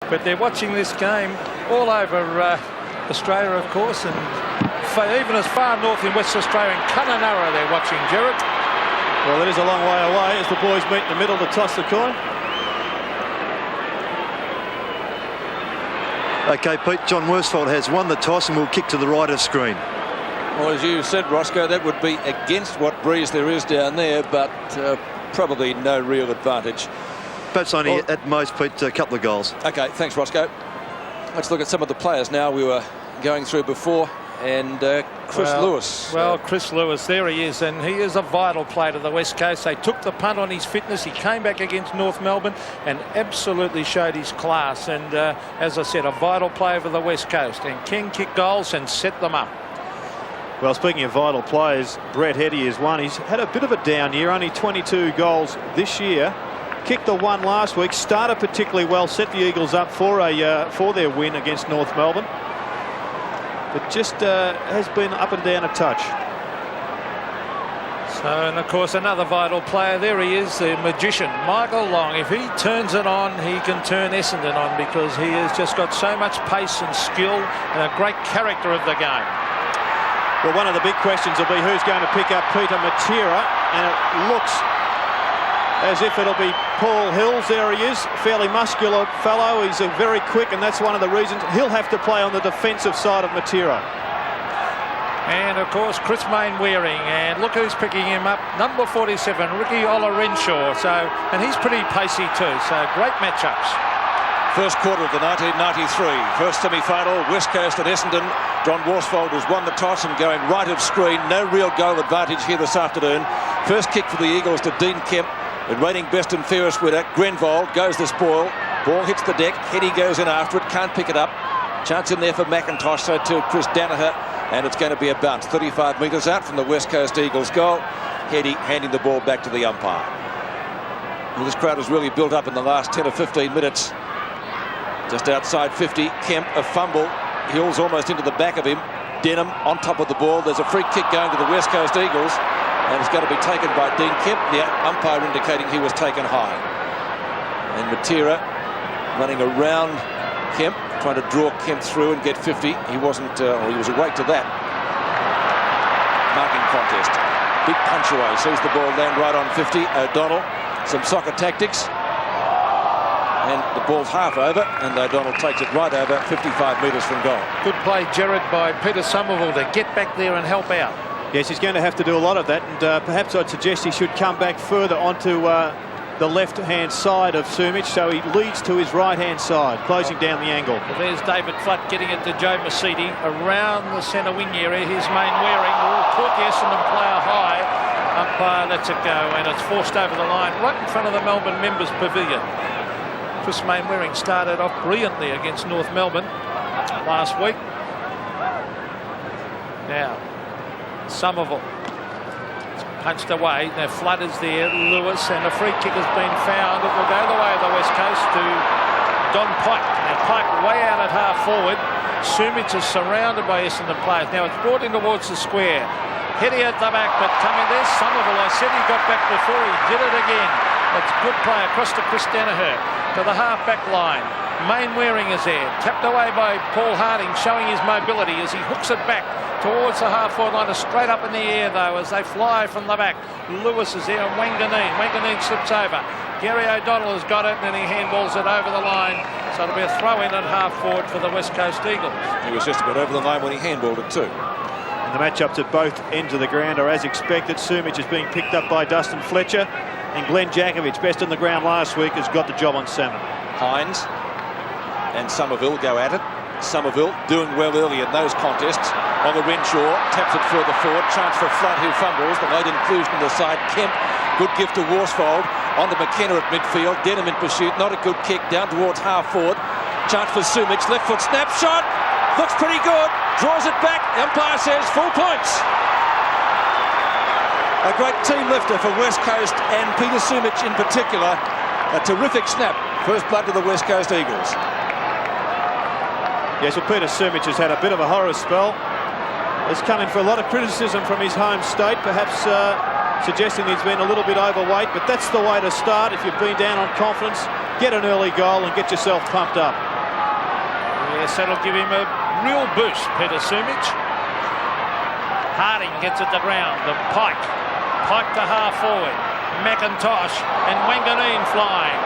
But they're watching this game all over Australia, of course, and even as far north in West Australia, in Kununurra, they're watching, Gerard. Well, it is a long way away as the boys meet in the middle to toss the coin. OK, Pete, John Worsfold has won the toss and will kick to the right of screen. Well, as you said, Roscoe, that would be against what breeze there is down there, but probably no real advantage. Perhaps only at most, Pete, a couple of goals. OK, thanks, Roscoe. Let's look at some of the players now we were going through before. And Chris Lewis. Well, Chris Lewis, there he is, and he is a vital player to the West Coast. They took the punt on his fitness. He came back against North Melbourne and absolutely showed his class. And as I said, a vital player for the West Coast, and can kick goals and set them up. Well, speaking of vital players, Brett Heady is one. He's had a bit of a down year, only 22 goals this year. Kicked the one last week, started particularly well, set the Eagles up for their win against North Melbourne. But just has been up and down a touch. So, and of course, another vital player, there he is, the magician, Michael Long. If he turns it on, he can turn Essendon on, because he has just got so much pace and skill and a great character of the game. Well, one of the big questions will be who's going to pick up Peter Matera, and it looks as if it'll be Paul Hills. There he is, fairly muscular fellow. He's very quick, and that's one of the reasons he'll have to play on the defensive side of Matera. And of course, Chris Mainwaring, and look who's picking him up, number 47, Ricky Olorenshaw. So, and he's pretty pacey too. So great matchups. First quarter of the 1993 first semi-final, West Coast at Essendon. John Worsfold has won the toss and going right of screen. No real goal advantage here this afternoon. First kick for the Eagles to Dean Kemp. And reigning best and fairest winner, Grenvold, goes the spoil. Ball hits the deck. Heady goes in after it. Can't pick it up. Chance in there for McIntosh. So too Chris Danaher. And it's going to be a bounce. 35 metres out from the West Coast Eagles goal. Heady handing the ball back to the umpire. Well, this crowd has really built up in the last 10 or 15 minutes. Just outside 50. Kemp, a fumble. Hills almost into the back of him. Denham on top of the ball. There's a free kick going to the West Coast Eagles. And it's going to be taken by Dean Kemp, the umpire indicating he was taken high. And Matera running around Kemp, trying to draw Kemp through and get 50. He wasn't, or he was awake to that. Marking contest. Big punch away, sees the ball land right on 50. O'Donnell, some soccer tactics. And the ball's half over, and O'Donnell takes it right over 55 metres from goal. Good play, Gerard, by Peter Somerville to get back there and help out. Yes, he's going to have to do a lot of that, and perhaps I'd suggest he should come back further onto the left-hand side of Sumich, so he leads to his right-hand side, closing down the angle. Well, there's David Flood getting it to Joe Mercedes around the centre wing area. Here's Mainwaring, caught the Essendon player high. Umpire lets it go, and it's forced over the line right in front of the Melbourne members' pavilion. Chris Mainwaring started off brilliantly against North Melbourne last week. Now, Somerville punched away. Now Flood is there, Lewis, and a free kick has been found. It will go the way of the West Coast to Don Pike. Now Pike way out at half forward. Sumich is surrounded by Essendon players. Now it's brought in towards the square. Heady at the back, but coming there, Somerville. I said he got back before, he did it again. It's a good play across to Chris Danaher to the half-back line. Mainwaring is there, tapped away by Paul Harding, showing his mobility as he hooks it back towards the half-forward line, straight up in the air though as they fly from the back. Lewis is there and Wanganeen slips over. Gary O'Donnell has got it and he handballs it over the line, so it'll be a throw in at half-forward for the West Coast Eagles. He was just about over the line when he handballed it too. And the matchups at both ends of the ground are as expected. Sumich is being picked up by Dustin Fletcher, and Glenn Jakovich, best on the ground last week, has got the job on salmon. Hines and Somerville go at it. Somerville doing well early in those contests. On the Renshaw, taps it further forward. Chance for Flood, who fumbles. The late inclusion on the side. Kemp, good gift to Worsfold. On to McKenna at midfield. Denham in pursuit. Not a good kick down towards half forward. Chance for Sumich. Left foot snapshot. Looks pretty good. Draws it back. The umpire says full points. A great team lifter for West Coast and Peter Sumich in particular. A terrific snap. First blood to the West Coast Eagles. Yes, well, Peter Sumich has had a bit of a horror spell. It's coming for a lot of criticism from his home state, perhaps suggesting he's been a little bit overweight, but that's the way to start. If you've been down on confidence, get an early goal and get yourself pumped up. Yes, that'll give him a real boost, Peter Sumich. Harding gets it to ground. The Pike to half forward. McIntosh and Wanganeen flying.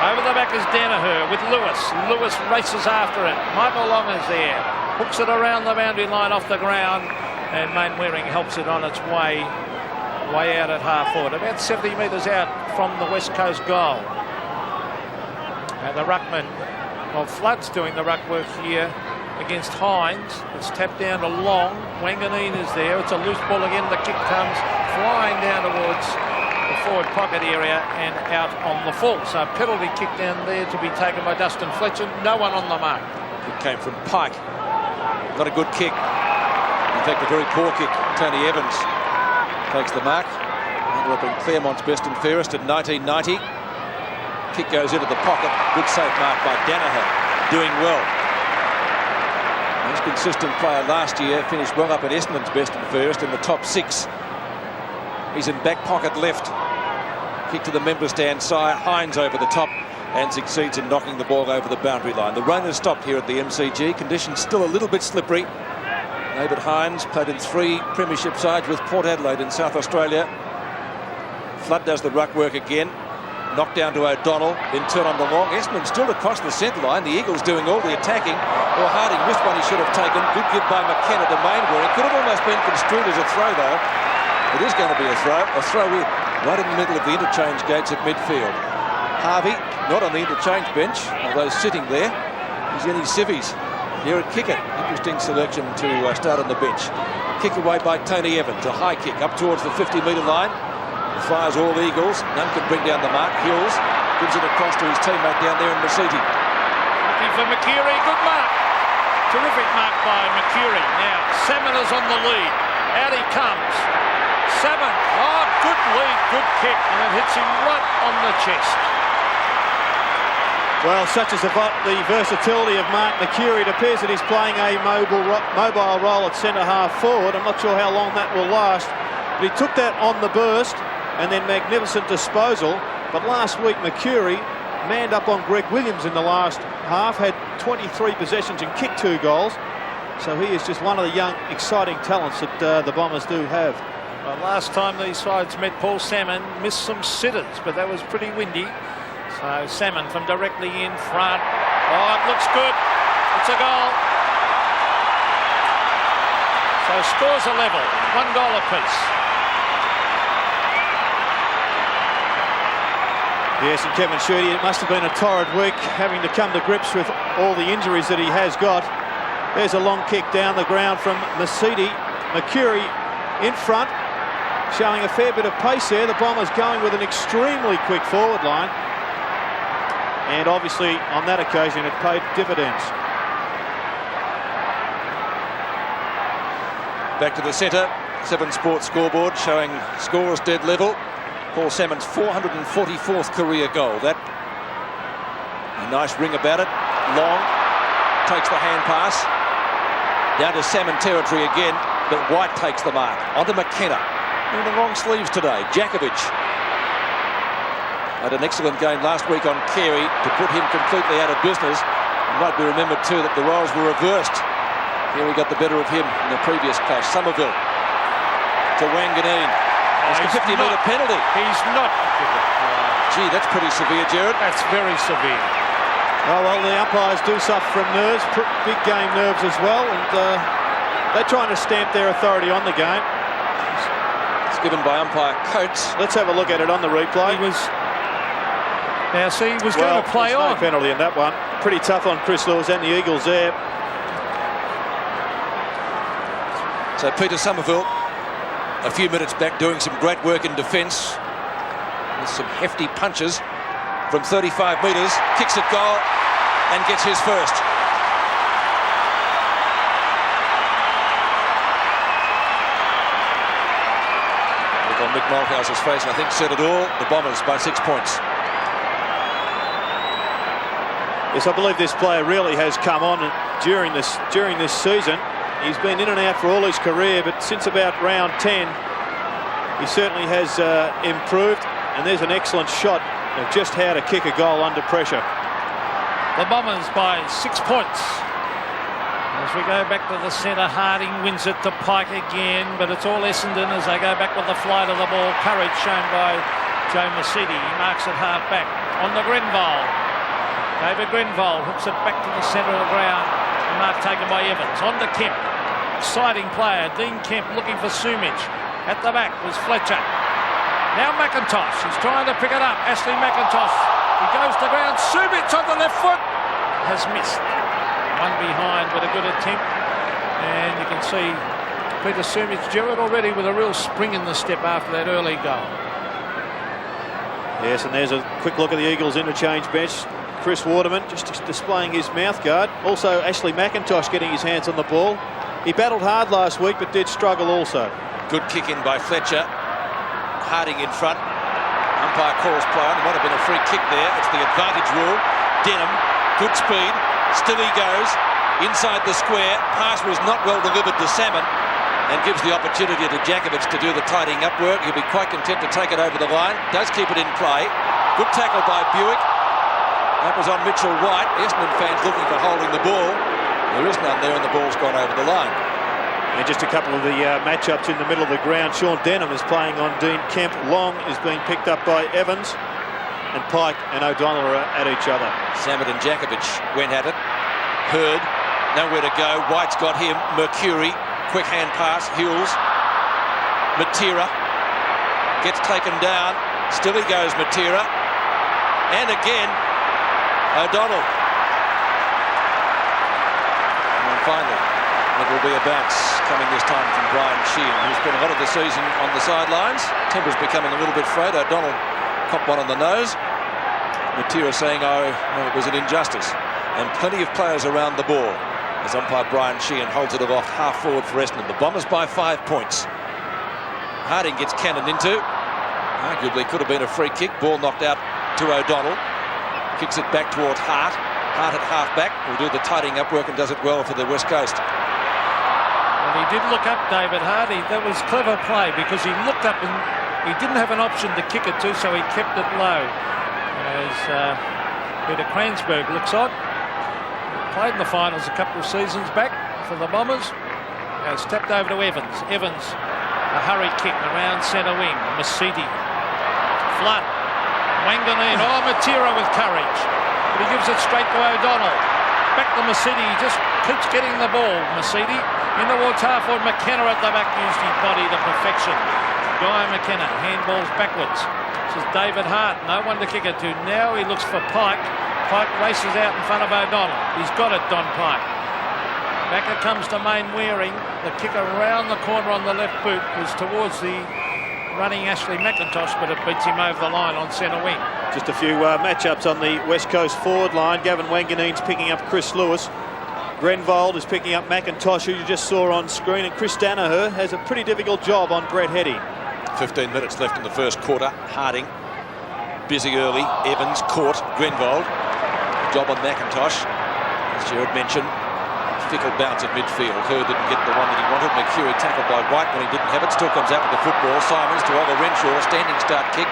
Over the back is Danaher with Lewis. Lewis races after it. Michael Long is there. Hooks it around the boundary line off the ground. And Mainwaring helps it on its way out at half forward. About 70 metres out from the West Coast goal. And the ruckman, well, Flood's doing the ruck work here against Hines. It's tapped down to Long. Wanganeen is there. It's a loose ball again. The kick comes flying down towards the forward pocket area and out on the full. So penalty kick down there to be taken by Dustin Fletcher. No one on the mark. It came from Pike. Not a good kick. In fact, a very poor kick. Tony Evans takes the mark. Ended up in Claremont's best and fairest in 1990. Kick goes into the pocket. Good safe mark by Danaher. Doing well. He's a consistent player last year. Finished well up at Essendon's best and fairest in the top 6. He's in back pocket left. Kick to the member stand side. Hines over the top and succeeds in knocking the ball over the boundary line. The rain has stopped here at the MCG. Conditions still a little bit slippery. David Hines played in 3 premiership sides with Port Adelaide in South Australia. Flood does the ruck work again. Knocked down to O'Donnell, then turn on the long. Essendon still across the centre line. The Eagles doing all the attacking. Well, Harding missed one he should have taken. Good give by McKenna to Mainwaring. It could have almost been construed as a throw, though. It is going to be a throw in right in the middle of the interchange gates at midfield. Harvey, not on the interchange bench, although sitting there. He's in his civvies. Here at Kickett. Interesting selection to start on the bench. Kick away by Tony Evans. A high kick up towards the 50-metre line. He fires all Eagles. None can bring down the mark. Hills gives it across to his teammate down there in Masiti. Looking for McCurry. Good mark. Terrific mark by McCurry. Now, Salmon is on the lead. Out he comes. Salmon. Oh, good lead. Good kick. And it hits him right on the chest. Well, such is the versatility of Mark McCurry. It appears that he's playing a mobile role at centre half forward. I'm not sure how long that will last. But he took that on the burst and then magnificent disposal. But last week, McCurry manned up on Greg Williams in the last half, had 23 possessions and kicked 2 goals. So he is just one of the young, exciting talents that the Bombers do have. Well, last time these sides met, Paul Salmon missed some sitters, but that was pretty windy. So Salmon from directly in front. Oh, it looks good. It's a goal. So scores are level. 1 goal apiece. Yes, and Kevin Sheedy, it must have been a torrid week having to come to grips with all the injuries that he has got. There's a long kick down the ground from Masiti. McCurry in front, showing a fair bit of pace there. The Bombers going with an extremely quick forward line. And obviously, on that occasion, it paid dividends. Back to the centre. 7 Sports scoreboard showing scores dead level. Paul Salmon's 444th career goal. That a nice ring about it. Long takes the hand pass. Down to Salmon territory again, but White takes the mark. Onto McKenna. In the long sleeves today. Jakovic had an excellent game last week on Carey to put him completely out of business. It might be remembered too that the roles were reversed. Here we got the better of him in the previous clash. Somerville to Wanganeen. It's a 50-metre penalty. He's not. Gee, that's pretty severe, Jared. That's very severe. Oh, well, the umpires do suffer from nerves, big game nerves as well, and they're trying to stamp their authority on the game. It's given by umpire Coates. Let's have a look at it on the replay. He was going to play on. No penalty in that one. Pretty tough on Chris Lewis and the Eagles there. So Peter Somerville, a few minutes back, doing some great work in defence with some hefty punches from 35 metres, kicks at goal and gets his first. Look on Mick Malthouse's face, I think said it all. The Bombers by 6 points. Yes, I believe this player really has come on during this season. He's been in and out for all his career, but since about round 10, he certainly has improved. And there's an excellent shot of just how to kick a goal under pressure. the Bombers by 6 points. As we go back to the centre, Harding wins it to Pike again, but it's all Essendon as they go back with the flight of the ball. Courage shown by Joe Mercedes. He marks it half back on the Grenville. David Grenville hooks it back to the centre of the ground. The mark taken by Evans. On to Kemp. Exciting player. Dean Kemp looking for Sumich. At the back was Fletcher. Now McIntosh. He's trying to pick it up. Ashley McIntosh. He goes to ground. Sumich on the left foot. Has missed. One behind, but a good attempt. And you can see Peter Sumich do it already with a real spring in the step after that early goal. Yes, and there's a quick look at the Eagles interchange bench. Chris Waterman just displaying his mouthguard. Also Ashley McIntosh getting his hands on the ball. He battled hard last week but did struggle also. Good kick in by Fletcher. Harding in front. Umpire calls play on. There might have been a free kick there. It's the advantage rule. Denham, good speed. Still he goes inside the square. Pass was not well delivered to Salmon and gives the opportunity to Jakovich to do the tidying up work. He'll be quite content to take it over the line. Does keep it in play. Good tackle by Buick. That was on Mitchell White. Essendon fans looking for holding the ball. There is none there and the ball's gone over the line. And just a couple of the matchups in the middle of the ground. Sean Denham is playing on Dean Kemp. Long is being picked up by Evans. And Pike and O'Donnell are at each other. Sammet and Jakovich went at it. Hurd, nowhere to go. White's got him. Mercury, quick hand pass. Hughes. Matera gets taken down. Still he goes, Matera. And again, O'Donnell. And finally, it will be a bounce coming this time from Brian Sheehan, who's spent a lot of the season on the sidelines. Temper's becoming a little bit frayed. O'Donnell copped one on the nose. Matera saying, oh, no, it was an injustice. And plenty of players around the ball as umpire Brian Sheehan holds it aloft half forward for Essendon. The Bombers by 5 points. Harding gets cannoned into. Arguably could have been a free kick. Ball knocked out to O'Donnell. Kicks it back towards Hart. Hart at half back will do the tidying up work and does it well for the West Coast. Well, he did look up, David Hardy. That was clever play because he looked up and he didn't have an option to kick it to, so he kept it low. As Peter Cransberg looks on. Played in the finals a couple of seasons back for the Bombers. It's tapped over to Evans. Evans, a hurry kick around centre wing. Masidi. Flood. Wanganeen. Oh, Matera with courage. But he gives it straight to O'Donnell. Back to Masidi. He just keeps getting the ball. Masidi in towards half-forward. McKenna at the back used his body to perfection. Guy McKenna. Handballs backwards. This is David Hart. No one to kick it to. Now he looks for Pike. Pike races out in front of O'Donnell. He's got it, Don Pike. Back it comes to Main Wearing. The kick around the corner on the left boot was towards the running Ashley McIntosh, but it beats him over the line on centre wing. Just a few matchups on the West Coast forward line. Gavin Wanganeen's picking up Chris Lewis. Grenvold is picking up McIntosh, who you just saw on screen, and Chris Danaher has a pretty difficult job on Brett Heady. 15 minutes left in the first quarter. Harding busy early. Evans caught Grenvold. Job on McIntosh. As Gerard mentioned, fickle bounce at midfield. Hurd didn't get the one that he wanted. Mercury tackled by White when he didn't have it. Still comes out with the football. Simons to Oliver Renshaw. Standing start kick.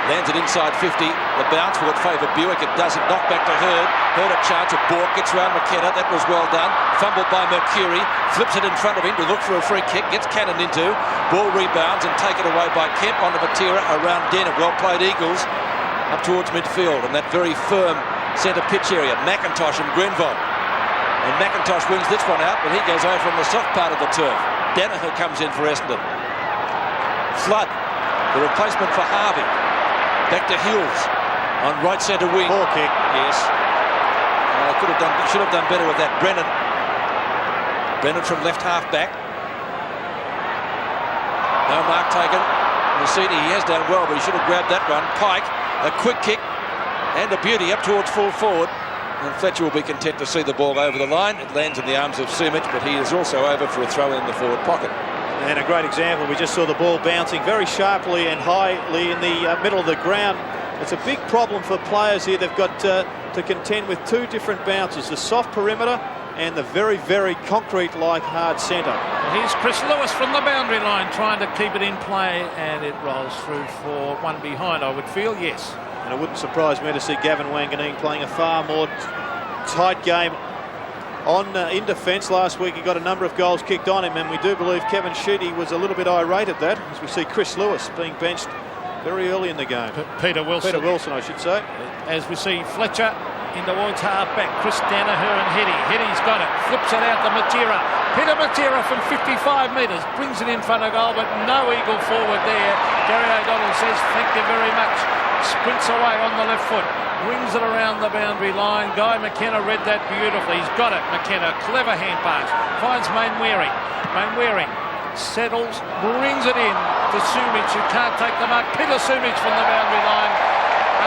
Lands it inside 50. The bounce will favour Buick. It doesn't. Knock back to Hurd. Hurd a chance at Bork. Gets round McKenna. That was well done. Fumbled by Mercury. Flips it in front of him to look for a free kick. Gets cannoned into. Ball rebounds and taken away by Kemp onto Matera around Denham. Well played Eagles up towards midfield and that very firm centre pitch area. McIntosh and Grenville. And McIntosh wins this one out, but he goes over from the soft part of the turf. Danaher comes in for Essendon. Flood, the replacement for Harvey. Back to Hills on right centre wing. Poor kick. Yes. Should have done better with that. Brennan from left half back. No mark taken. Mercedes, he has done well, but he should have grabbed that one. Pike, a quick kick and a beauty up towards full forward. And Fletcher will be content to see the ball over the line. It lands in the arms of Sumich, but he is also over for a throw in the forward pocket. And a great example, we just saw the ball bouncing very sharply and highly in the middle of the ground. It's a big problem for players here. They've got to contend with two different bounces, the soft perimeter and the very, very concrete-like hard centre. Well, here's Chris Lewis from the boundary line trying to keep it in play, and it rolls through for one behind, I would feel, yes. And it wouldn't surprise me to see Gavin Wanganeen playing a far more tight game in defence. Last week he got a number of goals kicked on him, and we do believe Kevin Sheedy was a little bit irate at that, as we see Chris Lewis being benched very early in the game. Peter Wilson, I should say. As we see Fletcher in towards half-back, Chris Danaher and Heady. Heady's got it, flips it out to Matera. Peter Matera from 55 metres, brings it in front of goal, but no eagle forward there. Gary O'Donnell says, thank you very much. Sprints away on the left foot, brings it around the boundary line. Guy McKenna read that beautifully. He's got it, McKenna, clever hand pass, finds Mainwaring. Mainwaring settles, brings it in to Sumich, who can't take the mark. Peter Sumich from the boundary line,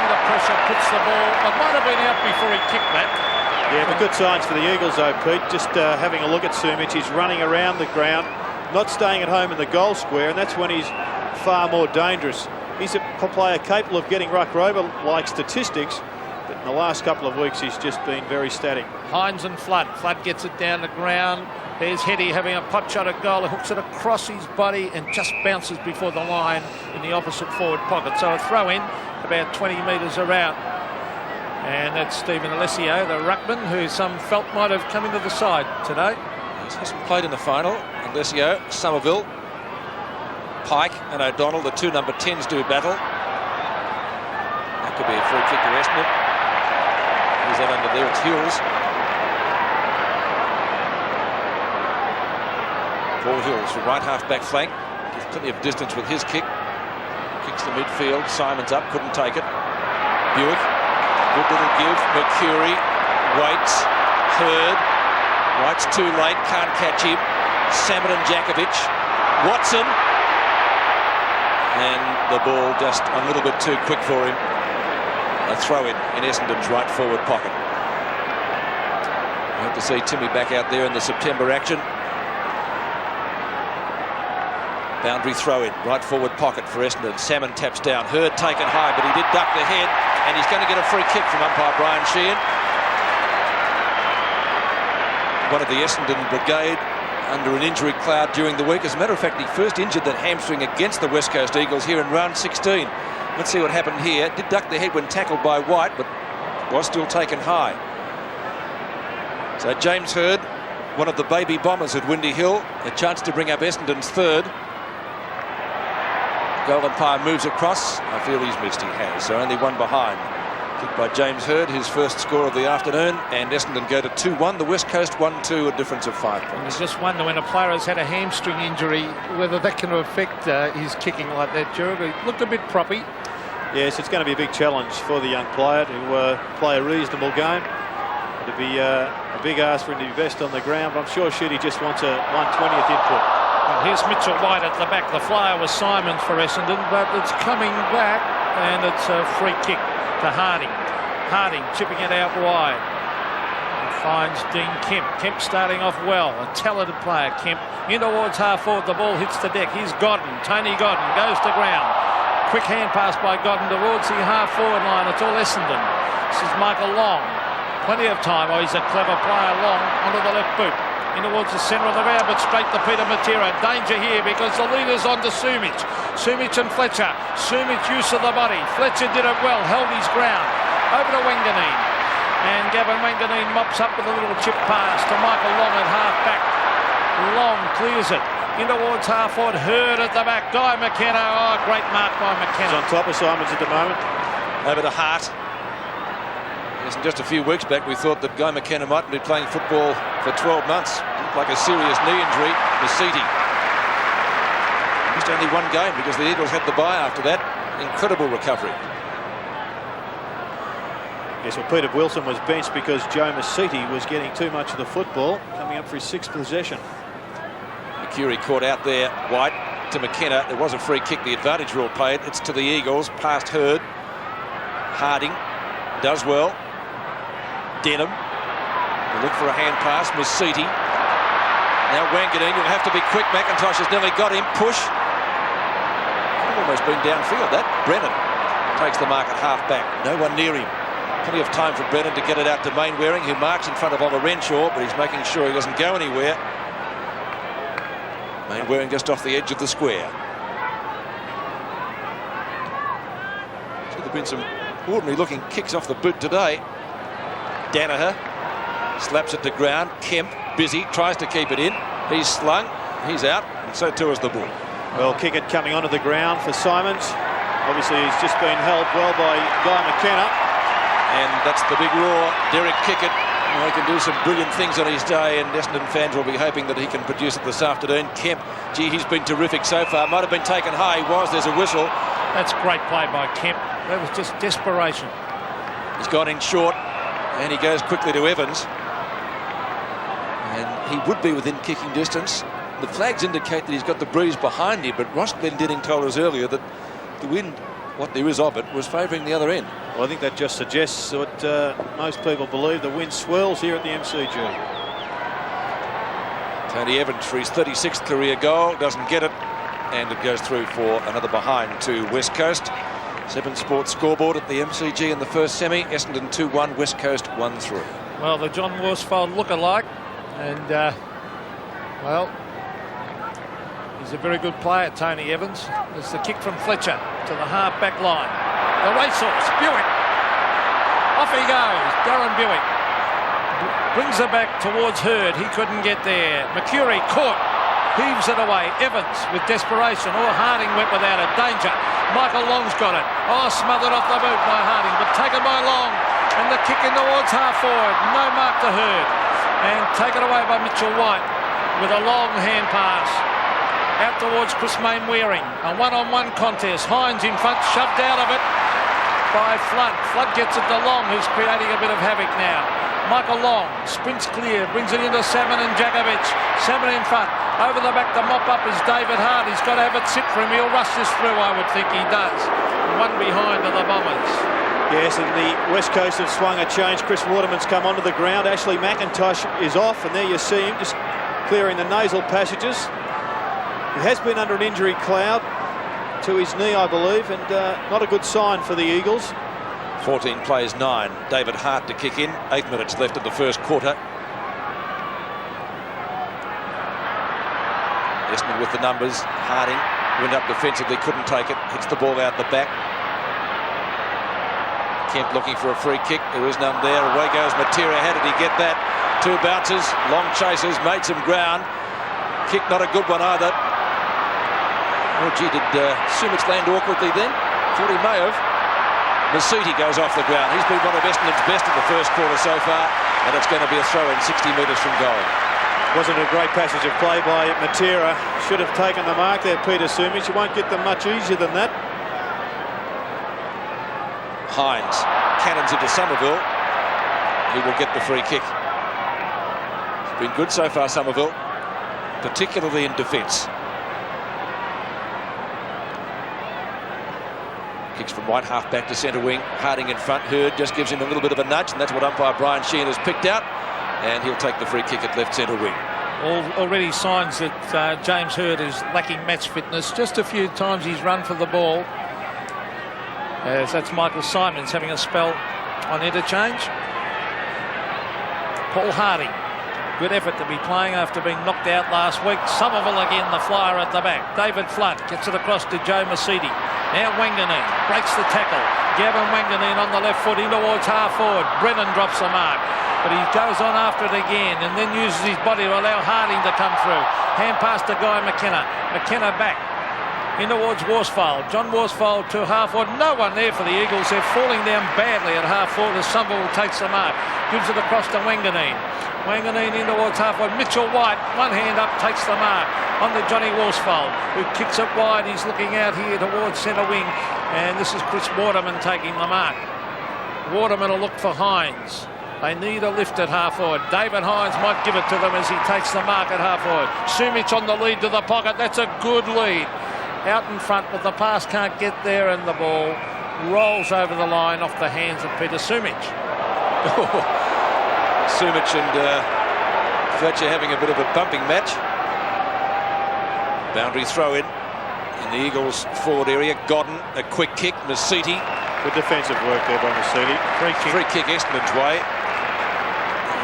under pressure, puts the ball, but might have been out before he kicked that. Yeah, but good signs for the Eagles though, Pete. Just having a look at Sumich, he's running around the ground, not staying at home in the goal square, and that's when he's far more dangerous. He's a player capable of getting ruck rover like statistics, but in the last couple of weeks he's just been very static. Hines and Flood. Flood gets it down the ground. There's Heady having a pot shot at goal. He hooks it across his body and just bounces before the line in the opposite forward pocket. So a throw in about 20 metres around. And that's Stephen Alessio, the ruckman, who some felt might have come into the side today. He hasn't played in the final. Alessio, Somerville, Pike and O'Donnell, the two number 10s do battle. That could be a free kick to Essendon. Who's that under there? It's Hills. Paul Hills from right half-back flank. Gives plenty of distance with his kick. Kicks the midfield. Simon's up, couldn't take it. Buick, good little give. Mercury waits. Hurd. White's too late, can't catch him. Salmon and Jakovic. Watson. And the ball just a little bit too quick for him. A throw in Essendon's right forward pocket. We hope to see Timmy back out there in the September action. Boundary throw in, right forward pocket for Essendon. Salmon taps down. Hurd taken high, but he did duck the head, and he's going to get a free kick from umpire Brian Sheehan. One of the Essendon brigade under an injury cloud during the week. As a matter of fact, he first injured that hamstring against the West Coast Eagles here in round 16. Let's see what happened here. Did duck the head when tackled by White, but was still taken high. So James Hurd, one of the baby bombers at Windy Hill, a chance to bring up Essendon's third. Goal umpire moves across. I feel he's missed. He has. So only one behind. Kicked by James Hurd, his first score of the afternoon, and Essendon go to 2-1. The West Coast 1-2, a difference of 5 points. I just wonder when a player has had a hamstring injury whether that can affect his kicking like that, Gerald. He looked a bit proppy. Yes, it's going to be a big challenge for the young player to play a reasonable game. It'd be a big ask for him to be best on the ground, but I'm sure Sheedy just wants a 1/20th input. Well, here's Mitchell White at the back. The flyer was Simon for Essendon, but it's coming back, and it's a free kick to Harding. Harding chipping it out wide. He finds Dean Kemp. Kemp starting off well. A talented player, Kemp. In towards half forward, the ball hits the deck. Here's Godden. Tony Godden goes to ground. Quick hand pass by Godden towards the half forward line. It's all Essendon. This is Michael Long. Plenty of time. Oh, he's a clever player. Long onto the left boot. In towards the centre of the ground, but straight to Peter Matera. Danger here because the leader's on to Sumich. Sumich and Fletcher. Sumich use of the body. Fletcher did it well, held his ground. Over to Wanganeen. And Gavin Wanganeen mops up with a little chip pass to Michael Long at half-back. Long clears it. In towards half-forward. Hurd at the back. Guy McKenna. Oh, great mark by McKenna. He's on top of Simons at the moment. Over to Hart. Just a few weeks back, we thought that Guy McKenna might be playing football for 12 months. Looked like a serious knee injury. Masiti. Missed only one game because the Eagles had the bye after that. Incredible recovery. Yes, well, Peter Wilson was benched because Joe Masiti was getting too much of the football, coming up for his 6th possession. Mercury caught out there. White to McKenna. There was a free kick. The advantage rule played. It's to the Eagles. Past Hurd. Harding does well. Denham. Look for a hand pass. Masiti. Now Wanganeen. You'll have to be quick. McIntosh has nearly got him. Push. Could have almost been downfield. That Brennan takes the mark at half back. No one near him. Plenty of time for Brennan to get it out to Mainwaring, who marks in front of Oliver Renshaw, but he's making sure he doesn't go anywhere. Mainwaring just off the edge of the square. So there've been some ordinary looking kicks off the boot today. Danaher slaps it to ground. Kemp, busy, tries to keep it in. He's slung, he's out, and so too is the ball. Well, kick it coming onto the ground for Simons. Obviously, he's just been held well by Guy McKenna. And that's the big roar. Derek Kickett, he can do some brilliant things on his day, and Essendon fans will be hoping that he can produce it this afternoon. Kemp, gee, he's been terrific so far. Might have been taken high. He was. There's a whistle. That's great play by Kemp. That was just desperation. He's gone in short, and he goes quickly to Evans. And he would be within kicking distance. The flags indicate that he's got the breeze behind him, but Ross Glendinning told us earlier that the wind, what there is of it, was favouring the other end. Well, I think that just suggests what most people believe. The wind swirls here at the MCG. Tony Evans for his 36th career goal, doesn't get it, and it goes through for another behind to West Coast. 7 Sports scoreboard at the MCG in the first semi. Essendon 2-1, West Coast 1-3. Well, the John Worsfold look-alike, and well, he's a very good player, Tony Evans. There's the kick from Fletcher to the half-back line. The racehorse, Buick. Off he goes, Darren Buick. Brings it back towards Hurd. He couldn't get there. McCurry caught. Heaves it away. Evans with desperation. Harding went without it. Danger. Michael Long's got it. Smothered off the boot by Harding, but taken by Long. And the kick in towards half forward. No mark to Hurd. And taken away by Mitchell White with a long hand pass. Out towards Chris Mainwaring. A one-on-one contest. Hines in front, shoved out of it by Flood. Flood gets it to Long, who's creating a bit of havoc now. Michael Long sprints clear, brings it into Salmon and Jakovic. Salmon in front. Over the back to mop up is David Hart. He's got to have it sit for him. He'll rush this through, I would think he does. One behind are the Bombers. Yes, and the West Coast have swung a change. Chris Waterman's come onto the ground. Ashley McIntosh is off, and there you see him just clearing the nasal passages. He has been under an injury cloud to his knee, I believe, and not a good sign for the Eagles. 14 plays 9. David Hart to kick in. 8 minutes left of the first quarter. Essendon with the numbers. Harding went up defensively, couldn't take it. Hits the ball out the back. Kemp looking for a free kick. There is none there. Away goes Matera. How did he get that? 2 bounces, long chases, made some ground. Kick not a good one either. Oh gee, did Sumich land awkwardly then? Thought he may have. Masiti goes off the ground. He's been one of Essendon's best in the first quarter so far, and it's going to be a throw in 60 metres from goal. Wasn't a great passage of play by Matera. Should have taken the mark there, Peter Sumich. You won't get them much easier than that. Hines cannons into Somerville. He will get the free kick. It's been good so far, Somerville, particularly in defence. Kicks from right half back to centre wing. Harding in front. Hurd just gives him a little bit of a nudge, and that's what umpire Brian Sheehan has picked out. And he'll take the free kick at left centre wing. Already signs that James Hurd is lacking match fitness. Just a few times he's run for the ball. As that's Michael Simons having a spell on interchange. Paul Harding. Good effort to be playing after being knocked out last week. Somerville again, the flyer at the back. David Flood gets it across to Joe Masidi. Now Wanganeen breaks the tackle. Gavin Wanganeen on the left foot in towards half forward. Brennan drops the mark, but he goes on after it again and then uses his body to allow Harding to come through. Hand pass to Guy McKenna. McKenna back in towards Worsfold. John Worsfold to half forward. No one there for the Eagles. They're falling down badly at half forward as Somerville takes the mark. Gives it across to Wanganeen. Wanganeen in towards halfway. Mitchell White, one hand up, takes the mark on to Johnny Worsfold, who kicks it wide. He's looking out here towards centre wing, and this is Chris Waterman taking the mark. Waterman will look for Hines. They need a lift at half forward. David Hines might give it to them as he takes the mark at half forward. Sumich on the lead to the pocket. That's a good lead. Out in front, but the pass can't get there, and the ball rolls over the line off the hands of Peter Sumich. Sumich and Fletcher having a bit of a bumping match. Boundary throw in the Eagles forward area. Godden, a quick kick. Masiti. Good defensive work there by Masiti. Free kick Essendon's way.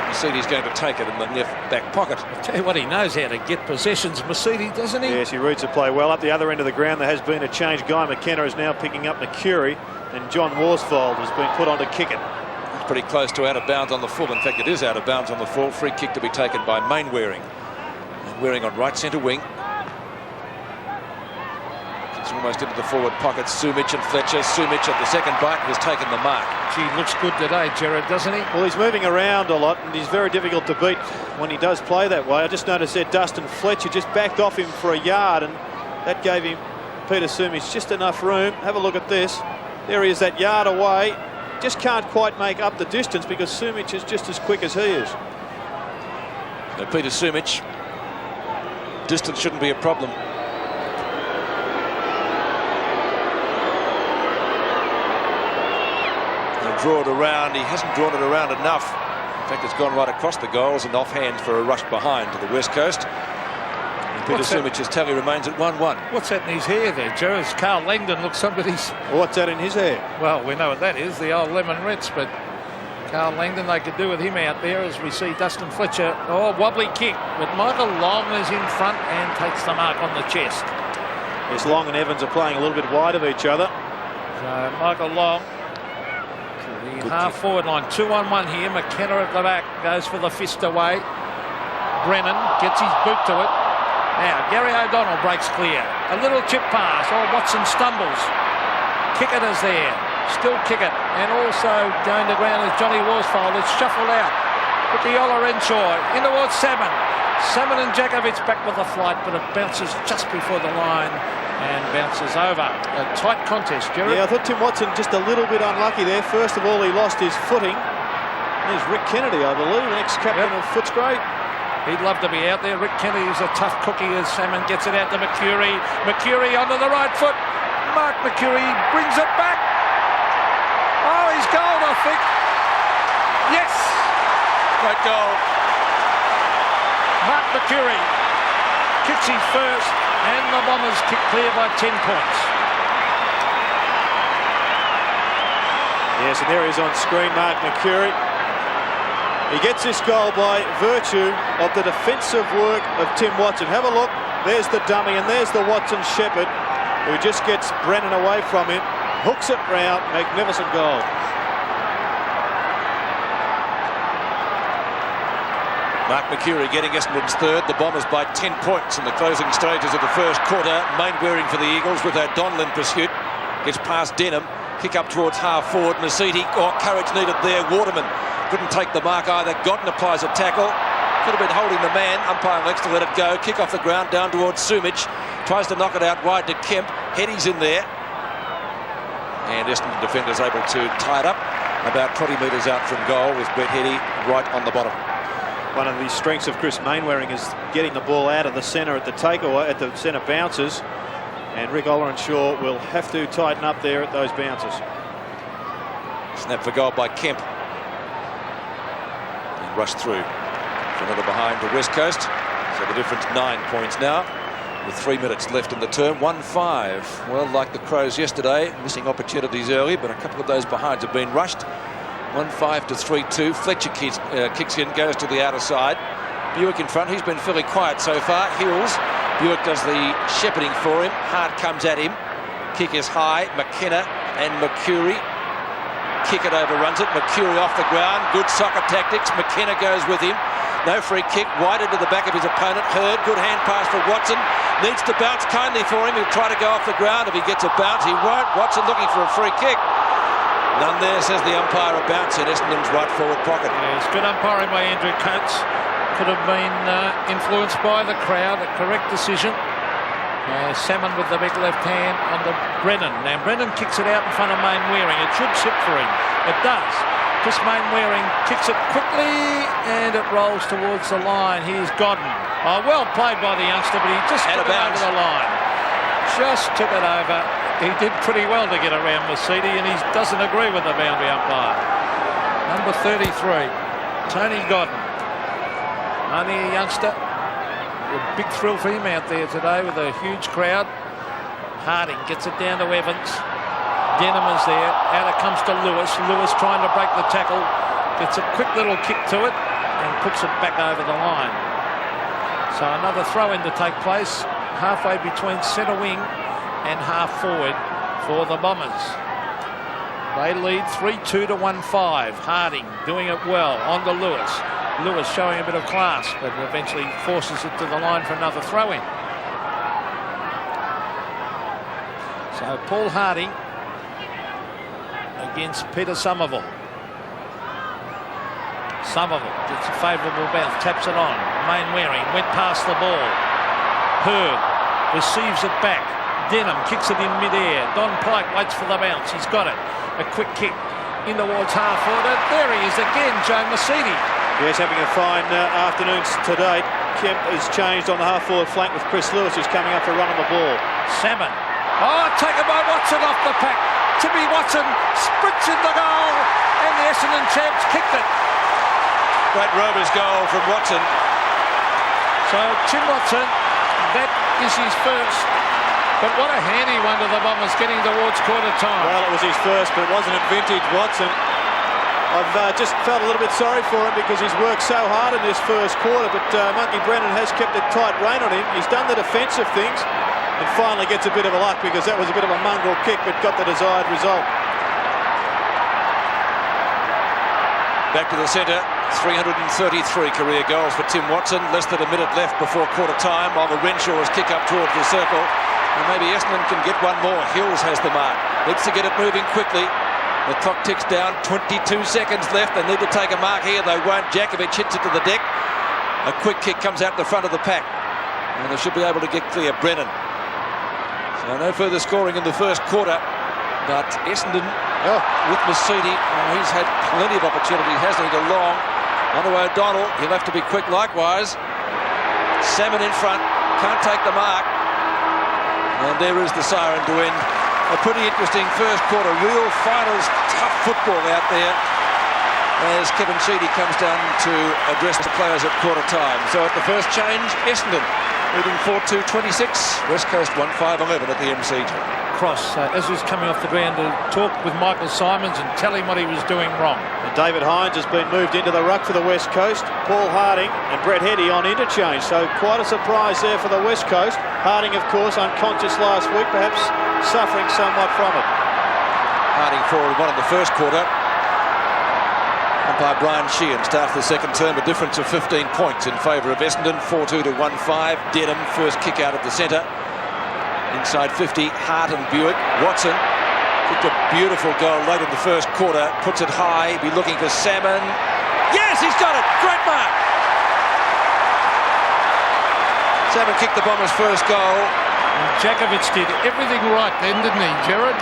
Masiti's going to take it in the left back pocket. I tell you what, he knows how to get possessions, Masiti, doesn't he? Yes, he reads the play well. Up the other end of the ground, there has been a change. Guy McKenna is now picking up McCurry. and John Worsfold has been put on to kick it. It's pretty close to out of bounds on the full. In fact, it is out of bounds on the full. Free kick to be taken by Mainwaring. Mainwaring on right centre wing. Kicks almost into the forward pocket. Sumich and Fletcher. Sumich at the second bite has taken the mark. He looks good today, Gerard, doesn't he? Well, he's moving around a lot, and he's very difficult to beat when he does play that way. I just noticed that Dustin Fletcher just backed off him for a yard, and that gave him, Peter Sumich, just enough room. Have a look at this. There he is, that yard away. Just can't quite make up the distance because Sumich is just as quick as he is. So Peter Sumich, distance shouldn't be a problem. Draw it around. He hasn't drawn it around enough. In fact, it's gone right across the goals and offhand for a rush behind to the West Coast. And Peter Sumich's tally remains at 1-1. What's that in his hair there, Gerard? Carl Langdon looks somebody's... What's that in his hair? Well, we know what that is, the old lemon ritz, but Carl Langdon, they could do with him out there as we see Dustin Fletcher. Oh, wobbly kick, but Michael Long is in front and takes the mark on the chest. Yes, Long and Evans are playing a little bit wide of each other. So Michael Long, the half-forward line, 2-on-1 here. McKenna at the back goes for the fist away. Brennan gets his boot to it. Now Gary O'Donnell breaks clear. A little chip pass. Oh, Watson stumbles. Kicketer's there. Still kick it. And also going to ground is Johnny Worsfold. It's shuffled out. Put the Ola Renshaw in towards Salmon. Salmon and Jakovic back with the flight, but it bounces just before the line and bounces over. A tight contest, Gerard. Yeah, I thought Tim Watson just a little bit unlucky there. First of all, he lost his footing. There's Rick Kennedy, I believe, ex-captain of Footscray. He'd love to be out there. Rick Kennedy is a tough cookie as Salmon gets it out to Mercury. Mercury onto the right foot. Mark Mercury brings it back. Oh, he's goal, I think. Yes! Great goal. Mark Mercury kicks his first, and the Bombers kick clear by 10 points. Yes, and there he is on screen, Mark Mercury. He gets this goal by virtue of the defensive work of Tim Watson. Have a look. There's the dummy, and there's the Watson shepherd, who just gets Brennan away from him, hooks it round. Magnificent goal. Mark Mercury getting Essendon's third. The Bombers by 10 points in the closing stages of the first quarter. Mainwaring for the Eagles with O'Donnell in pursuit. Gets past Denham. Kick up towards half forward. Nasiti. Oh, courage needed there. Waterman couldn't take the mark either. Godden applies a tackle. Could have been holding the man. Umpire elects to let it go. Kick off the ground down towards Sumich. Tries to knock it out wide to Kemp. Heady's in there. And Essendon defenders able to tie it up. About 20 metres out from goal with Brett Heady right on the bottom. One of the strengths of Chris Mainwaring is getting the ball out of the centre at the takeaway, at the centre bounces, and Rick Ollerenshaw will have to tighten up there at those bounces. Snap for goal by Kemp. And rushed through for another behind to West Coast. So the difference 9 points now with 3 minutes left in the term. 1-5. Well, like the Crows yesterday, missing opportunities early, but a couple of those behinds have been rushed. 1-5 to 3-2. Fletcher kicks in, goes to the outer side. Buick in front. He's been fairly quiet so far. Hills. Buick does the shepherding for him. Hart comes at him. Kick is high. McKenna and Mercury. Kick it overruns it. Mercury off the ground. Good soccer tactics. McKenna goes with him. No free kick. Wide into the back of his opponent. Hurd. Good hand pass for Watson. Needs to bounce kindly for him. He'll try to go off the ground. If he gets a bounce, he won't. Watson looking for a free kick. None there, says the umpire. A bounce in Essendon's right forward pocket. Yes, good umpiring by Andrew Coates. Could have been influenced by the crowd. A correct decision. Salmon with the big left hand on the Brennan. Now Brennan kicks it out in front of Mainwaring. It should sit for him. It does. Chris Mainwaring kicks it quickly and it rolls towards the line. Here's Godden. Oh, well played by the youngster, but he just took it over the line. Just took it over. He did pretty well to get around Mercedes, and he doesn't agree with the boundary umpire. Number 33, Tony Godden. Only a youngster. A big thrill for him out there today with a huge crowd. Harding gets it down to Evans. Denham is there. Out it comes to Lewis. Lewis trying to break the tackle. Gets a quick little kick to it and puts it back over the line. So another throw-in to take place halfway between centre wing and half forward for the Bombers. They lead 3-2 to 1-5. Harding doing it well on to Lewis. Lewis showing a bit of class, but eventually forces it to the line for another throw-in. So Paul Harding against Peter Somerville. Somerville gets a favourable bounce, taps it on. Mainwaring went past the ball. Hurd receives it back. Denham kicks it in mid-air. Don Pike waits for the bounce. He's got it. A quick kick in towards half-forward. There he is again, Joe Mercedes. Yes, having a fine afternoon to date. Kemp has changed on the half-forward flank with Chris Lewis, who's coming up for a run on the ball. Salmon. Oh, taken by Watson off the pack. Timmy Watson sprints in the goal, and the Essendon champs kicked it. Great Rovers goal from Watson. So Tim Watson, that is his first. But what a handy one to the Bombers getting towards quarter time. Well, it was his first, but it wasn't a vintage Watson. I've just felt a little bit sorry for him because he's worked so hard in this first quarter, but Monkey Brennan has kept a tight rein on him. He's done the defensive things and finally gets a bit of a luck because that was a bit of a mongrel kick, but got the desired result. Back to the centre. 333 career goals for Tim Watson. Less than a minute left before quarter time, while the Renshaw's kick up towards the circle. And maybe Essendon can get one more. Hills has the mark. Needs to get it moving quickly. The clock ticks down. 22 seconds left. They need to take a mark here. They won't. Jakovic hits it to the deck. A quick kick comes out the front of the pack. And they should be able to get clear. Brennan. So no further scoring in the first quarter. But Essendon with Mercedes. He's had plenty of opportunity, hasn't he, to long. On to O'Donnell. He'll have to be quick likewise. Salmon in front. Can't take the mark. And there is the siren to end a pretty interesting first quarter. Real finals, tough football out there as Kevin Sheedy comes down to address the players at quarter time. So at the first change, Essendon leading 4-2-26. West Coast 1-5-11 at the MCG. Cross as he's coming off the ground to talk with Michael Simons and tell him what he was doing wrong. And David Hines has been moved into the ruck for the West Coast. Paul Harding and Brett Heady on interchange. So quite a surprise there for the West Coast. Harding, of course, unconscious last week, perhaps suffering somewhat from it. Harding forward one in the first quarter. Umpire Brian Sheehan starts the second term, a difference of 15 points in favour of Essendon. 4-2 to 1-5. Denham first kick out of the centre. Inside 50, Hart and Buick. Watson kicked a beautiful goal late in the first quarter. Puts it high. Be looking for Salmon. Yes, he's got it. Great mark. Salmon kicked the Bombers' first goal. And Jakovic did everything right then, didn't he, Gerard?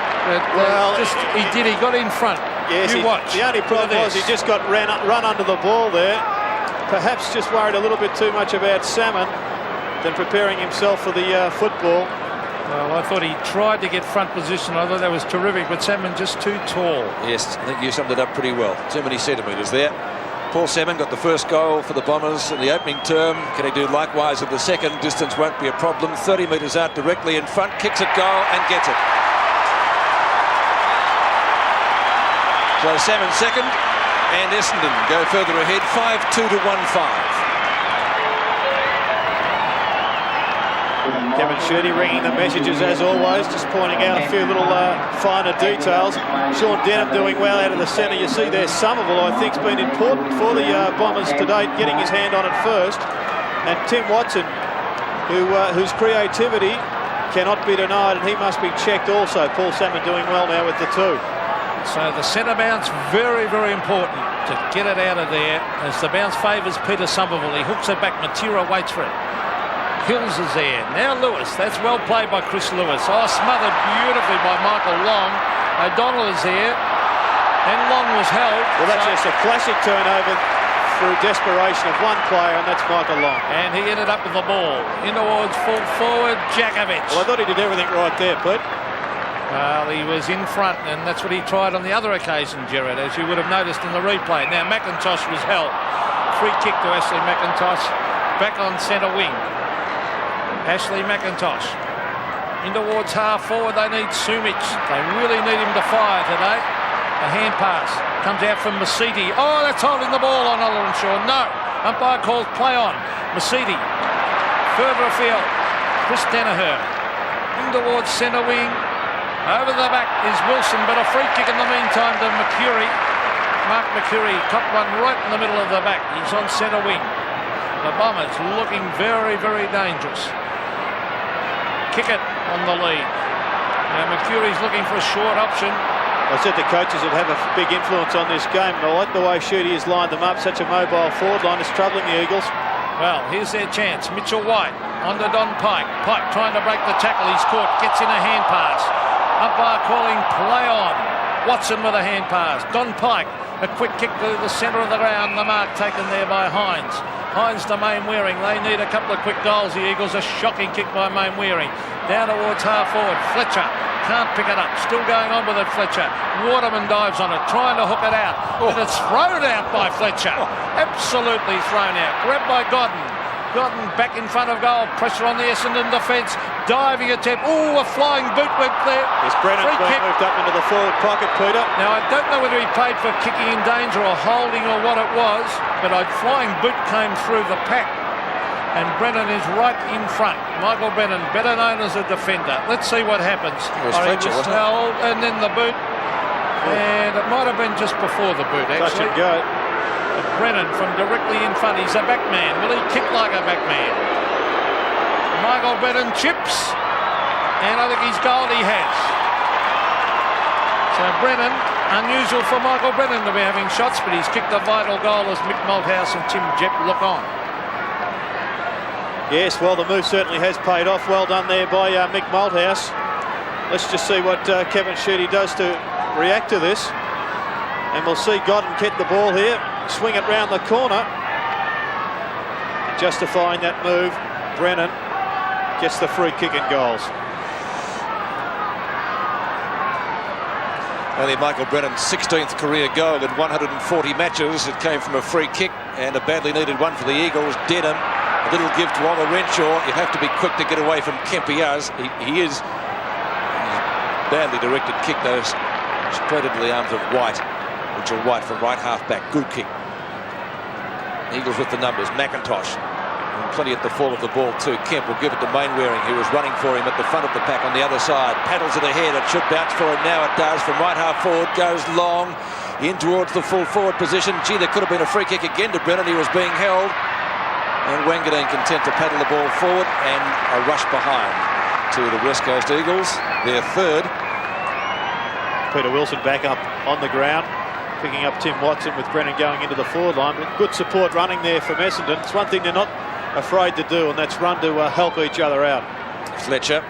Well, he did. He got in front. Yes, you watch. The only problem was he just got run under the ball there. Perhaps just worried a little bit too much about Salmon than preparing himself for the football. Well, I thought he tried to get front position. I thought that was terrific, but Salmon just too tall. Yes, I think you summed it up pretty well. Too many centimetres there. Paul Salmon got the first goal for the Bombers in the opening term. Can he do likewise in the second? Distance won't be a problem. 30 metres out directly in front. Kicks it goal and gets it. So Salmon second and Essendon go further ahead. 5-2 to 1-5. Kevin Sheedy ringing the messages as always, just pointing out a few little finer details. Sean Denham doing well out of the centre. You see there Somerville, I think, has been important for the Bombers to date, getting his hand on it first. And Tim Watson, whose creativity cannot be denied, and he must be checked also. Paul Salmon doing well now with the two. So the centre bounce, very, very important to get it out of there. As the bounce favours Peter Somerville, he hooks it back. Matera waits for it. Hills is there. Now Lewis. That's well played by Chris Lewis. Oh, smothered beautifully by Michael Long. O'Donnell is there. And Long was held. Well, that's just a classic turnover through desperation of one player, and that's Michael Long. And he ended up with the ball. In towards full forward, Jakovic. Well, I thought he did everything right there, Pete. Well, he was in front, and that's what he tried on the other occasion, Gerard, as you would have noticed in the replay. Now, McIntosh was held. Free kick to Ashley McIntosh. Back on centre wing. Ashley McIntosh in towards half forward. They need Sumic. They really need him to fire today. A hand pass comes out from Mercedes. Oh, that's holding the ball on Shaw. No. Umpire calls play on. Mercedes further afield. Chris Danaher in towards centre wing. Over the back is Wilson, but a free kick in the meantime to Mercury. Mark Mercury copped one right in the middle of the back. He's on centre wing. The Bombers looking very, very dangerous. Kick it on the lead. Now Mercury's looking for a short option. I said the coaches would have a big influence on this game, and I like the way Shooty has lined them up. Such a mobile forward line is troubling the Eagles. Well, here's their chance. Mitchell White on to Don Pike. Pike trying to break the tackle. He's caught. Gets in a hand pass. Umpire calling play on. Watson with a hand pass. Don Pike, a quick kick to the centre of the ground. The mark taken there by Hines. Hines to Mainwaring. They need a couple of quick goals, the Eagles. A shocking kick by Mainwaring. Down towards half forward. Fletcher can't pick it up. Still going on with it, Fletcher. Waterman dives on it, trying to hook it out. And it's thrown out by Fletcher. Absolutely thrown out. Grabbed by Godden. Godden back in front of goal. Pressure on the Essendon defence. Diving attempt. Oh, a flying boot went there. Yes, Brennan's been moved up into the forward pocket, Peter. Now, I don't know whether he paid for kicking in danger or holding or what it was, but a flying boot came through the pack. And Brennan is right in front. Michael Brennan, better known as a defender. Let's see what happens. It was Fletcher, wasn't it? Held, and then the boot. And it might have been just before the boot, actually. Touch and go. And Brennan from directly in front. He's a back man. Will he kick like a back man? Michael Brennan chips. And I think he's goaled. He has. So Brennan, unusual for Michael Brennan to be having shots, but he's kicked a vital goal as Mick Malthouse and Tim Jepp look on. Yes, well, the move certainly has paid off. Well done there by Mick Malthouse. Let's just see what Kevin Sheedy does to react to this. And we'll see Godden get the ball here, swing it round the corner. Justifying that move, Brennan gets the free kick and goals. Only Michael Brennan's 16th career goal in 140 matches. It came from a free kick and a badly needed one for the Eagles. Denham. A little give to Oliver Renshaw. You have to be quick to get away from Kempiaz. He is badly directed kick, though, spread into the arms of White. Mitchell White from right half back. Good kick. Eagles with the numbers. McIntosh. And plenty at the fall of the ball too. Kemp will give it to Mainwaring, who was running for him at the front of the pack on the other side. Paddles it ahead. It should bounce for him now. It does. From right half forward goes long in towards the full forward position. Gee, there could have been a free kick again to Brennan. He was being held. And Wangadeen content to paddle the ball forward, and a rush behind to the West Coast Eagles, their third. Peter Wilson back up on the ground, picking up Tim Watson with Brennan going into the forward line. But good support running there from Essendon. It's one thing they're not afraid to do, and that's run to help each other out. Fletcher.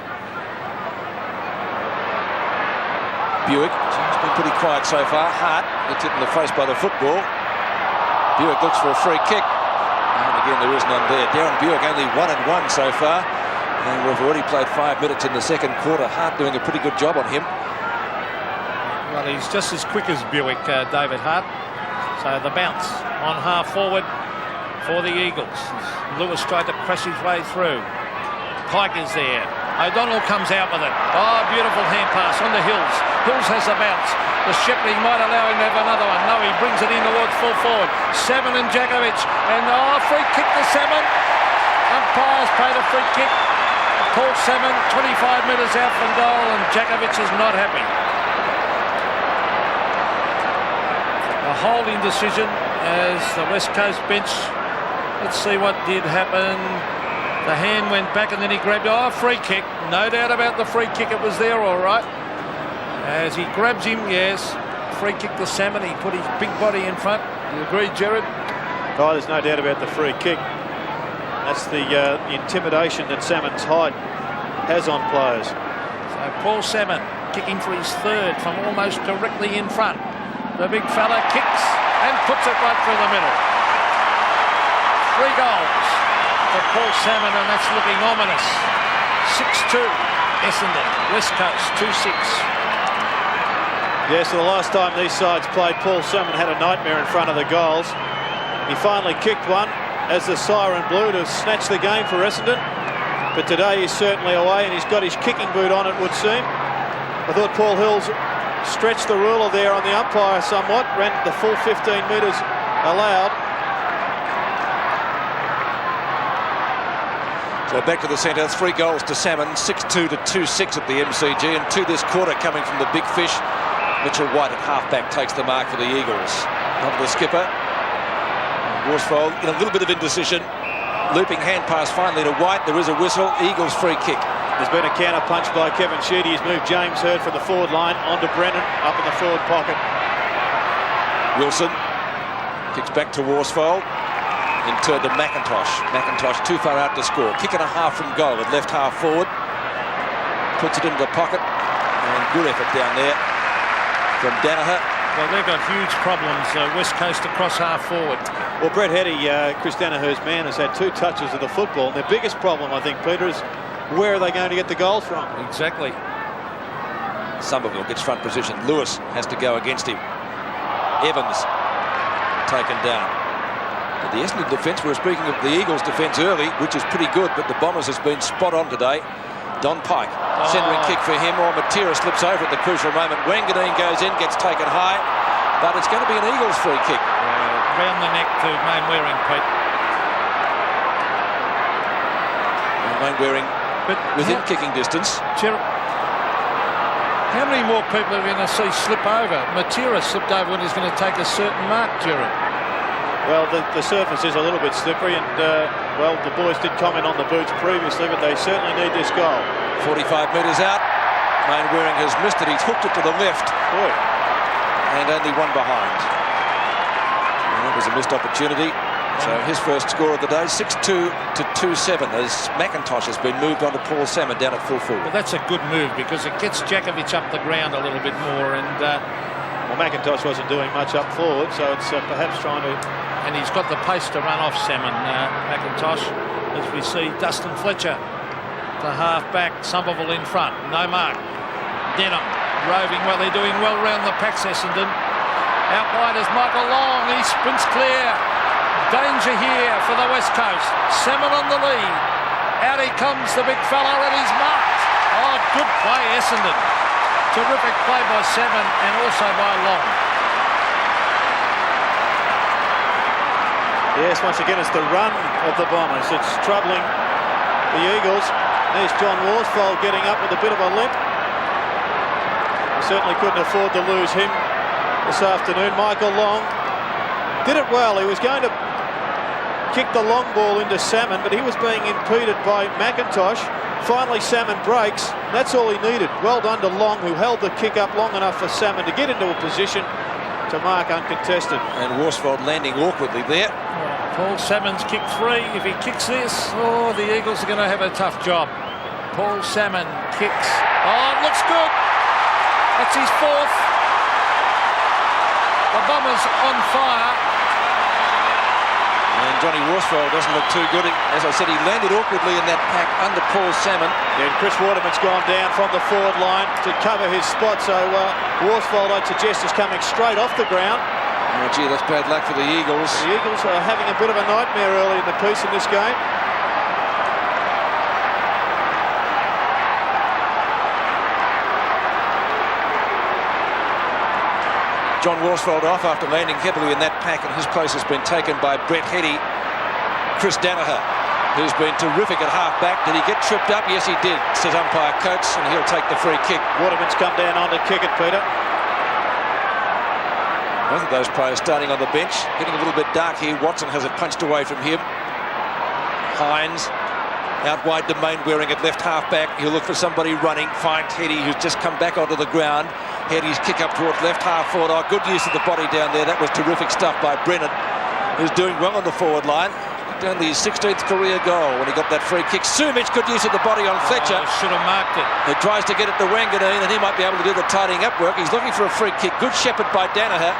Buick. He's been pretty quiet so far. Hart gets hit in the face by the football. Buick looks for a free kick. And again, there is none there. Darren Buick only 1-1 so far. And we've already played 5 minutes in the second quarter. Hart doing a pretty good job on him. Well, he's just as quick as Buick, David Hart. So the bounce on half forward for the Eagles. Lewis tried to crash his way through. Pike is there. O'Donnell comes out with it. Oh, beautiful hand pass on the Hills. Hills has a bounce. The Shepherd might allow him to have another one. No, he brings it in towards full forward. Salmon and Djakovic. And free kick to Salmon. Umpires paid a free kick. Paul Salmon 25 metres out from goal, and Djakovic is not happy. A holding decision as the West Coast bench. Let's see what did happen. The hand went back and then he grabbed. Oh, free kick. No doubt about the free kick. It was there all right. As he grabs him, yes. Free kick to Salmon. He put his big body in front. You agree, Jared? Oh, there's no doubt about the free kick. That's the intimidation that Salmon's height has on players. So Paul Salmon kicking for his third from almost directly in front. The big fella kicks and puts it right through the middle. 3 goals for Paul Salmon, and that's looking ominous. 6-2 Essendon, West Coast 2-6. Yeah, so the last time these sides played, Paul Salmon had a nightmare in front of the goals. He finally kicked one as the siren blew to snatch the game for Essendon. But today he's certainly away, and he's got his kicking boot on, it would seem. I thought Paul Hills stretched the ruler there on the umpire somewhat, ran the full 15 metres allowed. So back to the centre, 3 goals to Salmon, 6-2 to 2-6 at the MCG, and 2 this quarter coming from the big fish. Mitchell White at half-back takes the mark for the Eagles. On to the skipper. Worsfold in a little bit of indecision. Looping hand pass finally to White. There is a whistle. Eagles free kick. There's been a counter punch by Kevin Sheedy. He's moved James Hird from the forward line onto Brennan up in the forward pocket. Wilson kicks back to Worsfold. In turn to McIntosh. McIntosh too far out to score. Kick and a half from goal at left half forward. Puts it into the pocket. And good effort down there from Danaher. Well, they've got huge problems, West Coast across half forward. Well, Brett Hetty, Chris Danaher's man, has had 2 touches of the football. And their biggest problem, I think, Peter, is where are they going to get the goals from? Exactly. Somerville gets front position. Lewis has to go against him. Evans taken down. But the Essendon defence, we were speaking of the Eagles' defence early, which is pretty good, but the Bombers has been spot on today. Don Pike, centering kick for him, or Matera slips over at the crucial moment. Wanganeen goes in, gets taken high, but it's going to be an Eagles free kick. Round the neck to Mainwaring, Pete. Mainwaring within kicking distance. How many more people are we going to see slip over? Matera slipped over when he's going to take a certain mark, Gerard. Well, the surface is a little bit slippery, and, well, the boys did comment on the boots previously, but they certainly need this goal. 45 metres out. Mainwaring has missed it. He's hooked it to the left. Boy. And only one behind. And that was a missed opportunity. So his first score of the day, 6-2 to 2-7, as McIntosh has been moved on to Paul Salmon down at full forward. Well, that's a good move because it gets Jakovic up the ground a little bit more. And well, McIntosh wasn't doing much up forward, so it's perhaps trying to... And he's got the pace to run off Salmon, McIntosh, as we see Dustin Fletcher, the half-back, Somerville in front, no mark. Denham roving well, they're doing well round the packs, Essendon. Out wide is Michael Long, he sprints clear. Danger here for the West Coast. Salmon on the lead. Out he comes, the big fella, and he's marked. Oh, good play, Essendon. Terrific play by Salmon and also by Long. Yes, once again, it's the run of the Bombers. It's troubling the Eagles. There's John Worsfold getting up with a bit of a limp. They certainly couldn't afford to lose him this afternoon. Michael Long did it well. He was going to kick the long ball into Salmon, but he was being impeded by McIntosh. Finally, Salmon breaks. That's all he needed. Well done to Long, who held the kick up long enough for Salmon to get into a position to mark uncontested. And Worsfold landing awkwardly there. Paul Salmon's kick 3. If he kicks this, oh, the Eagles are going to have a tough job. Paul Salmon kicks. Oh, it looks good. That's his 4th. The Bombers on fire. And Johnny Worsfold doesn't look too good. As I said, he landed awkwardly in that pack under Paul Salmon. Yeah, Chris Waterman's gone down from the forward line to cover his spot, so Worsfold, I'd suggest, is coming straight off the ground. Oh, gee, that's bad luck for the Eagles. The Eagles are having a bit of a nightmare early in the piece in this game. John Worsfold off after landing heavily in that pack, and his place has been taken by Brett Hetty. Chris Danaher, who's been terrific at half-back. Did he get tripped up? Yes, he did, says umpire Coates, and he'll take the free kick. Waterman's come down on to kick it, Peter. Both of those players starting on the bench. Getting a little bit dark here. Watson has it punched away from him. Hines out wide to Mainwaring at left half-back. He'll look for somebody running. Finds Hetty, who's just come back onto the ground. Hetty's kick up towards left half forward. Oh, good use of the body down there. That was terrific stuff by Brennan, who's doing well on the forward line. Only his 16th career goal when he got that free kick. Sumic, good use of the body on Fletcher. Should have marked it. He tries to get it to Wanganeen, and he might be able to do the tidying up work. He's looking for a free kick. Good shepherd by Danaher,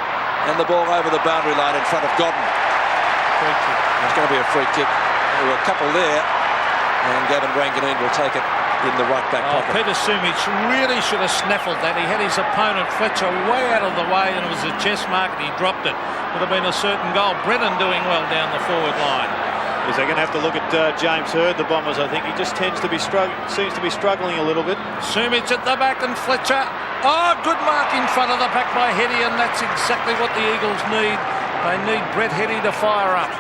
and the ball over the boundary line in front of Godden. There's going to be a free kick. There were a couple there, and Gavin Wanganeen will take it in the right back pocket. Peter Sumic really should have snaffled that. He had his opponent Fletcher way out of the way, and it was a chest mark, and he dropped it. Would have been a certain goal. Brennan doing well down the forward line. Is they're going to have to look at James Hird, the Bombers. I think he just seems to be struggling a little bit. Sumic at the back and Fletcher. Oh, good mark in front of the pack by Hetty, and that's exactly what the Eagles need. They need Brett Hetty to fire up.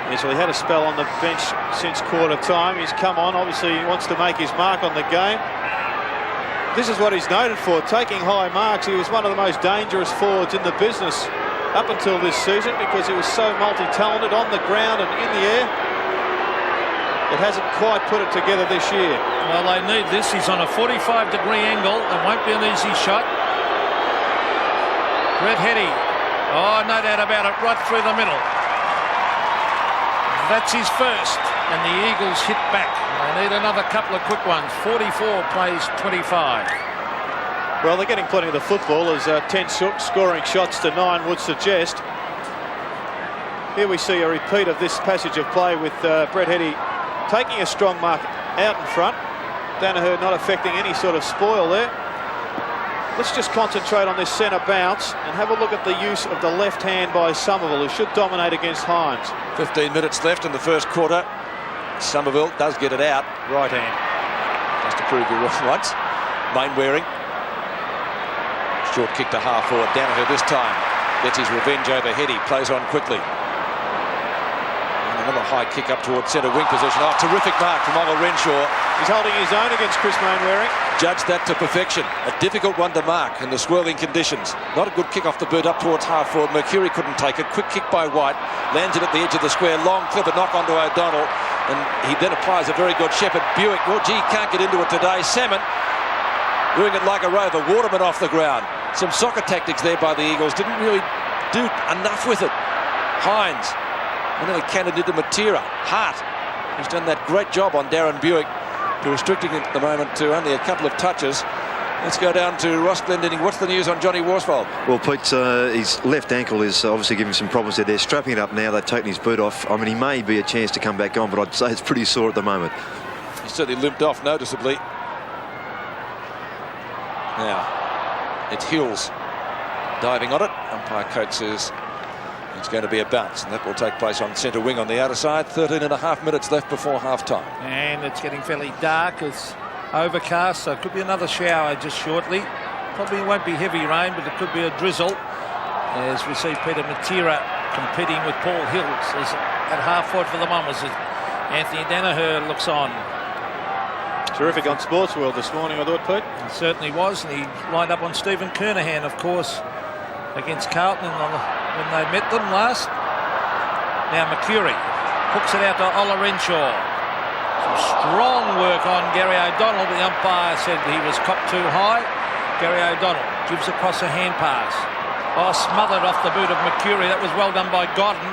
Yes, well, he had a spell on the bench since quarter time. He's come on. Obviously, he wants to make his mark on the game. This is what he's noted for, taking high marks. He was one of the most dangerous forwards in the business up until this season because he was so multi-talented on the ground and in the air. It hasn't quite put it together this year. Well, they need this. He's on a 45-degree angle. It won't be an easy shot. Brett Heady. Oh, no doubt about it. Right through the middle. That's his first. And the Eagles hit back. They need another couple of quick ones. 44 plays 25. Well, they're getting plenty of the football, as 10 scoring shots to 9 would suggest. Here we see a repeat of this passage of play with Brett Heady taking a strong mark out in front. Danaher not affecting any sort of spoil there. Let's just concentrate on this centre bounce and have a look at the use of the left hand by Somerville, who should dominate against Hines. 15 minutes left in the first quarter. Somerville does get it out. Right hand. Just to prove you're wrong once. Mainwaring. Short kick to half forward. Danaher this time gets his revenge over Heady. Plays on quickly. And another high kick up towards centre wing position. Oh, terrific mark from Oliver Renshaw. He's holding his own against Chris Mainwaring. Judged that to perfection. A difficult one to mark in the swirling conditions. Not a good kick off the boot up towards half forward. Mercury couldn't take it. Quick kick by White. Lands it at the edge of the square. Long clipper knock onto O'Donnell. And he then applies a very good Shepherd. Buick, well, gee, can't get into it today. Salmon doing it like a rover. Waterman off the ground. Some soccer tactics there by the Eagles. Didn't really do enough with it. Hines. And then he cannoned into Matera. Hart. He's done that great job on Darren Buick. Restricting it at the moment to only a couple of touches. Let's go down to Ross Glendinning. What's the news on Johnny Worsfold? Well, Pete, his left ankle is obviously giving some problems there. They're strapping it up now. They've taken his boot off. I mean, he may be a chance to come back on, but I'd say it's pretty sore at the moment. He certainly limped off noticeably. Now, it's Hills diving on it. Umpire Coates says it's going to be a bounce, and that will take place on centre wing on the outer side. 13.5 minutes left before half-time. And it's getting fairly dark. It's overcast, so it could be another shower just shortly. Probably won't be heavy rain, but it could be a drizzle. As we see Peter Matera competing with Paul Hills at half-forward for the Bombers. Anthony Danaher looks on. Terrific on Sports World this morning, I thought, Pete. He certainly was, and he lined up on Stephen Kernahan, of course, against Carlton when they met them last. Now Mercury hooks it out to Ola Renshaw. Some strong work on Gary O'Donnell, but the umpire said he was copped too high. Gary O'Donnell gives across a hand pass. Oh, smothered off the boot of Mercury. That was well done by Godden.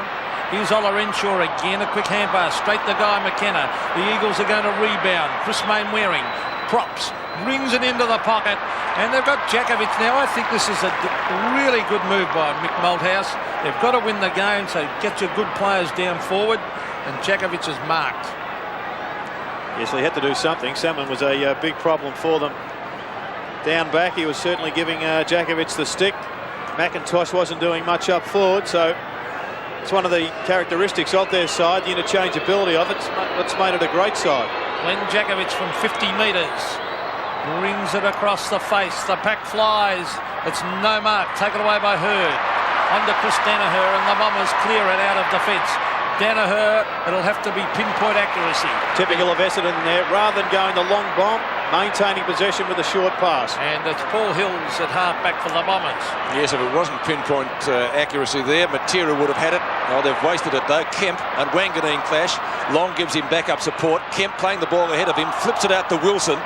Here's Ola Renshaw again, a quick hand pass straight to Guy McKenna. The Eagles are going to rebound. Chris Mainwaring props, brings it into the pocket, and they've got Jakovic now. I think this is a really good move by Mick Malthouse. They've got to win the game, so get your good players down forward, and Jakovic is marked. Yes, they had to do something. Salmon was a big problem for them. Down back, he was certainly giving Jakovic the stick. McIntosh wasn't doing much up forward, so it's one of the characteristics of their side, the interchangeability of it. That's made it a great side. Glenn Jakovic from 50 metres brings it across the face. The pack flies. It's no mark. Taken away by Hurd. On to Chris Danaher, and the Bombers clear it out of defence. Danaher, it'll have to be pinpoint accuracy. Typical of Essendon there. Rather than going the long bomb, maintaining possession with a short pass. And it's Paul Hills at half-back for the Bombers. Yes, if it wasn't pinpoint accuracy there, Matera would have had it. Oh, they've wasted it though. Kemp and Wanganeen clash. Long gives him backup support. Kemp playing the ball ahead of him, flips it out to Wilson,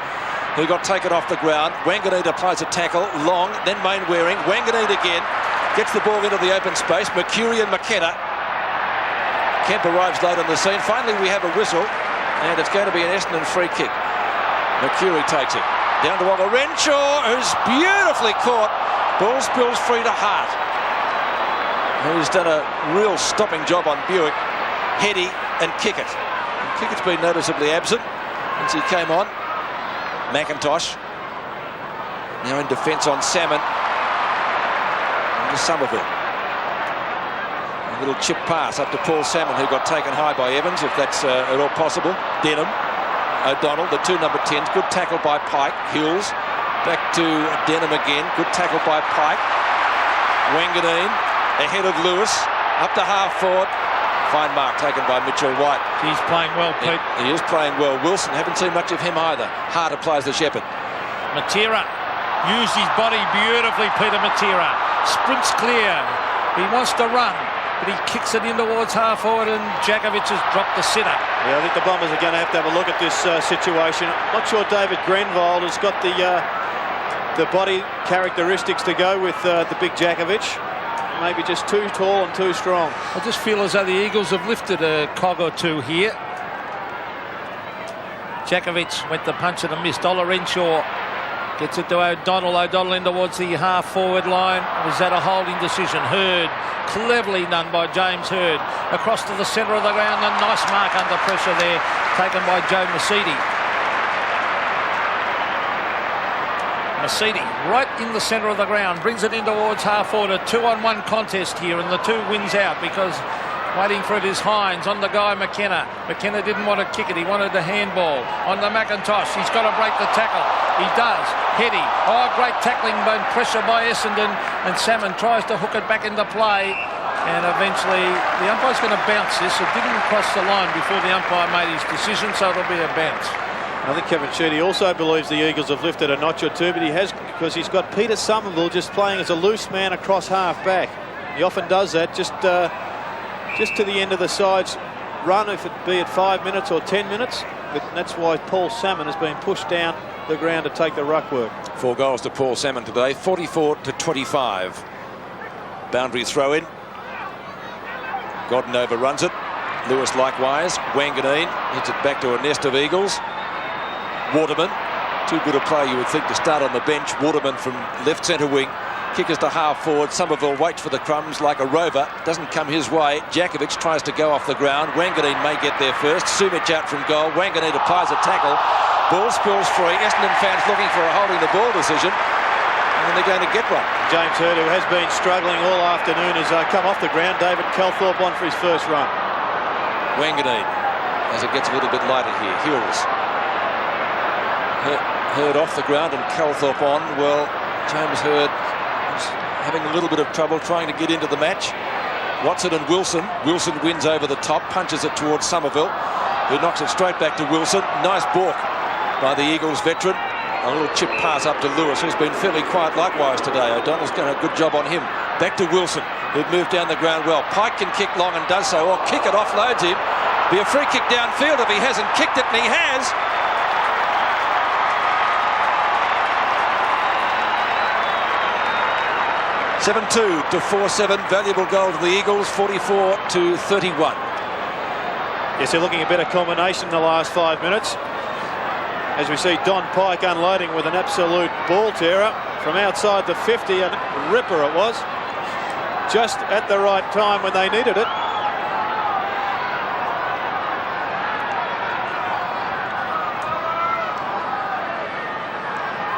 who got taken off the ground. Wanganeen applies a tackle. Long, then Mainwaring. Wanganeen again. Gets the ball into the open space. Mercury and McKenna. Kemp arrives late on the scene. Finally, we have a whistle, and it's going to be an Essendon free kick. Mercury takes it. Down to Oliver Renshaw, who's beautifully caught. Ball spills free to Hart, who's done a real stopping job on Buick. Heady and Kickett. And Kickett's been noticeably absent since he came on. McIntosh now in defence on Salmon. And to Somerville. A little chip pass up to Paul Salmon, who got taken high by Evans, if that's at all possible. Denham. O'Donnell, the two number 10s. Good tackle by Pike. Hills. Back to Denham again. Good tackle by Pike. Wanganeen ahead of Lewis. Up to half forward. Fine mark taken by Mitchell White. He's playing well, Pete. He is playing well. Wilson, haven't seen much of him either. Hard applies the shepherd. Matera used his body beautifully, Peter Matera. Sprints clear. He wants to run, but he kicks it in towards half forward, and Djakovic has dropped the sitter. Yeah, I think the Bombers are going to have a look at this situation. Not sure David Grenville has got the body characteristics to go with the big Djakovic. Maybe just too tall and too strong. I just feel as though the Eagles have lifted a cog or two here. Djakovic went the punch and a missed. Olorenshaw gets it to O'Donnell. O'Donnell in towards the half-forward line. Was that a holding decision? Hurd, cleverly done by James Hurd. Across to the centre of the ground. A nice mark under pressure there, taken by Joe Masidi. Masidi right in the centre of the ground, brings it in towards half-forward. A 2-on-1 contest here, and the 2 wins out because waiting for it is Hines on the guy McKenna. McKenna didn't want to kick it, he wanted the handball. On the McIntosh, he's got to break the tackle. He does. Heady. Oh, great tackling by pressure by Essendon, and Salmon tries to hook it back into play, and eventually the umpire's going to bounce this. It didn't cross the line before the umpire made his decision, so it'll be a bounce. I think Kevin Sheedy also believes the Eagles have lifted a notch or two, but he has, because he's got Peter Somerville just playing as a loose man across half back. He often does that, just to the end of the side's run, if it be at 5 minutes or 10 minutes. But that's why Paul Salmon has been pushed down the ground to take the ruck work. 4 goals to Paul Salmon today, 44-25. Boundary throw in. Godden overruns it. Lewis likewise. Wanganeen hits it back to a nest of Eagles. Waterman, too good a player you would think to start on the bench. Waterman from left centre wing. Kickers to half forward. Somerville waits for the crumbs like a rover. Doesn't come his way. Djakovic tries to go off the ground. Wanganeen may get there first. Sumic out from goal. Wanganeen applies a tackle. Ball spills free. Essendon fans looking for a holding the ball decision. And they're going to get one. James Hurd, who has been struggling all afternoon, has come off the ground. David Calthorpe on for his first run. Wanganeen, as it gets a little bit lighter here. Hills. Hurd off the ground and Calthorpe on. Well, James Hurd is having a little bit of trouble trying to get into the match. Watson and Wilson. Wilson wins over the top, punches it towards Somerville, who knocks it straight back to Wilson. Nice balk by the Eagles veteran. A little chip pass up to Lewis, who's been fairly quiet likewise today. O'Donnell's done a good job on him. Back to Wilson, who'd moved down the ground well. Pike can kick long and does so, or kick it offloads him. Be a free kick downfield if he hasn't kicked it, and he has. (7-2 to 4-7). Valuable goal to the Eagles. 44-31. Yes, they're looking a better combination in the last 5 minutes. As we see Don Pike unloading with an absolute ball terror from outside the 50. A ripper it was. Just at the right time when they needed it.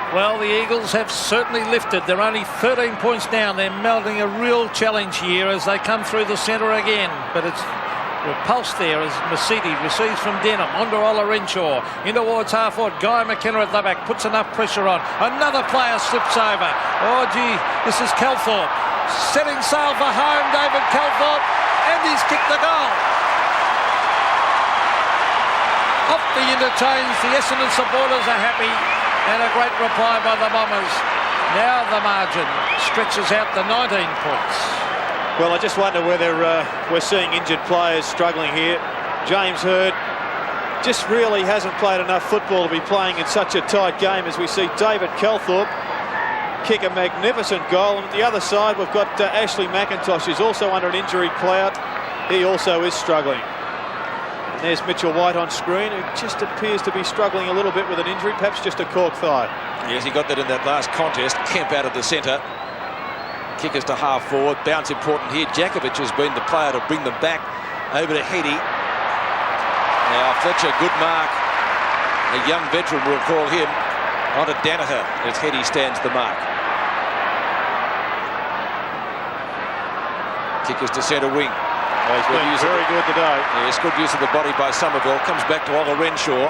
Well, the Eagles have certainly lifted. They're only 13 points down. They're mounting a real challenge here as they come through the centre again. But it's repulsed there as Masidi receives from Denham onto Olorenshaw in towards half forward. Guy McKenna at the back puts enough pressure on. Another player slips over. Oh gee, this is Calthorpe setting sail for home. David Calthorpe, and he's kicked the goal. Off the interchange, the Essendon supporters are happy, and a great reply by the Bombers. Now the margin stretches out to 19 points. Well, I just wonder whether we're seeing injured players struggling here. James Hurd just really hasn't played enough football to be playing in such a tight game, as we see David Calthorpe kick a magnificent goal. And at the other side, we've got Ashley McIntosh, who's also under an injury cloud. He also is struggling. And there's Mitchell White on screen, who just appears to be struggling a little bit with an injury, perhaps just a cork thigh. Yes, he got that in that last contest. Kemp out of the centre. Kickers to half forward. Bounce important here. Djakovic has been the player to bring them back over to Heady. Now Fletcher, good mark. A young veteran, will call him. Onto Danaher as Heady stands the mark. Kickers to centre wing. Oh, he's been very good today. Yes, good use of the body by Somerville. Comes back to Olorenshaw.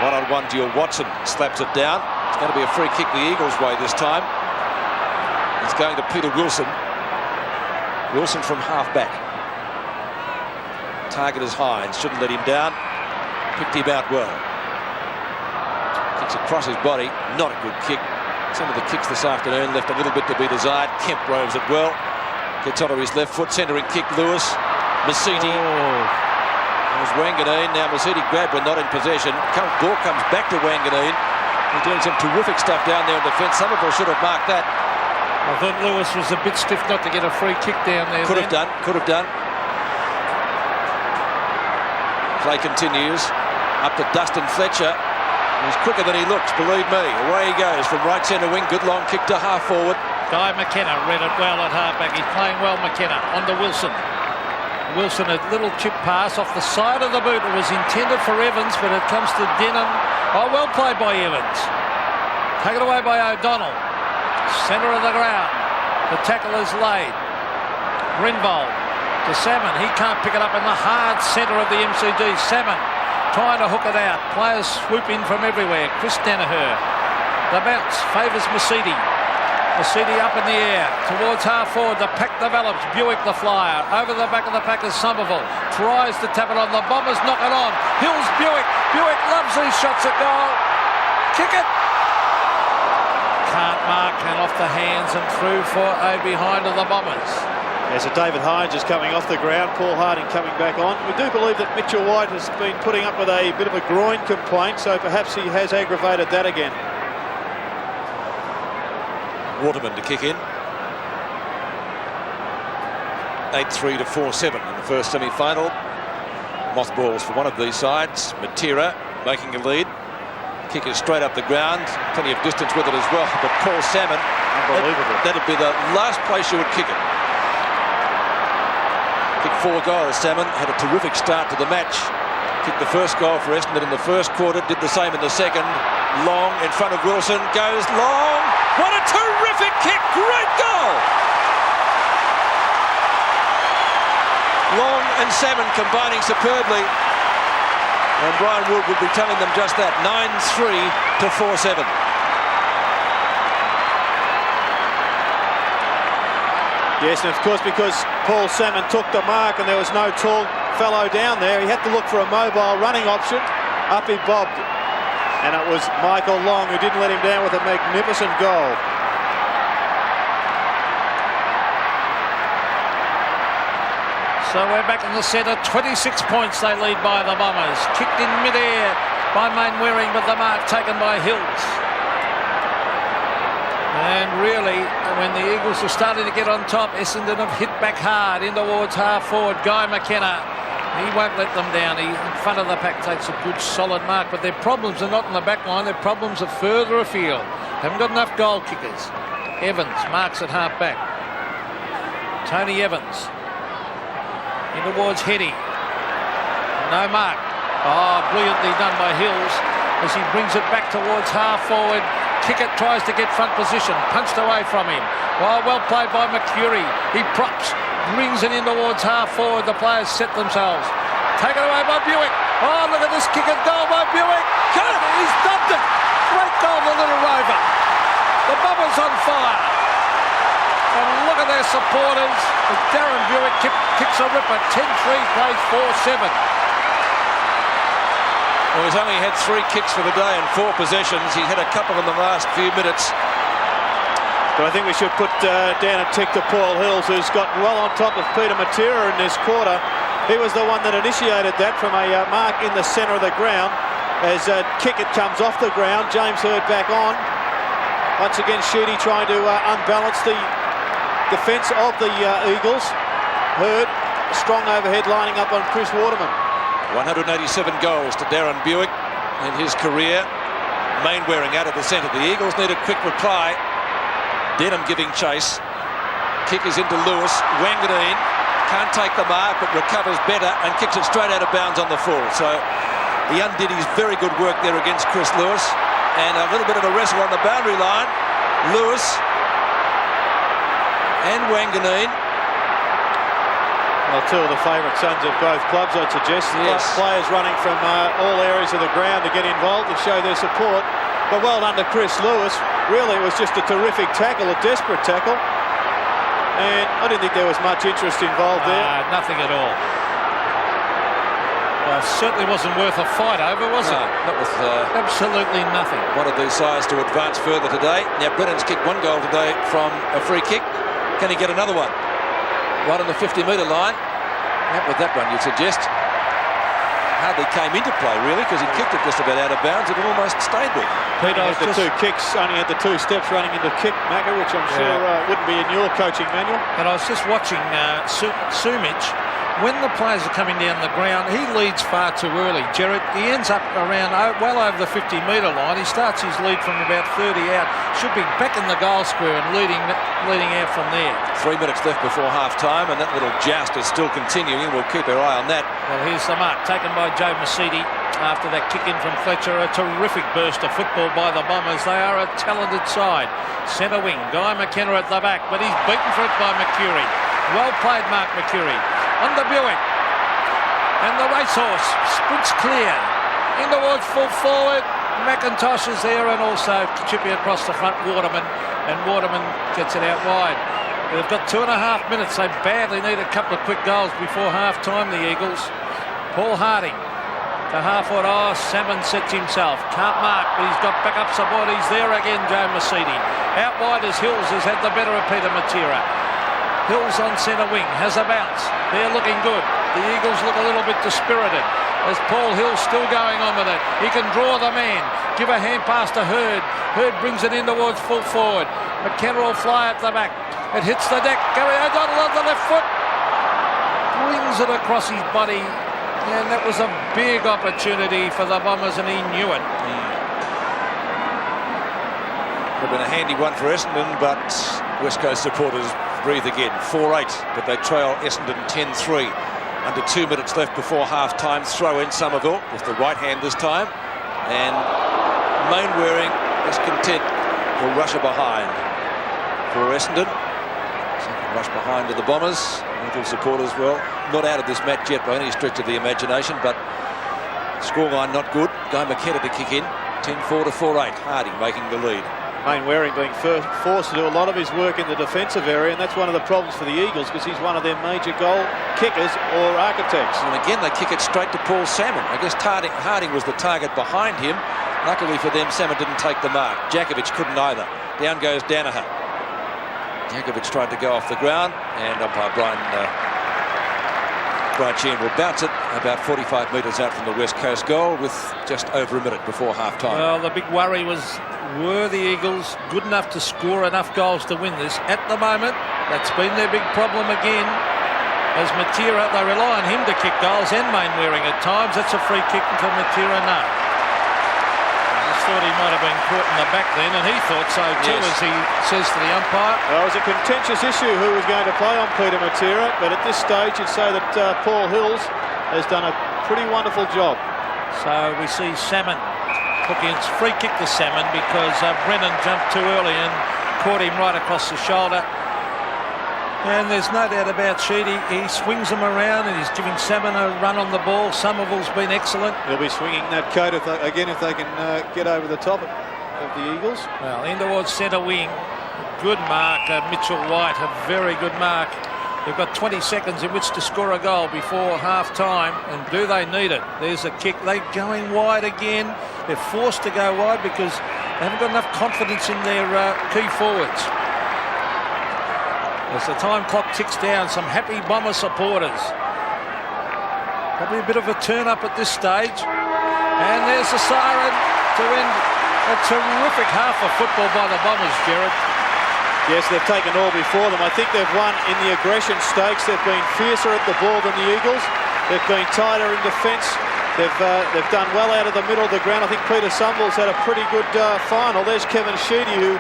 One-on-one to your Watson. Slaps it down. It's going to be a free kick the Eagles' way this time. It's going to Peter Wilson. Wilson from half-back. Target is high and shouldn't let him down. Picked him out well. Kicks across his body. Not a good kick. Some of the kicks this afternoon left a little bit to be desired. Kemp roves it well. Gets onto his left foot. Centering kick, Lewis. Masiti. There's Wanganeen. Now Masiti grabbed but not in possession. Ball comes back to Wanganeen. He's doing some terrific stuff down there in defence. Somerville should have marked that. I thought Lewis was a bit stiff not to get a free kick down there. Could have done. Could have done. Play continues. Up to Dustin Fletcher. He's quicker than he looks, believe me. Away he goes from right centre wing. Good long kick to half forward. Guy McKenna read it well at halfback. He's playing well, McKenna. On to Wilson. Wilson, a little chip pass off the side of the boot. It was intended for Evans, but it comes to Denham. Oh, well played by Evans. Taken away by O'Donnell. Centre of the ground. The tackle is laid. Grinvold to Salmon. He can't pick it up in the hard centre of the MCG. Salmon trying to hook it out. Players swoop in from everywhere. Chris Danaher. The bounce favours Masiti. Masiti up in the air towards half forward. The pack develops. Buick the flyer. Over the back of the pack is Somerville. Tries to tap it on. The Bombers knock it on. Hills Buick. Buick loves these shots at goal. Kick it. Can't mark, and off the hands and through for a behind of the Bombers. Yeah, so David Hines is coming off the ground. Paul Harding coming back on. We do believe that Mitchell White has been putting up with a bit of a groin complaint, so perhaps he has aggravated that again. Waterman to kick in. 8-3 to 4-7 in the first semi-final. Mothballs for one of these sides. Matera making a lead. Kick is straight up the ground. Plenty of distance with it as well. But Paul Salmon, unbelievable. That'd be the last place you would kick it. Kicked 4 goals. Salmon had a terrific start to the match. Kicked the first goal for Essendon in the first quarter. Did the same in the second. Long in front of Wilson. Goes long. What a terrific kick. Great goal. Long and Salmon combining superbly. And Brian Wood would be telling them just that. 9-3 to 4-7. Yes, and of course because Paul Salmon took the mark and there was no tall fellow down there, he had to look for a mobile running option. Up he bobbed. And it was Michael Long who didn't let him down with a magnificent goal. So we're back in the centre. 26 points they lead by the Bombers. Kicked in mid-air by Mainwaring, but the mark taken by Hills. And really, when the Eagles are starting to get on top, Essendon have hit back hard in towards half forward. Guy McKenna, he won't let them down. He, in front of the pack, takes a good solid mark, but their problems are not in the back line. Their problems are further afield. Haven't got enough goal kickers. Evans marks at half back. Tony Evans in towards Heady. No mark. Oh, brilliantly done by Hills as he brings it back towards half forward. Kickett tries to get front position. Punched away from him. Well played by Mercury. He props. Brings it in towards half forward. The players set themselves. Taken away by Buick. Oh, look at this kick and goal by Buick. He stopped it. Great goal, the little rover. The Bombers on fire. And look at their supporters. Darren Buick kicks a ripper. 10-3 plays 4-7. Well, he's only had 3 kicks for the day and 4 possessions. He had a couple in the last few minutes. But I think we should put down a tick to Paul Hills, who's gotten well on top of Peter Matera in this quarter. He was the one that initiated that from a mark in the centre of the ground. As Kickett comes off the ground, James Hird back on. Once again, Sheedy trying to unbalance the defence of the Eagles. Hird, strong overhead lining up on Chris Waterman. 187 goals to Darren Buick in his career. Mainwaring out of the centre. The Eagles need a quick reply. Denham giving chase. Kick is into Lewis. Wanganeen can't take the mark but recovers better and kicks it straight out of bounds on the full. So he undid his very good work there against Chris Lewis. And a little bit of a wrestle on the boundary line. Lewis and Wanganeen. Well, 2 of the favourite sons of both clubs, I'd suggest. Yes. Players running from all areas of the ground to get involved and show their support. But well done to Chris Lewis. Really, it was just a terrific tackle, a desperate tackle. And I didn't think there was much interest involved there. Nothing at all. Well, it certainly wasn't worth a fight over, was it? Not with absolutely nothing. one of these sides to advance further today. Now Brennan's kicked 1 goal today from a free kick. Can he get another one? Right on the 50-metre line. Not with that one, you'd suggest. Hardly came into play, really, because he kicked it just about out of bounds. It almost stayed there. Peter had the 2 kicks, only had the 2 steps running into kick, Macca, which I'm sure wouldn't be in your coaching manual. And I was just watching Sumic. When the players are coming down the ground, he leads far too early. Gerard, he ends up around well over the 50-metre line. He starts his lead from about 30 out. Should be back in the goal square and leading out from there. 3 minutes left before half-time, and that little joust is still continuing. We'll keep our eye on that. Well, here's the mark taken by Joe Masidi after that kick in from Fletcher. A terrific burst of football by the Bombers. They are a talented side. Centre wing, Guy McKenna at the back, but he's beaten for it by Mercury. Well played, Mark Mercury. Under Buick, and the racehorse sprints clear in towards full forward. McIntosh is there, and also chipping across the front, Waterman, and Waterman gets it out wide. They've got 2.5 minutes. They badly need a couple of quick goals before half-time, the Eagles. Paul Harding to half-forward. Salmon sets himself. Can't mark, but he's got backup support. He's there again, Joe Masidi. Out wide as Hills has had the better of Peter Matera. Hills on centre wing, has a bounce. They're looking good. The Eagles look a little bit dispirited as Paul Hill's still going on with it. He can draw the man. Give a hand pass to Hurd. Hurd brings it in towards full forward. McKenna will fly at the back. It hits the deck. Gary O'Donnell on the left foot. Brings it across his body. And that was a big opportunity for the Bombers, and he knew it. Would have been a handy one for Essendon, but West Coast supporters breathe again. 4-8, but they trail Essendon 10-3. Under 2 minutes left before half-time. Throw in Somerville with the right hand this time. And Mainwaring is content for rusher behind for Essendon. Second rush behind to the Bombers. Eagles supporters, well, not out of this match yet by any stretch of the imagination, but scoreline not good. Guy McKenna to kick in. 10-4 to 4-8. Harding making the lead. Mainwaring being forced to do a lot of his work in the defensive area, and that's one of the problems for the Eagles, because he's one of their major goal kickers or architects. And again, they kick it straight to Paul Salmon. I guess Harding was the target behind him. Luckily for them, Salmon didn't take the mark. Jakovic couldn't either. Down goes Danaher. Jakovic tried to go off the ground, and umpire Brian Sheehan will bounce it about 45 metres out from the West Coast goal with just over a minute before half-time. Well, the big worry was, were the Eagles good enough to score enough goals to win this? At the moment, that's been their big problem again. As Matera, they rely on him to kick goals, and Mainwaring at times. That's a free kick to Matera, no. I just thought he might have been caught in the back then, and he thought so too, as he says to the umpire. Well, it was a contentious issue who was going to play on Peter Matera, but at this stage you'd say that Paul Hills has done a pretty wonderful job. So we see Salmon hooking. It's free kick to Salmon because Brennan jumped too early and caught him right across the shoulder. And there's no doubt about Sheedy. He swings them around and he's giving Salmon a run on the ball. Somerville's been excellent. He'll be swinging that coat if they can get over the top of the Eagles. Well, in towards centre wing. Good mark. Mitchell White, a very good mark. They've got 20 seconds in which to score a goal before half-time, and do they need it? There's a kick. They're going wide again. They're forced to go wide because they haven't got enough confidence in their key forwards. As the time clock ticks down, some happy Bomber supporters. Probably a bit of a turn-up at this stage. And there's the siren to end a terrific half of football by the Bombers, Gerard. Yes, they've taken all before them. I think they've won in the aggression stakes. They've been fiercer at the ball than the Eagles. They've been tighter in defence. They've done well out of the middle of the ground. I think Peter Somerville's had a pretty good final. There's Kevin Sheedy, who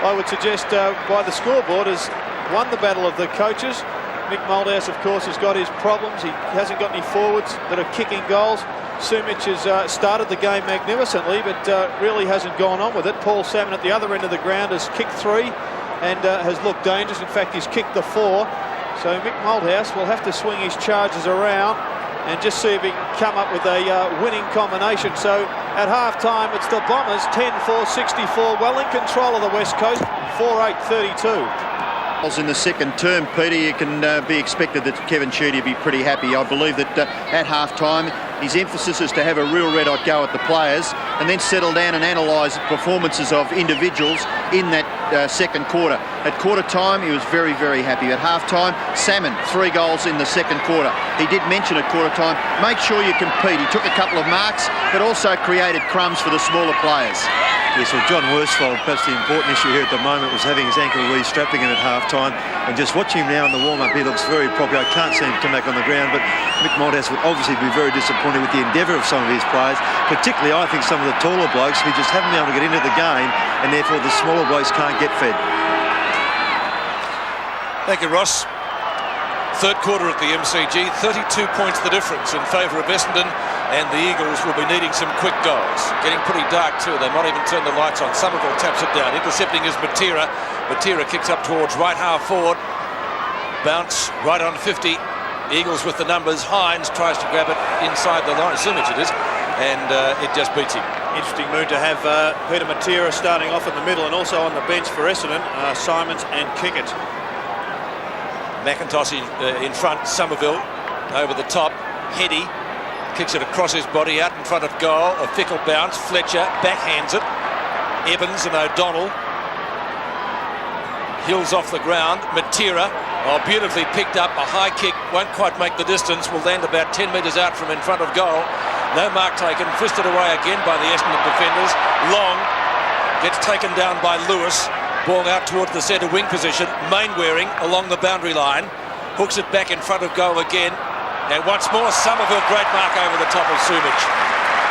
I would suggest by the scoreboard has won the battle of the coaches. Mick Moldhouse, of course, has got his problems. He hasn't got any forwards that are kicking goals. Sumic has started the game magnificently, but really hasn't gone on with it. Paul Salmon at the other end of the ground has kicked 3. And has looked dangerous. In fact, he's kicked the 4. So Mick Moldhouse will have to swing his charges around and just see if he can come up with a winning combination. So at half-time, it's the Bombers 10-4, 64, well in control of the West Coast, 4-8, 32. In the second term, Peter, you can be expected that Kevin Sheedy will be pretty happy. I believe that at half-time, his emphasis is to have a real red-hot go at the players and then settle down and analyse performances of individuals in that second quarter. At quarter time, he was very, very happy. At half-time, Salmon, 3 goals in the second quarter. He did mention at quarter time, make sure you compete. He took a couple of marks, but also created crumbs for the smaller players. Yes, well, John Worsfold, perhaps the important issue here at the moment was having his ankle re-strapping in at half-time, and just watching him now in the warm-up, he looks very proper. I can't see him come back on the ground, but Mick Montez would obviously be very disappointed with the endeavour of some of his players, particularly, I think, some of the taller blokes who just haven't been able to get into the game, and therefore the smaller blokes can't get fed. Thank you, Ross. Third quarter at the MCG, 32 points the difference in favour of Essendon, and the Eagles will be needing some quick goals. Getting pretty dark too. They might even turn the lights on. Somerville taps it down. Intercepting is Matera. Matera kicks up towards right half forward. Bounce right on 50. Eagles with the numbers. Hines tries to grab it inside the line. Sumich it is, and it just beats him. Interesting move to have Peter Matera starting off in the middle and also on the bench for Essendon, Simons and Kickett. McIntosh in front, Somerville over the top, Heady kicks it across his body out in front of goal, a fickle bounce, Fletcher backhands it, Evans and O'Donnell, Hills off the ground, Matera, beautifully picked up, a high kick, won't quite make the distance, will land about 10 metres out from in front of goal, no mark taken, fisted away again by the Essendon defenders, Long gets taken down by Lewis. Ball out towards the centre wing position. Mainwaring along the boundary line. Hooks it back in front of goal again. And once more, Somerville, great mark over the top of Sumich.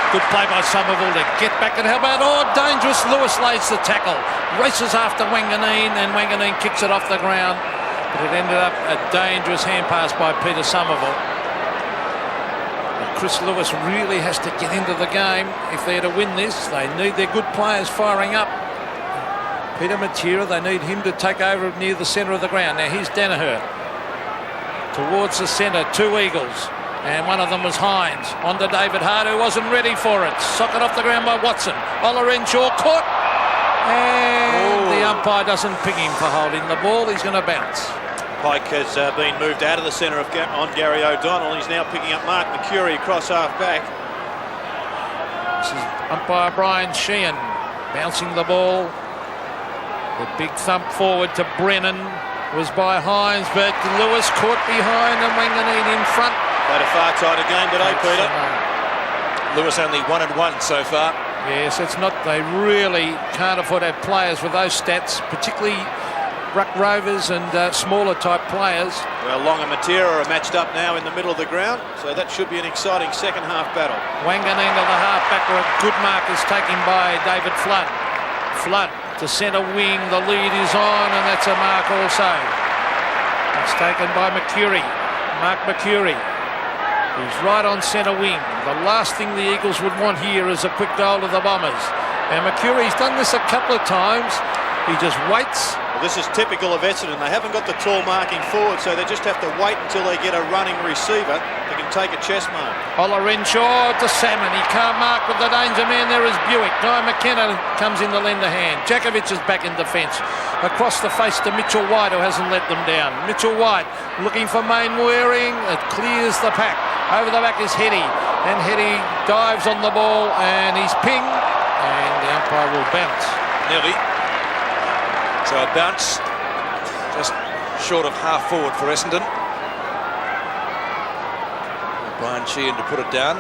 Good play by Somerville to get back and help out. Oh, dangerous. Lewis lays the tackle. Races after Wanganeen, and Wanganeen kicks it off the ground. But it ended up a dangerous hand pass by Peter Somerville. And Chris Lewis really has to get into the game if they're to win this. They need their good players firing up. Peter Matera, they need him to take over near the centre of the ground. Now here's Danaher towards the centre, 2 Eagles, and one of them was Hines. On to David Hart, who wasn't ready for it. Socket off the ground by Watson. Ola Renshaw caught, and the umpire doesn't pick him for holding the ball. He's going to bounce. Pike has been moved out of the centre on Gary O'Donnell. He's now picking up Mark McCurry across half back. This is umpire Brian Sheehan bouncing the ball. The big thump forward to Brennan was by Hines, but Lewis caught behind and Wanganeen in front. Played a far tighter game today, Peter. Lewis only 1-1 so far. Yes, it's not. They really can't afford to have players with those stats, particularly ruck rovers and smaller type players. Well, Long and Matera are matched up now in the middle of the ground, so that should be an exciting second half battle. Wanganeen to the half back, where a good mark is taken by David Flood. Flood to centre wing, the lead is on, and that's a mark also. It's taken by Mercury, Mark Mercury. He's right on centre wing. The last thing the Eagles would want here is a quick goal to the Bombers. And Mercury's done this a couple of times. He just waits. Well, this is typical of Essendon. They haven't got the tall marking forward, so they just have to wait until they get a running receiver that can take a chest mark. Ola Renshaw to Salmon. He can't mark with the danger man. There is Buick. Guy McKenna comes in to lend a hand. Jakovic is back in defence. Across the face to Mitchell White, who hasn't let them down. Mitchell White looking for Mainwaring. It clears the pack. Over the back is Heady. And Heady dives on the ball, and he's pinged. And the umpire will bounce. Nearly. So a bounce just short of half forward for Essendon. Brian Sheehan to put it down.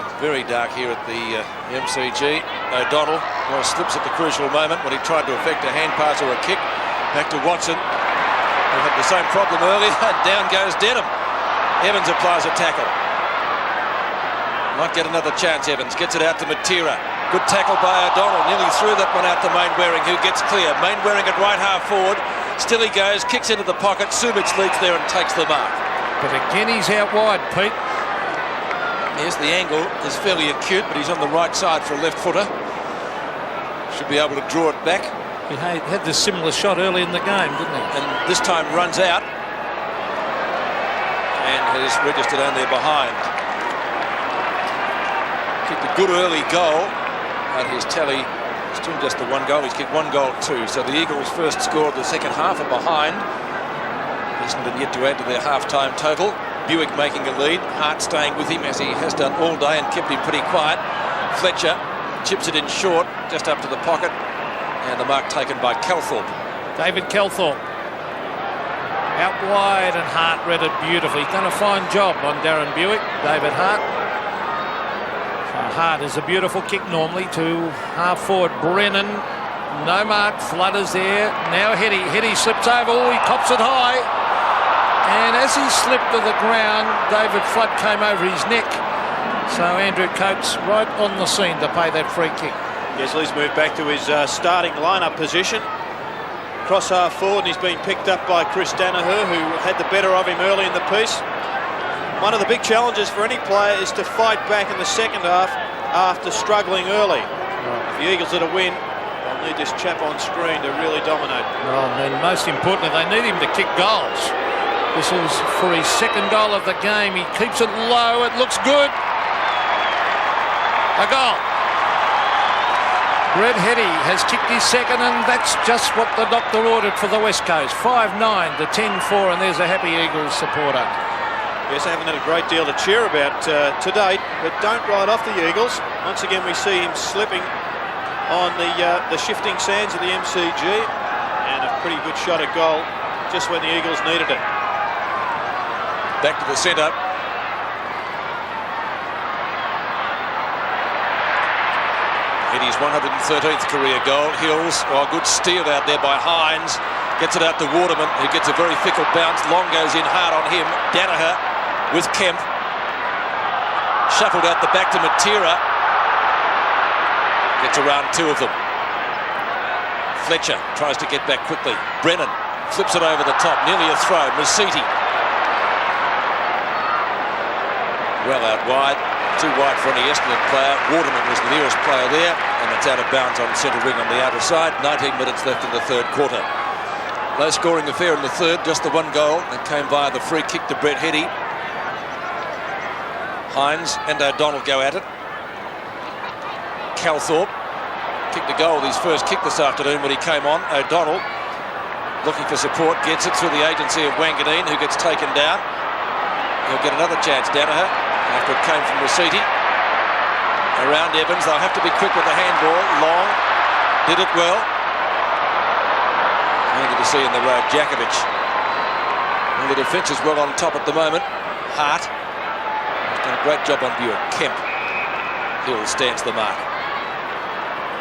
It's very dark here at the MCG. O'Donnell slips at the crucial moment when he tried to effect a hand pass or a kick. Back to Watson, who had the same problem earlier. Down goes Denham. Evans applies a tackle. Might get another chance, Evans. Gets it out to Matera. Good tackle by O'Donnell. Nearly threw that one out to Mainwaring, who gets clear. Mainwaring at right half forward. Still he goes, kicks into the pocket. Sumich leads there and takes the mark. But again, he's out wide, Pete. Yes, the angle is fairly acute, but he's on the right side for a left footer. Should be able to draw it back. He had this similar shot early in the game, didn't he? And this time runs out. And has registered only behind. Kicked a good early goal. But his tally Still just the one goal. He's kicked one goal too. So the Eagles' first score of the second half are behind. Essendon yet to add to their half-time total. Buick making a lead. Hart staying with him as he has done all day and kept him pretty quiet. Fletcher chips it in short, just up to the pocket. And the mark taken by Calthorpe. David Calthorpe. Out wide, and Hart read it beautifully. He's done a fine job on Darren Buick, David Hart. So Hart is a beautiful kick normally to half forward Brennan. No mark, Flooders there. Now Heady slips over. Oh, he cops it high. And as he slipped to the ground, David Flood came over his neck. So Andrew Coates right on the scene to pay that free kick. Leslie's moved back to his starting lineup position. Cross half forward, and he's been picked up by Chris Danaher, who had the better of him early in the piece. One of the big challenges for any player is to fight back in the second half after struggling early. If the Eagles are to win, they'll need this chap on screen to really dominate. Well, and most importantly, they need him to kick goals. This is for his second goal of the game. He keeps it low. It looks good. A goal. Brett Heady has kicked his second, and that's just what the doctor ordered for the West Coast. 5-9 to 10-4, and there's a happy Eagles supporter. Yes, they haven't had a great deal to cheer about to date, but don't write off the Eagles. Once again, we see him slipping on the shifting sands of the MCG, and a pretty good shot at goal just when the Eagles needed it. Back to the centre. Heady's 113th career goal. Hills, a good steal out there by Hines. Gets it out to Waterman, who gets a very fickle bounce. Long goes in hard on him. Danaher with Kemp. Shuffled out the back to Matera. Gets around two of them. Fletcher tries to get back quickly. Brennan flips it over the top. Nearly a throw. Masiti. Well out wide. Too wide for any Essendon player. Waterman was the nearest player there, and it's out of bounds on centre ring on the outer side. 19 minutes left in the third quarter. Low scoring affair in the third, just the one goal that came via the free kick to Brett Heady. Hines and O'Donnell go at it. Calthorpe kicked a goal with his first kick this afternoon when he came on. O'Donnell looking for support, gets it through the agency of Wanganeen, who gets taken down. He'll get another chance, Danaher, after it came from Rasiti. Around Evans, they'll have to be quick with the handball. Long did it well. Handy to see in the road, Jakovic. And the defence is well on top at the moment. Hart has done a great job on Buick. Kemp. Hill stands the mark.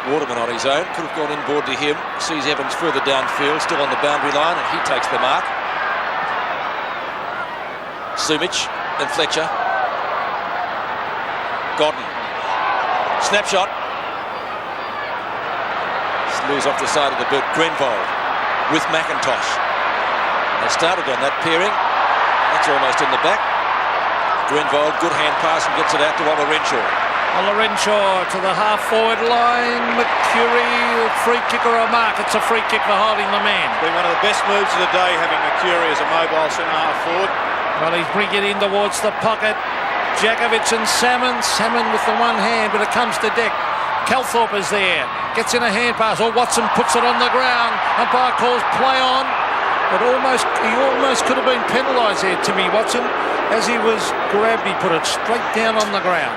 Waterman on his own, could have gone inboard to him. Sees Evans further downfield, still on the boundary line, and he takes the mark. Sumic and Fletcher. Godden. Snapshot. Slews off the side of the boot. Grenvold with McIntosh. They started on that pairing. That's almost in the back. Grenvold, good hand pass, and gets it out to Olorenshaw. Olorenshaw to the half-forward line. Mercury, free kick or a mark. It's a free kick for holding the man. Been one of the best moves of the day, having Mercury as a mobile centre half-forward. Well, he's bringing it in towards the pocket. Jakovic and Salmon with the one hand, but it comes to deck. Calthorpe is there, gets in a hand pass. Watson puts it on the ground. Umpire calls play on, but he almost could have been penalised there, Timmy Watson. As he was grabbed, he put it straight down on the ground.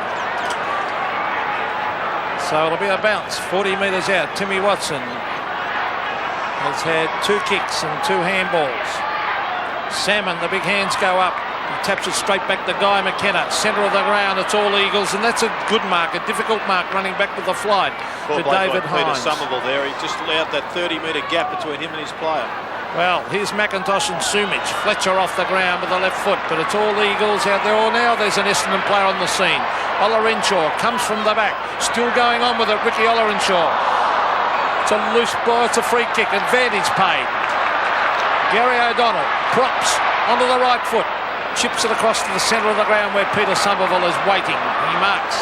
So it'll be a bounce, 40 metres out. Timmy Watson has had 2 kicks and 2 handballs. Salmon, the big hands go up. He taps it straight back to Guy McKenna. Centre of the ground, it's all Eagles, and that's a good mark, a difficult mark, running back with the flight to David Hines. Peter Somerville there, he just allowed that 30-metre gap between him and his player. Well, here's McIntosh and Sumic. Fletcher off the ground with the left foot, but it's all Eagles out there. Now there's an Essendon player on the scene. Olorenshaw comes from the back, still going on with it, Ricky Olorenshaw. It's a loose ball, it's a free kick, advantage paid. Gary O'Donnell props onto the right foot, chips it across to the centre of the ground where Peter Somerville is waiting. He marks.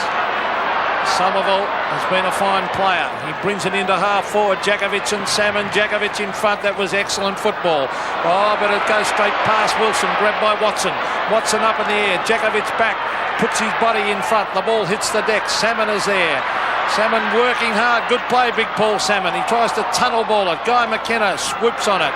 Somerville has been a fine player. He brings it into half forward. Jakovic and Salmon. Jakovic in front. That was excellent football. Oh, but it goes straight past Wilson. Grabbed by Watson. Watson up in the air. Jakovic back. Puts his body in front. The ball hits the deck. Salmon is there. Salmon working hard. Good play, Big Paul Salmon. He tries to tunnel ball it. Guy McKenna swoops on it.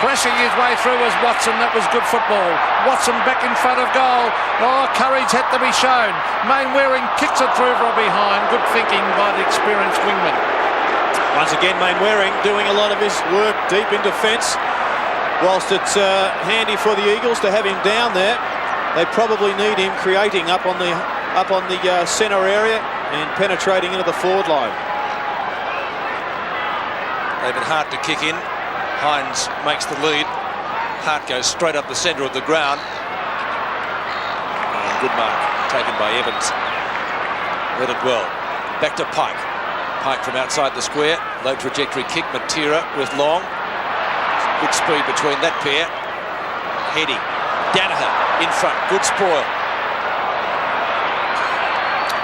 Crashing his way through was Watson. That was good football. Watson back in front of goal. Oh, courage had to be shown. Mainwaring kicks it through from behind. Good thinking by the experienced wingman. Once again, Mainwaring doing a lot of his work deep in defence. Whilst it's handy for the Eagles to have him down there, they probably need him creating up on the centre area and penetrating into the forward line. They've been hard to kick in. Hines makes the lead. Hart goes straight up the centre of the ground. And good mark taken by Evans. Read it well. Back to Pike. Pike from outside the square. Low trajectory kick. Matera with long. Good speed between that pair. Heady. Danaher in front. Good spoil.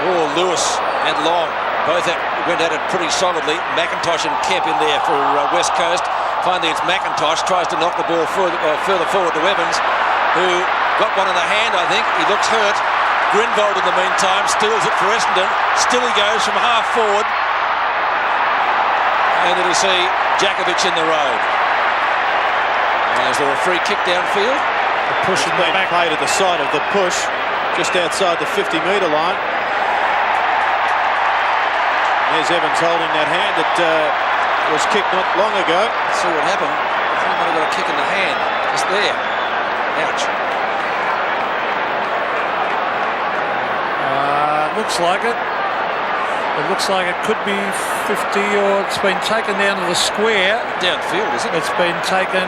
Oh, Lewis and Long both went at it pretty solidly. McIntosh and Kemp in there for West Coast. Finally, it's McIntosh tries to knock the ball further forward to Evans, who got one in the hand, I think. He looks hurt. Grinvold, in the meantime, steals it for Essendon. Still he goes from half forward. And then you see Jakovic in the road. And is there a free kick downfield? The push has been played at the side of the push, just outside the 50-metre line. There's Evans holding that hand that was kicked not long ago. Let's see what happened. I think he might have got a kick in the hand. Just there. Ouch. Looks like it. It looks like it could be 50, or it's been taken down to the square. Downfield, is it? It's been taken.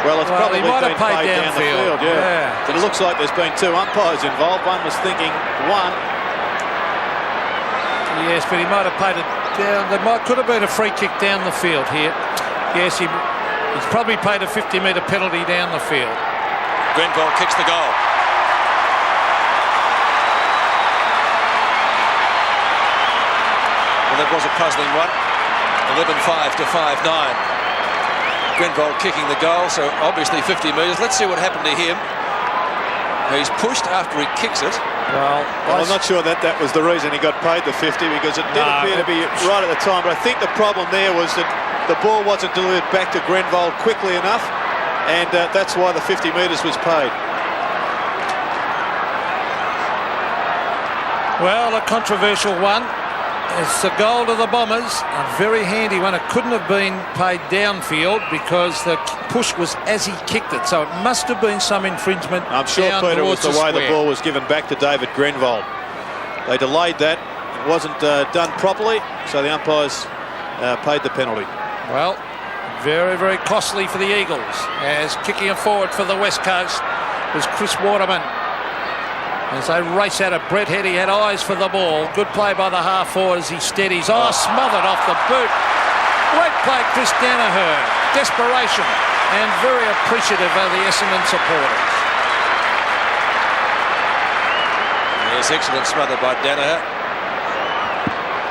Well, it's probably he might been have played down the field, yeah. But it looks like there's been two umpires involved. One was thinking one. Yes, but he might have played it down. There could have been a free kick down the field here. Yes, he's probably played a 50-metre penalty down the field. Grenville kicks the goal. Well, that was a puzzling one. 11-5 to 5-9. Grenville kicking the goal, so obviously 50 metres. Let's see what happened to him. He's pushed after he kicks it. Well, I'm not sure that was the reason he got paid the 50, because it did appear to be right at the time. But I think the problem there was that the ball wasn't delivered back to Grenville quickly enough, and that's why the 50 metres was paid. Well, a controversial one. It's the goal to the Bombers, a very handy one. It couldn't have been paid downfield because the push was as he kicked it, so it must have been some infringement. I'm sure, Peter, it was the way the ball was given back to David Grenville. They delayed that. It wasn't done properly, so the umpires paid the penalty. Well, very, very costly for the Eagles, as kicking it forward for the West Coast was Chris Waterman. As they race at it, Brett Heady had eyes for the ball. Good play by the half forward as he steadies. Oh, smothered off the boot. Great play, Chris Danaher. Desperation, and very appreciative of the Essendon supporters. Yes, excellent smother by Danaher.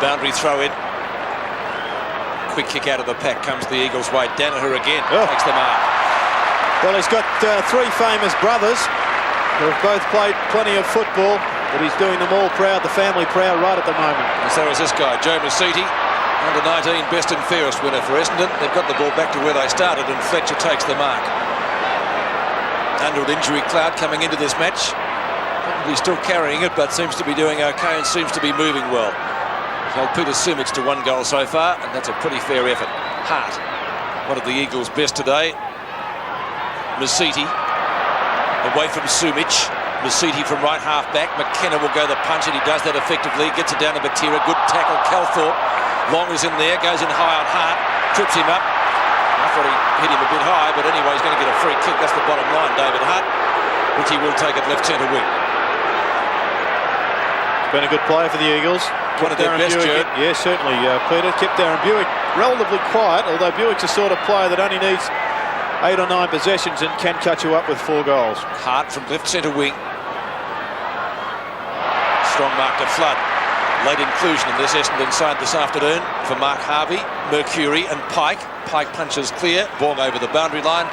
Boundary throw in. Quick kick out of the pack comes the Eagles' way. Danaher again takes the mark. Well, he's got three famous brothers who have both played plenty of football, but he's doing them all proud, the family proud, right at the moment. And so is this guy, Joe Masiti, under-19 best and fairest winner for Essendon. They've got the ball back to where they started, and Fletcher takes the mark. Under an injury cloud coming into this match. Probably still carrying it, but seems to be doing okay and seems to be moving well. Held Peter Simic to 1 goal so far, and that's a pretty fair effort. Hart, one of the Eagles' best today. Masiti. Away from Sumic. Masiti from right half back. McKenna will go the punch, and he does that effectively. Gets it down to Matera. Good tackle, Calthorpe. Long is in there. Goes in high on Hart. Trips him up. I thought he hit him a bit high, but anyway, he's going to get a free kick. That's the bottom line, David Hart, which he will take at left centre wing. Been a good player for the Eagles. One of their best, Joe. Yes, certainly, Peter. Kept Darren Buick relatively quiet, although Buick's a sort of player that only needs 8 or 9 possessions and can cut you up with 4 goals. Hart from left centre wing. Strong mark to Flood. Late inclusion in this Essendon side this afternoon for Mark Harvey, Mercury and Pike. Pike punches clear, ball over the boundary line,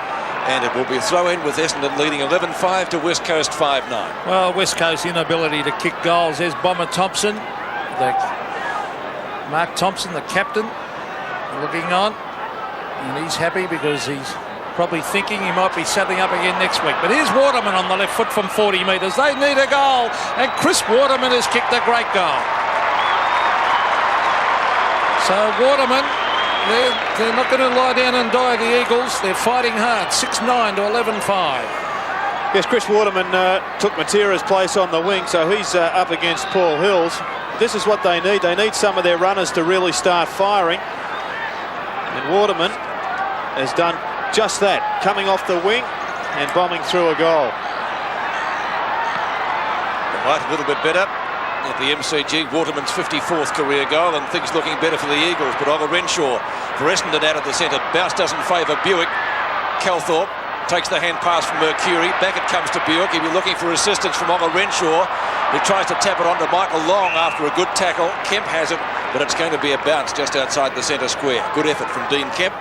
and it will be a throw-in with Essendon leading 11-5 to West Coast 5-9. Well, West Coast inability to kick goals. There's Bomber Thompson. The Mark Thompson, the captain, looking on, and he's happy because he's probably thinking he might be settling up again next week. But here's Waterman on the left foot from 40 metres. They need a goal, and Chris Waterman has kicked a great goal. So Waterman, they're not going to lie down and die, the Eagles. They're fighting hard. 6-9 to 11-5. Yes, Chris Waterman took Matera's place on the wing, so he's up against Paul Hills. This is what they need. They need some of their runners to really start firing. And Waterman has done just that, coming off the wing and bombing through a goal. Right, a little bit better at the MCG. Waterman's 54th career goal, and things looking better for the Eagles. But Oliver Renshaw for Essendon out of the centre. Bounce doesn't favour Buick. Calthorpe takes the hand pass from Mercury. Back it comes to Buick. He'll be looking for assistance from Oliver Renshaw, who tries to tap it onto Michael Long after a good tackle. Kemp has it, but it's going to be a bounce just outside the centre square. Good effort from Dean Kemp.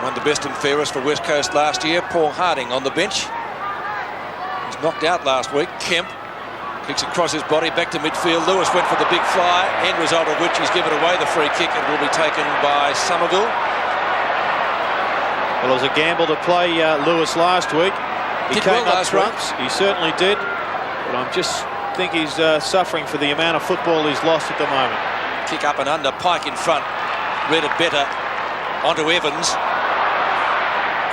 One of the best and fairest for West Coast last year. Paul Harding on the bench. He's knocked out last week. Kemp kicks across his body back to midfield. Lewis went for the big fly, end result of which he's given away the free kick. It will be taken by Somerville. Well, it was a gamble to play Lewis last week. He came up trumps. He certainly did. But I just think he's suffering for the amount of football he's lost at the moment. Kick up and under. Pike in front. Read it better. Onto Evans.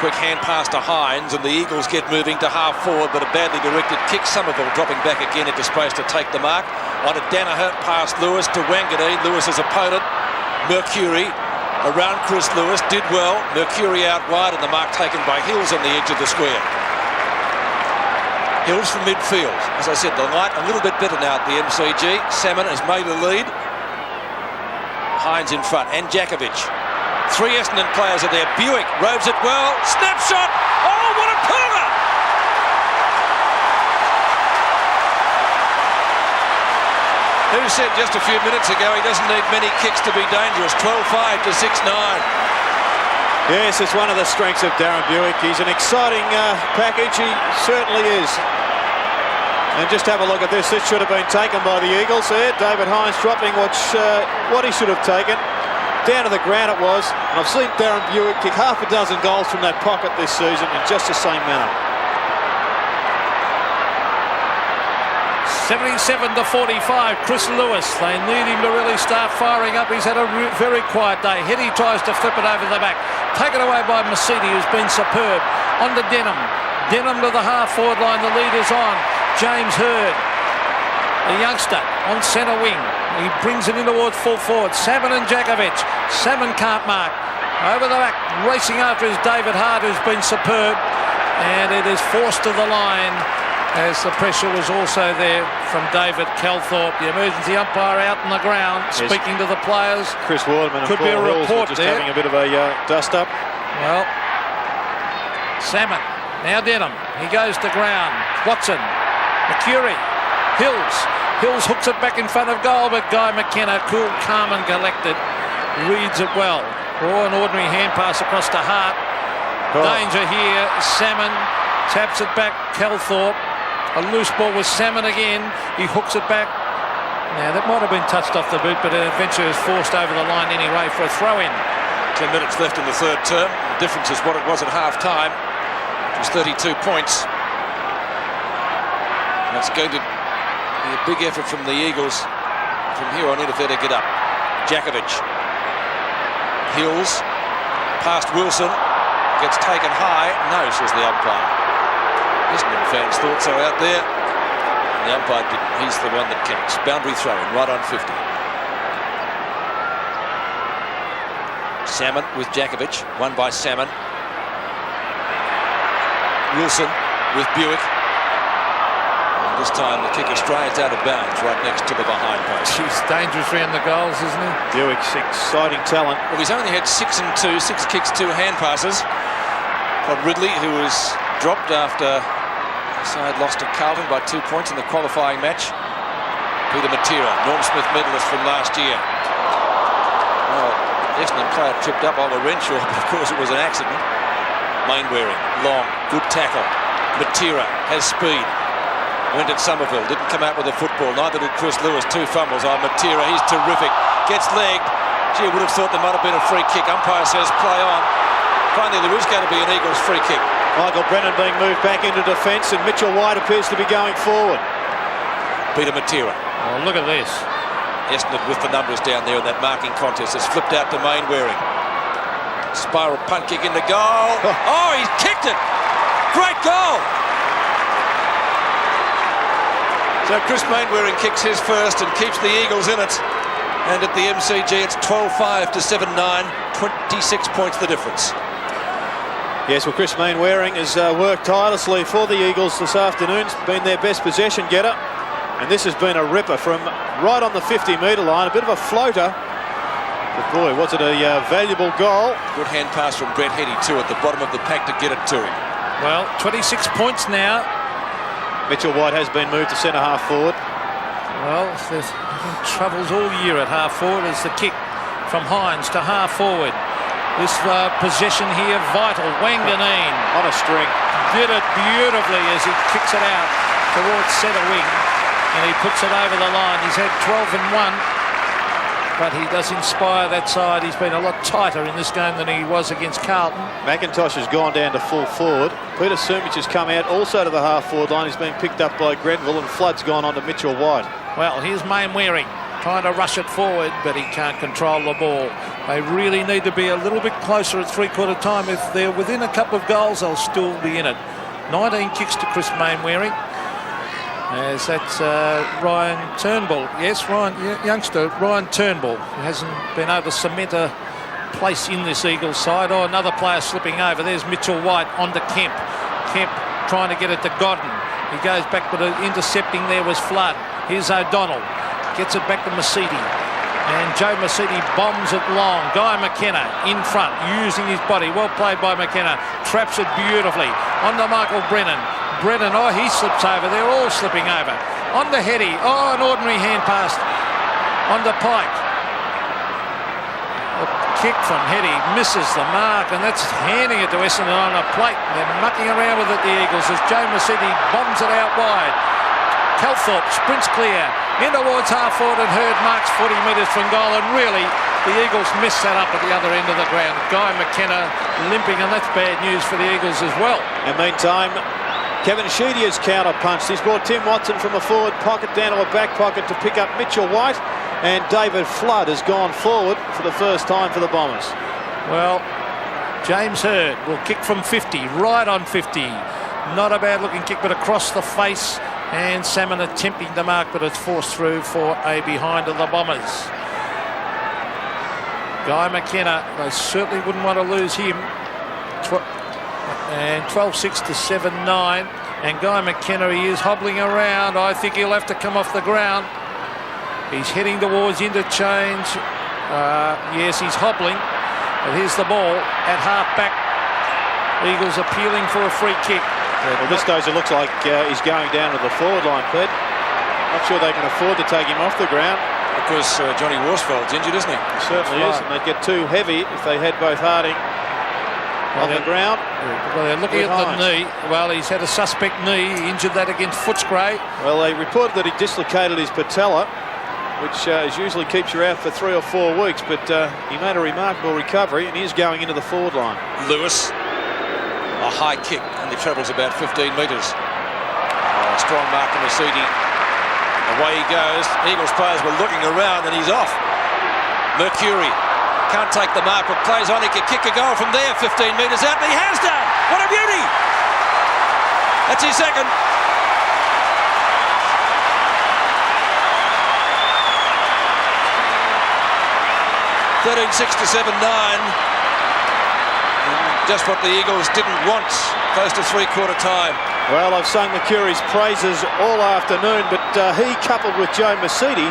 Quick hand pass to Hines, and the Eagles get moving to half forward, but a badly directed kick. Somerville dropping back again into space to take the mark. Onto Danaher, past Lewis to Wanganeen. Lewis's opponent, Mercury, around Chris Lewis, did well. Mercury out wide, and the mark taken by Hills on the edge of the square. Hills from midfield. As I said, the light a little bit better now at the MCG. Salmon has made a lead. Hines in front, and Jakovic. Three Essendon players are there. Buick roves it well. Snapshot. Oh, what a corner! Who said just a few minutes ago he doesn't need many kicks to be dangerous? 12-5 to 6-9. Yes, it's one of the strengths of Darren Buick. He's an exciting package. He certainly is. And just have a look at this. This should have been taken by the Eagles there. David Hines dropping what he should have taken. Down to the ground it was, and I've seen Darren Buick kick half a dozen goals from that pocket this season in just the same manner. 77 to 45, Chris Lewis. They need him to really start firing up. He's had a very quiet day. Heady tries to flip it over the back. Taken away by Mercedes, who's been superb. On to Denham. Denham to the half-forward line. The lead is on. James Hurd, the youngster, on centre wing. He brings it in towards full forward. Salmon and Jakovic. Salmon can't mark. Over the back, racing after is David Hart, who's been superb. And it is forced to the line as the pressure was also there from David Calthorpe. The emergency umpire out on the ground, speaking to the players. Chris Waterman could and be a Paul report Hills just there. having a bit of a dust-up. Well, Salmon. Now Denham. He goes to ground. Watson. Mercury. Hills. Hills hooks it back in front of goal, but Guy McKenna, cool, calm and collected, reads it well. Oh, an ordinary hand pass across to Hart. Oh. Danger here. Salmon taps it back. Calthorpe. A loose ball with Salmon again. He hooks it back. Now, that might have been touched off the boot, but it eventually was forced over the line anyway for a throw-in. 10 minutes left in the third term. The difference is what it was at half-time. It was 32 points. That's going to a big effort from the Eagles from here on in if they're to get up. Jakovic. Hills. Past Wilson. Gets taken high. No, says the umpire. Essendon fans thought so out there. The umpire didn't. He's the one that counts. Boundary throw-in right on 50. Salmon with Jakovic. Won by Salmon. Wilson with Buick. This time the kicker strides out of bounds right next to the behind post. He's dangerous around the goals, isn't he? Buick's exciting talent. Well, he's only had 6 and 2, 6 kicks, 2 hand passes. Rod Ridley, who was dropped after the side lost to Carlton by 2 points in the qualifying match. Peter Matera, Norm Smith medalist from last year. Well, Essendon player tripped up Oliver Renshaw, but of course it was an accident. Mainwaring, long, good tackle. Matera has speed. Went at Somerville, didn't come out with a football, neither did Chris Lewis. 2 fumbles on Matera, he's terrific. gets legged. Gee, would have thought there might have been a free kick. Umpire says play on. Finally, there is going to be an Eagles free kick. Michael Brennan being moved back into defence, and Mitchell White appears to be going forward. Peter Matera. Oh, look at this. Essendon with the numbers down there in that marking contest. It's flipped out to Mainwaring. Spiral punt kick into goal. Oh, he's kicked it. Great goal. So Chris Mainwaring kicks his first and keeps the Eagles in it. And at the MCG, it's 12-5 to 7-9. 26 points the difference. Yes, well, Chris Mainwaring has worked tirelessly for the Eagles this afternoon. It's been their best possession getter. And this has been a ripper from right on the 50-metre line. A bit of a floater. But boy, was it a valuable goal. Good hand pass from Brett Heady too at the bottom of the pack to get it to him. Well, 26 points now. Mitchell White has been moved to centre-half forward. Well, there's troubles all year at half forward as the kick from Hines to half forward. This possession here, vital. Wanganeen on a string. Did it beautifully as he kicks it out towards centre wing. And he puts it over the line. He's had 12 and 1. But he does inspire that side. He's been a lot tighter in this game than he was against Carlton. McIntosh has gone down to full forward. Peter Sumich has come out also to the half-forward line. He's been picked up by Grenville, and Flood's gone on to Mitchell White. Well, here's Mainwaring trying to rush it forward, but he can't control the ball. They really need to be a little bit closer at three-quarter time. If they're within a couple of goals, they'll still be in it. 19 kicks to Chris Mainwaring. As that's Ryan Turnbull. Yes, youngster Ryan Turnbull. He hasn't been able to cement a place in this Eagles side. Oh, another player slipping over. There's Mitchell White on to Kemp. Kemp trying to get it to Godden. He goes back, but intercepting there was Flood. Here's O'Donnell. Gets it back to Masidi. And Joe Masidi bombs it long. Guy McKenna in front, using his body. Well played by McKenna. Traps it beautifully. On to Michael Brennan. Brennan, oh, he slips over. They're all slipping over. On to Heady. Oh, an ordinary hand pass. On to Pike. A kick from Heady. Misses the mark, and that's handing it to Essendon on a plate. They're mucking around with it, the Eagles, as Joe Masidi bombs it out wide. Calthorpe sprints clear. In towards half forward, and Hurd marks 40 metres from goal, and really, the Eagles missed that up at the other end of the ground. Guy McKenna limping, and that's bad news for the Eagles as well. In the meantime, Kevin Sheedy has counter-punched. He's brought Tim Watson from a forward pocket down to a back pocket to pick up Mitchell White, and David Flood has gone forward for the first time for the Bombers. Well, James Hurd will kick from 50, right on 50. Not a bad-looking kick, but across the face, and Salmon attempting to mark, but it's forced through for a behind of the Bombers. Guy McKenna, they certainly wouldn't want to lose him. And 12-6 to 7-9. And Guy McKenna, he is hobbling around. I think he'll have to come off the ground. He's heading towards interchange. Yes, he's hobbling. But here's the ball at half-back. Eagles appealing for a free kick. Well, this stage it looks like he's going down to the forward line, Pete. Not sure they can afford to take him off the ground. Because Johnny Worsfold's injured, isn't he? He certainly is, and they'd get too heavy if they had both Harding on the ground. Well, they're looking at the knee. Well, he's had a suspect knee. He injured that against Footscray. Well, they reported that he dislocated his patella, which usually keeps you out for 3 or 4 weeks, but he made a remarkable recovery, and he's going into the forward line. Lewis, a high kick, and he travels about 15 metres. Strong mark on the CD. Away he goes. Eagles players were looking around, and he's off. Mercury can't take the mark, but plays on. He can kick a goal from there, 15 metres out, and he has done. What a beauty! That's his second. (13-6 to 7-9). Just what the Eagles didn't want, close to three-quarter time. Well, I've sung Mercury's praises all afternoon, but he, coupled with Joe Masidi,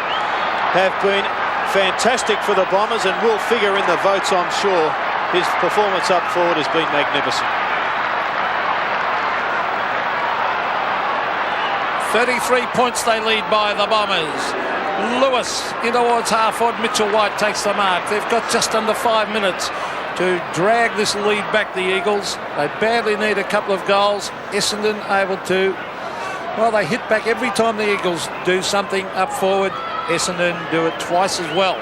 have been fantastic for the Bombers and will figure in the votes, I'm sure. His performance up forward has been magnificent. 33 points they lead by the Bombers. Lewis in towards half forward. Mitchell White takes the mark. They've got just under 5 minutes to drag this lead back, the Eagles. They badly need a couple of goals. Essendon able to, well, they hit back every time the Eagles do something up forward. Essendon do it twice as well.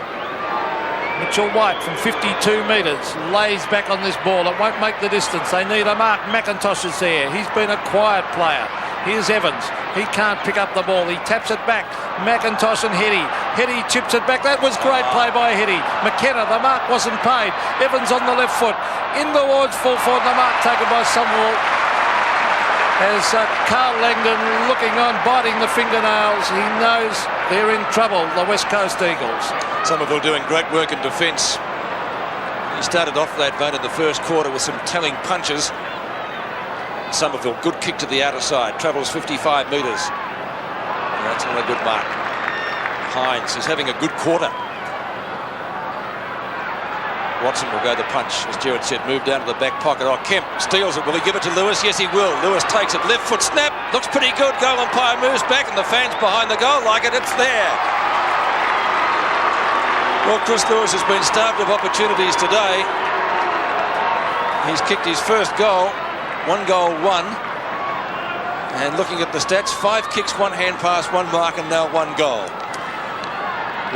Mitchell White from 52 metres lays back on this ball. It won't make the distance. They need a mark. McIntosh is there. He's been a quiet player. Here's Evans. He can't pick up the ball. He taps it back. McIntosh and Heady. Heady chips it back. That was great play by Heady. McKenna, the mark wasn't paid. Evans on the left foot. In towards full forward. The mark taken by Somerville. As Carl Langdon looking on, biting the fingernails. He knows they're in trouble, the West Coast Eagles. Somerville doing great work in defence. He started off that vein in the first quarter with some telling punches. Somerville, good kick to the outer side, travels 55 metres. That's not a good mark. Hines is having a good quarter. Watson will go the punch, as Gerard said, move down to the back pocket. Oh, Kemp steals it. Will he give it to Lewis? Yes, he will. Lewis takes it. Left foot snap. Looks pretty good. Goal umpire moves back, and the fans behind the goal like it. It's there. Well, Chris Lewis has been starved of opportunities today. He's kicked his first goal. 1 goal, 1. And looking at the stats, 5 kicks, 1 hand pass, 1 mark, and now 1 goal.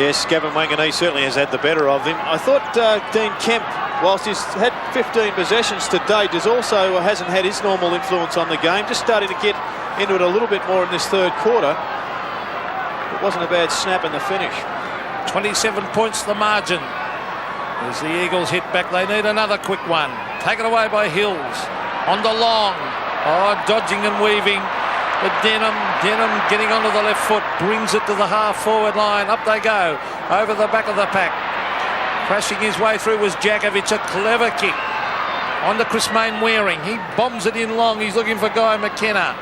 Yes, Gavin Wanganese certainly has had the better of him. I thought Dean Kemp, whilst he's had 15 possessions to date, also hasn't had his normal influence on the game. Just starting to get into it a little bit more in this third quarter. It wasn't a bad snap in the finish. 27 points the margin. As the Eagles hit back, they need another quick one. Taken away by Hills. On the long. Oh, dodging and weaving. But Denham getting onto the left foot, brings it to the half-forward line. Up they go, over the back of the pack. Crashing his way through was Jakovic, a clever kick. On to Chris Waring. He bombs it in long. He's looking for Guy McKenna.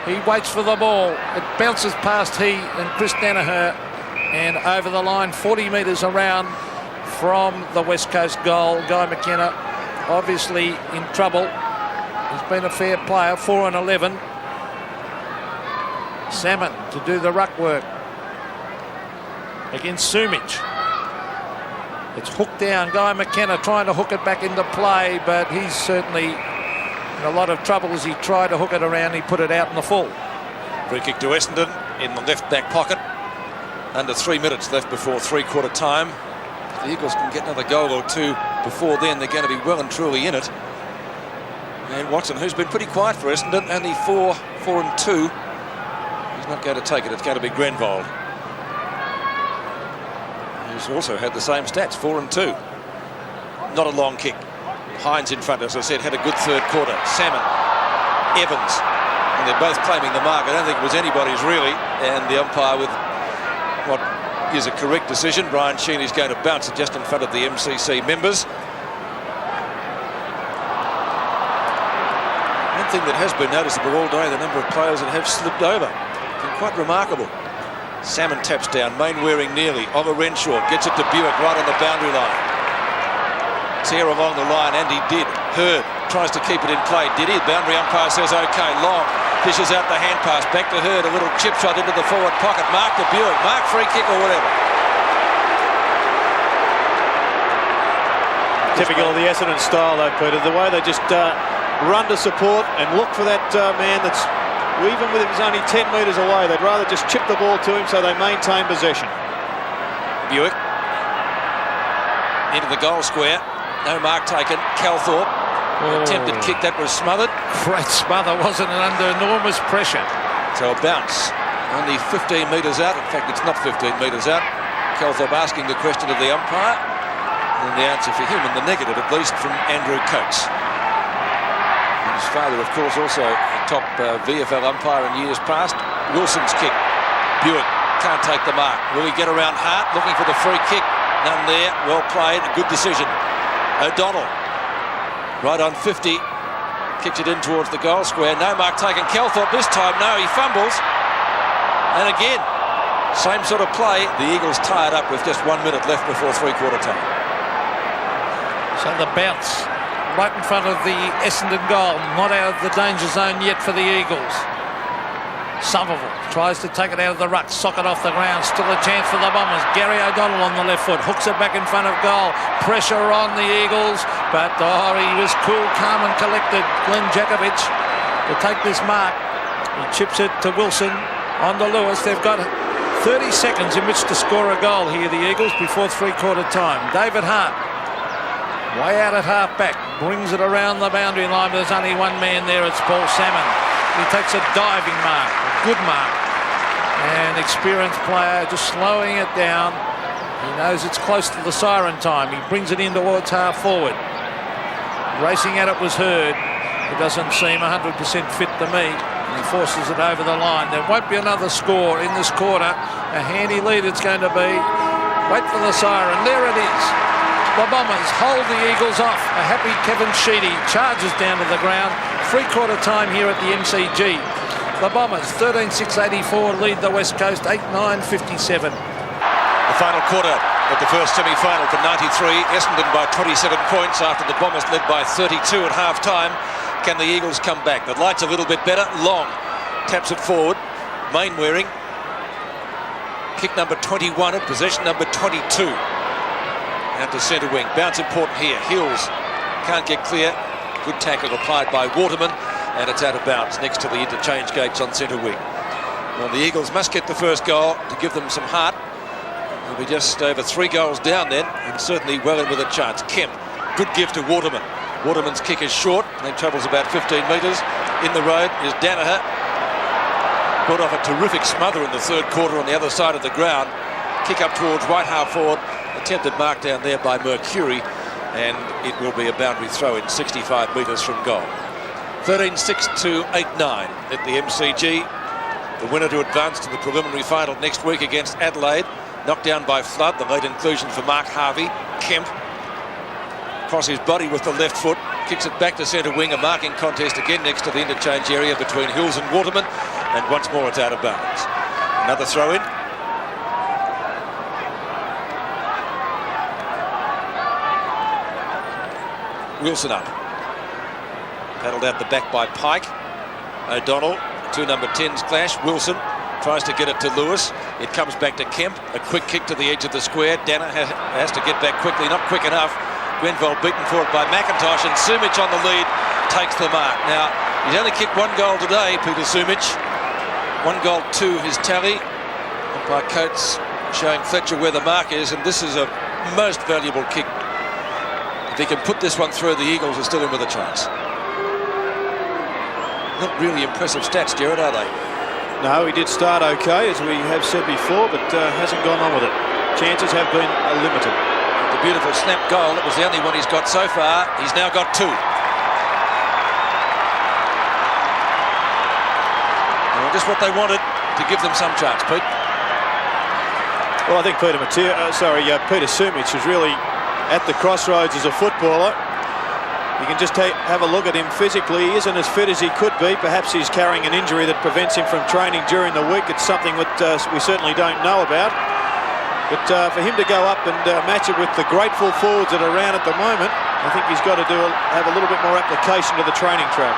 He waits for the ball. It bounces past he and Chris Danaher. And over the line, 40 metres around from the West Coast goal. Guy McKenna obviously in trouble. He's been a fair player, 4 and 11. Salmon to do the ruck work against Sumic. It's hooked down. Guy McKenna trying to hook it back into play, but he's certainly in a lot of trouble as he tried to hook it around. He put it out in the full. Free kick to Essendon in the left back pocket. Under 3 minutes left before three-quarter time. If the Eagles can get another goal or two before then, they're going to be well and truly in it. And Watson, who's been pretty quiet for Essendon, only 4 and 2. Not going to take it. It's going to be Grenvold, who's also had the same stats, 4 and 2. Not a long kick. Hines in front, as I said, had a good third quarter. Salmon, Evans, and they're both claiming the mark. I don't think it was anybody's really, and the umpire with what is a correct decision. Brian Sheeney's going to bounce it just in front of the MCC members. One thing that has been noticeable all day, the number of players that have slipped over. Quite remarkable. Salmon taps down. Waring nearly. Oliver Renshaw gets it to Buick right on the boundary line. Tear along the line, and he did. Hurd tries to keep it in play. Did he? Boundary umpire says OK. Long fishes out the hand pass. Back to Hurd. A little chip shot into the forward pocket. Mark to Buick. Mark free kick or whatever. Typical of the Essendon style, though, Peter. The way they just run to support and look for that man that's. Even with him only 10 metres away, they'd rather just chip the ball to him so they maintain possession. Buick into the goal square. No mark taken. Calthorpe. Attempted kick that was smothered. Great smother, wasn't it? Under enormous pressure. So a bounce. Only 15 metres out. In fact, it's not 15 metres out. Calthorpe asking the question of the umpire. And the answer for him in the negative, at least, from Andrew Coates. His father, of course, also a top VFL umpire in years past. Wilson's kick. Buick can't take the mark. Will he get around Hart? Looking for the free kick. None there. Well played. A good decision. O'Donnell. Right on 50. Kicks it in towards the goal square. No mark taken. Calthorpe this time. No, he fumbles. And again, same sort of play. The Eagles tied up with just 1 minute left before three-quarter time. So the bounce. Right in front of the Essendon goal. Not out of the danger zone yet for the Eagles. Somerville tries to take it out of the ruck. Sock it off the ground. Still a chance for the Bombers. Gary O'Donnell on the left foot. Hooks it back in front of goal. Pressure on the Eagles. But he was cool, calm and collected. Glenn Jakovic to take this mark. He chips it to Wilson. On to Lewis. They've got 30 seconds in which to score a goal here, the Eagles, before three-quarter time. David Hart, way out at half-back, brings it around the boundary line. There's only one man there. It's Paul Salmon. He takes a diving mark, a good mark. An experienced player just slowing it down. He knows it's close to the siren time. He brings it in towards half-forward. Racing at it was Hurd. It doesn't seem 100% fit to me. He forces it over the line. There won't be another score in this quarter. A handy lead it's going to be. Wait for the siren. There it is. The Bombers hold the Eagles off. A happy Kevin Sheedy charges down to the ground. Three-quarter time here at the MCG. The Bombers 13-6-84 lead the West Coast 8-9-57. The final quarter of the first semi-final for 93. Essendon by 27 points after the Bombers led by 32 at half-time. Can the Eagles come back? The light's a little bit better. Long taps it forward. Mainwaring. Kick number 21 at possession number 22. Out to centre wing. Bounce important here. Hills can't get clear. Good tackle applied by Waterman. And it's out of bounds next to the interchange gates on centre wing. Well, the Eagles must get the first goal to give them some heart. They'll be just over 3 goals down then, and certainly well in with a chance. Kemp, good give to Waterman. Waterman's kick is short, and then travels about 15 metres. In the road is Danaher. Brought off a terrific smother in the third quarter on the other side of the ground. Kick up towards right half forward. Attempted mark down there by Mercury, and it will be a boundary throw in 65 metres from goal. 13-6-8-9 at the MCG. The winner to advance to the preliminary final next week against Adelaide. Knocked down by Flood. The late inclusion for Mark Harvey. Kemp across his body with the left foot. Kicks it back to centre wing. A marking contest again next to the interchange area between Hills and Waterman. And once more it's out of bounds. Another throw in. Wilson up. Paddled out the back by Pike. O'Donnell. Two number 10s clash. Wilson tries to get it to Lewis. It comes back to Kemp. A quick kick to the edge of the square. Danner has to get back quickly. Not quick enough. Grenfell beaten for it by McIntosh. And Sumich on the lead takes the mark. Now, he's only kicked 1 goal today, Peter Sumich. 1 goal to his tally. Umpire Coates showing Fletcher where the mark is. And this is a most valuable kick. If he can put this one through, the Eagles are still in with a chance. Not really impressive stats, Gerard, are they? No, he did start okay, as we have said before, but hasn't gone on with it. Chances have been limited. The beautiful snap goal, that was the only one he's got so far. He's now got 2. Well, just what they wanted to give them some chance, Pete. Well, I think Peter Sumich is really at the crossroads as a footballer. You can just have a look at him physically. He isn't as fit as he could be. Perhaps he's carrying an injury that prevents him from training during the week. It's something that we certainly don't know about. But for him to go up and match it with the grateful forwards that are around at the moment, I think he's got to have a little bit more application to the training track.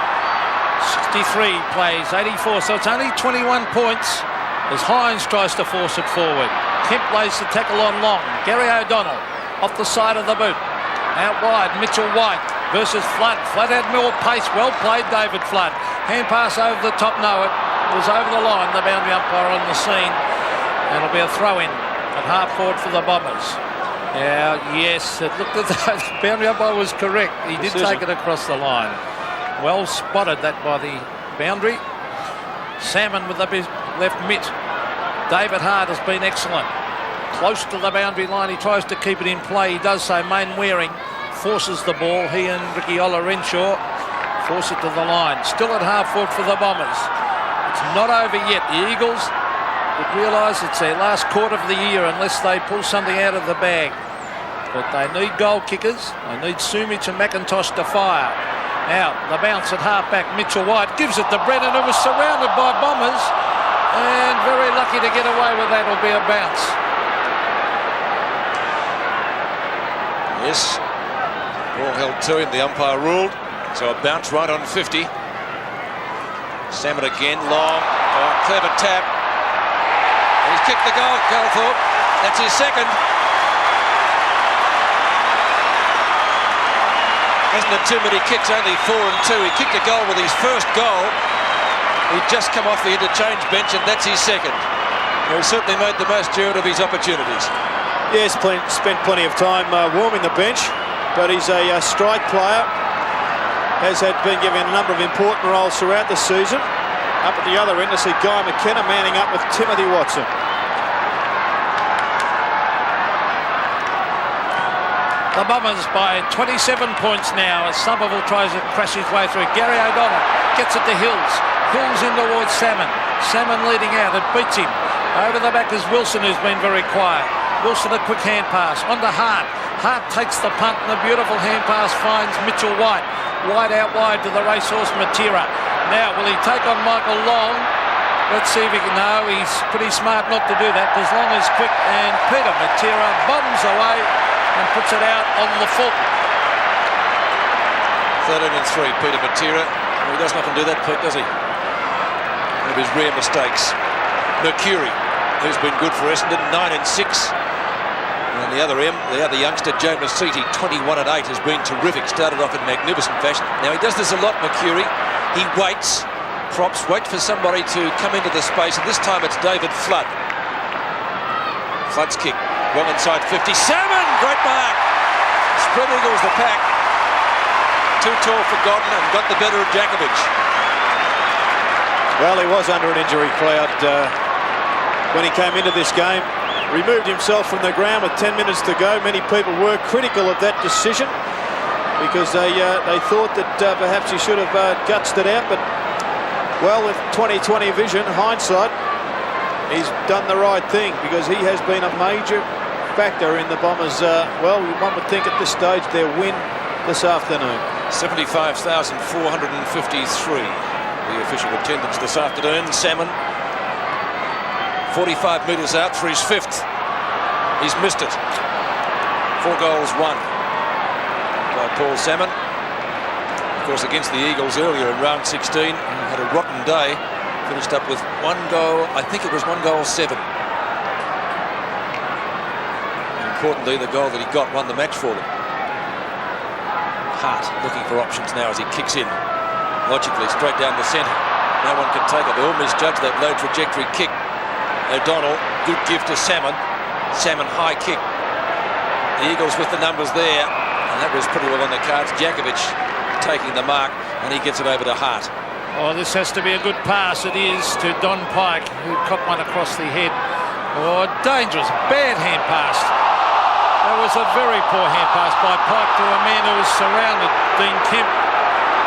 63 plays, 84, so it's only 21 points as Hines tries to force it forward. Kemp lays the tackle on Long. Gary O'Donnell off the side of the boot. Out wide, Mitchell White versus Flood. Flood had more pace. Well played, David Flood. Hand pass over the top. No, it was over the line. The boundary umpire on the scene. It'll be a throw-in at half forward for the Bombers. Now, yes, it looked as though the boundary umpire was correct. He did take it across the line. Well spotted that by the boundary. Salmon with the left mitt. David Hart has been excellent. Close to the boundary line. He tries to keep it in play. He does so. Mainwaring forces the ball. He and Ricky Renshaw force it to the line. Still at half forward for the Bombers. It's not over yet. The Eagles would realise it's their last quarter of the year unless they pull something out of the bag. But they need goal kickers. They need Sumich and McIntosh to fire. Now, the bounce at half-back. Mitchell White gives it to Brennan, who was surrounded by Bombers. And very lucky to get away with that. It'll be a bounce. Yes. Ball held to him, the umpire ruled. So a bounce right on 50. Salmon again, long. Oh, clever tap. He's kicked the goal, Calthorpe. That's his second. Hasn't had too many kicks, only 4 and 2. He kicked a goal with his first goal. He'd just come off the interchange bench, and that's his second. Well, he certainly made the most, Gerard, of his opportunities. Yes, spent plenty of time warming the bench, but he's a strike player. Has been given a number of important roles throughout the season. Up at the other end, to see Guy McKenna manning up with Timothy Watson. The Bombers by 27 points now as Somerville tries to crash his way through. Gary O'Donnell gets it to Hills. Hills in towards Salmon. Salmon leading out. It beats him. Over the back is Wilson, who's been very quiet. Wilson a quick hand pass. On to Hart. Hart takes the punt and a beautiful hand pass finds Mitchell White. White out wide to the racehorse Matera. Now, will he take on Michael Long? Let's see if he can. No, he's pretty smart not to do that. As long as quick, and Peter Matera bombs away and puts it out on the full. 13-3, Peter Matera. Well, he doesn't often do that, Pete, does he? One of his rare mistakes. Mercury, who's been good for Essendon, 9-6. And the other youngster, Joe Masiti, 21-8, has been terrific. Started off in magnificent fashion. Now, he does this a lot, Mercury. He waits, props, wait for somebody to come into the space, and this time it's David Flood. Flood's kick, wrong inside 50. Salmon, great mark. Spread Eagles the pack. Too tall for Godden and got the better of Djakovic. Well, he was under an injury cloud when he came into this game. Removed himself from the ground with 10 minutes to go. Many people were critical of that decision because they thought that perhaps he should have gutsed it out. But, well, with 20/20 vision, hindsight, he's done the right thing because he has been a major factor in the Bombers. Well, one would think at this stage their win this afternoon. 75,453. The official attendance this afternoon. Salmon 45 metres out for his 5th. He's missed it. 4 goals, 1 by Paul Salmon. Of course, against the Eagles earlier in round 16, he had a rotten day. Finished up with 1 goal. I think it was 1 goal, 7. And importantly, the goal that he got won the match for them. Hart looking for options now as he kicks in. Logically, straight down the centre. No one can take it. They all misjudge that low trajectory kick. O'Donnell, good give to Salmon. Salmon, high kick. The Eagles with the numbers there, and that was pretty well on the cards. Djakovic taking the mark, and he gets it over to Hart. Oh, this has to be a good pass. It is to Don Pike, who copped one across the head. Oh, dangerous. Bad hand pass. That was a very poor hand pass by Pike to a man who was surrounded, Dean Kemp.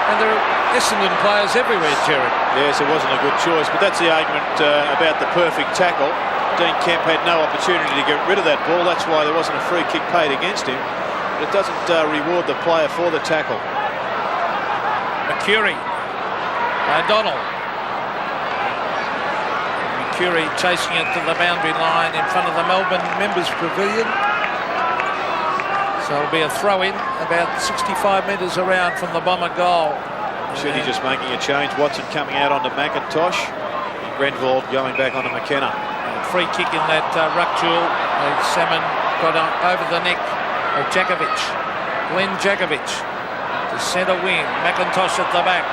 And there are Essendon players everywhere, Gerard. Yes, it wasn't a good choice, but that's the argument about the perfect tackle. Dean Kemp had no opportunity to get rid of that ball. That's why there wasn't a free kick paid against him. But it doesn't reward the player for the tackle. Mercury. O'Donnell. Mercury chasing it to the boundary line in front of the Melbourne Members Pavilion. So it'll be a throw-in about 65 metres around from the Bomber goal. City just making a change. Watson coming out onto McIntosh. Grenville going back onto McKenna. Free kick in that ruck duel. Salmon got over the neck of Djakovic. Glenn Djakovic to centre wing. McIntosh at the back.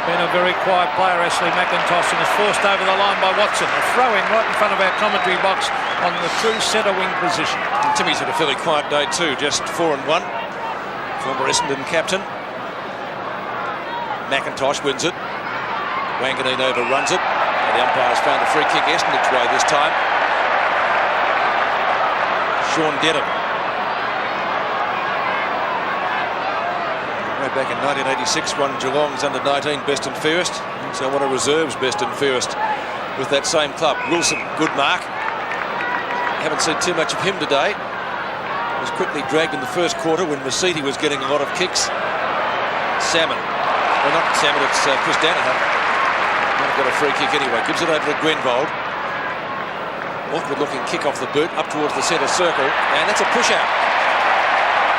Been a very quiet player, Ashley McIntosh, and is forced over the line by Watson. A throw-in right in front of our commentary box on the true centre wing position. And Timmy's had a fairly quiet day too, just 4-1. Former Essendon captain. McIntosh wins it. Wanganeen overruns it. And the umpire's found a free kick Essendon's way this time. Sean Denham. Way back in 1986, won Geelong's under-19 best and fairest. So one of reserves best and fairest with that same club. Wilson, good mark. Haven't seen too much of him today. Was quickly dragged in the first quarter when Masiti was getting a lot of kicks. Salmon. Well, not Salmon, it's Chris Danaher. Not got a free kick anyway. Gives it over to Grenvold. Awkward looking kick off the boot up towards the centre circle. And that's a push-out.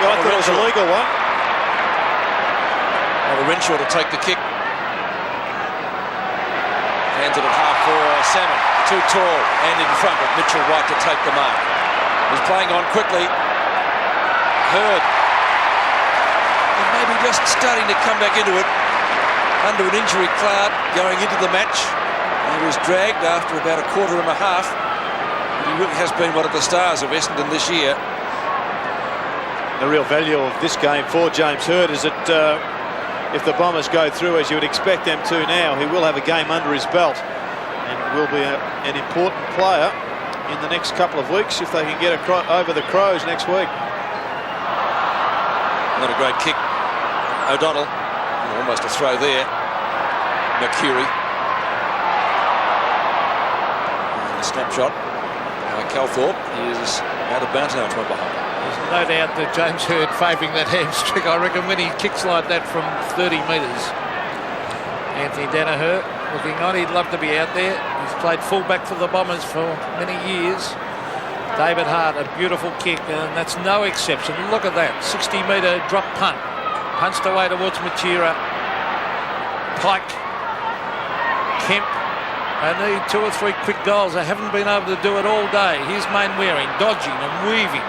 Yeah, I thought it was a legal one. Renshaw to take the kick. Hands it at half for Salmon. Too tall and in front of Mitchell White to take the mark. He's playing on quickly. Hurd. And maybe just starting to come back into it. Under an injury cloud going into the match. He was dragged after about a quarter and a half. He really has been one of the stars of Essendon this year. The real value of this game for James Hird is that if the Bombers go through as you would expect them to now, he will have a game under his belt and will be an important player in the next couple of weeks if they can get over the Crows next week. Not a great kick. O'Donnell, almost a throw there. Mercury. And a snapshot. Calthorpe is out of bounds now, 12 behind. There's no doubt that James Hird favouring that hamstring. I reckon when he kicks like that from 30 metres. Anthony Danaher looking on. He'd love to be out there. He's played fullback for the Bombers for many years. David Hart, a beautiful kick, and that's no exception. Look at that, 60-metre drop punt. Punched away towards Matera. Pike. Kemp. They need 2 or 3 quick goals. They haven't been able to do it all day. Here's Mainwaring, dodging and weaving.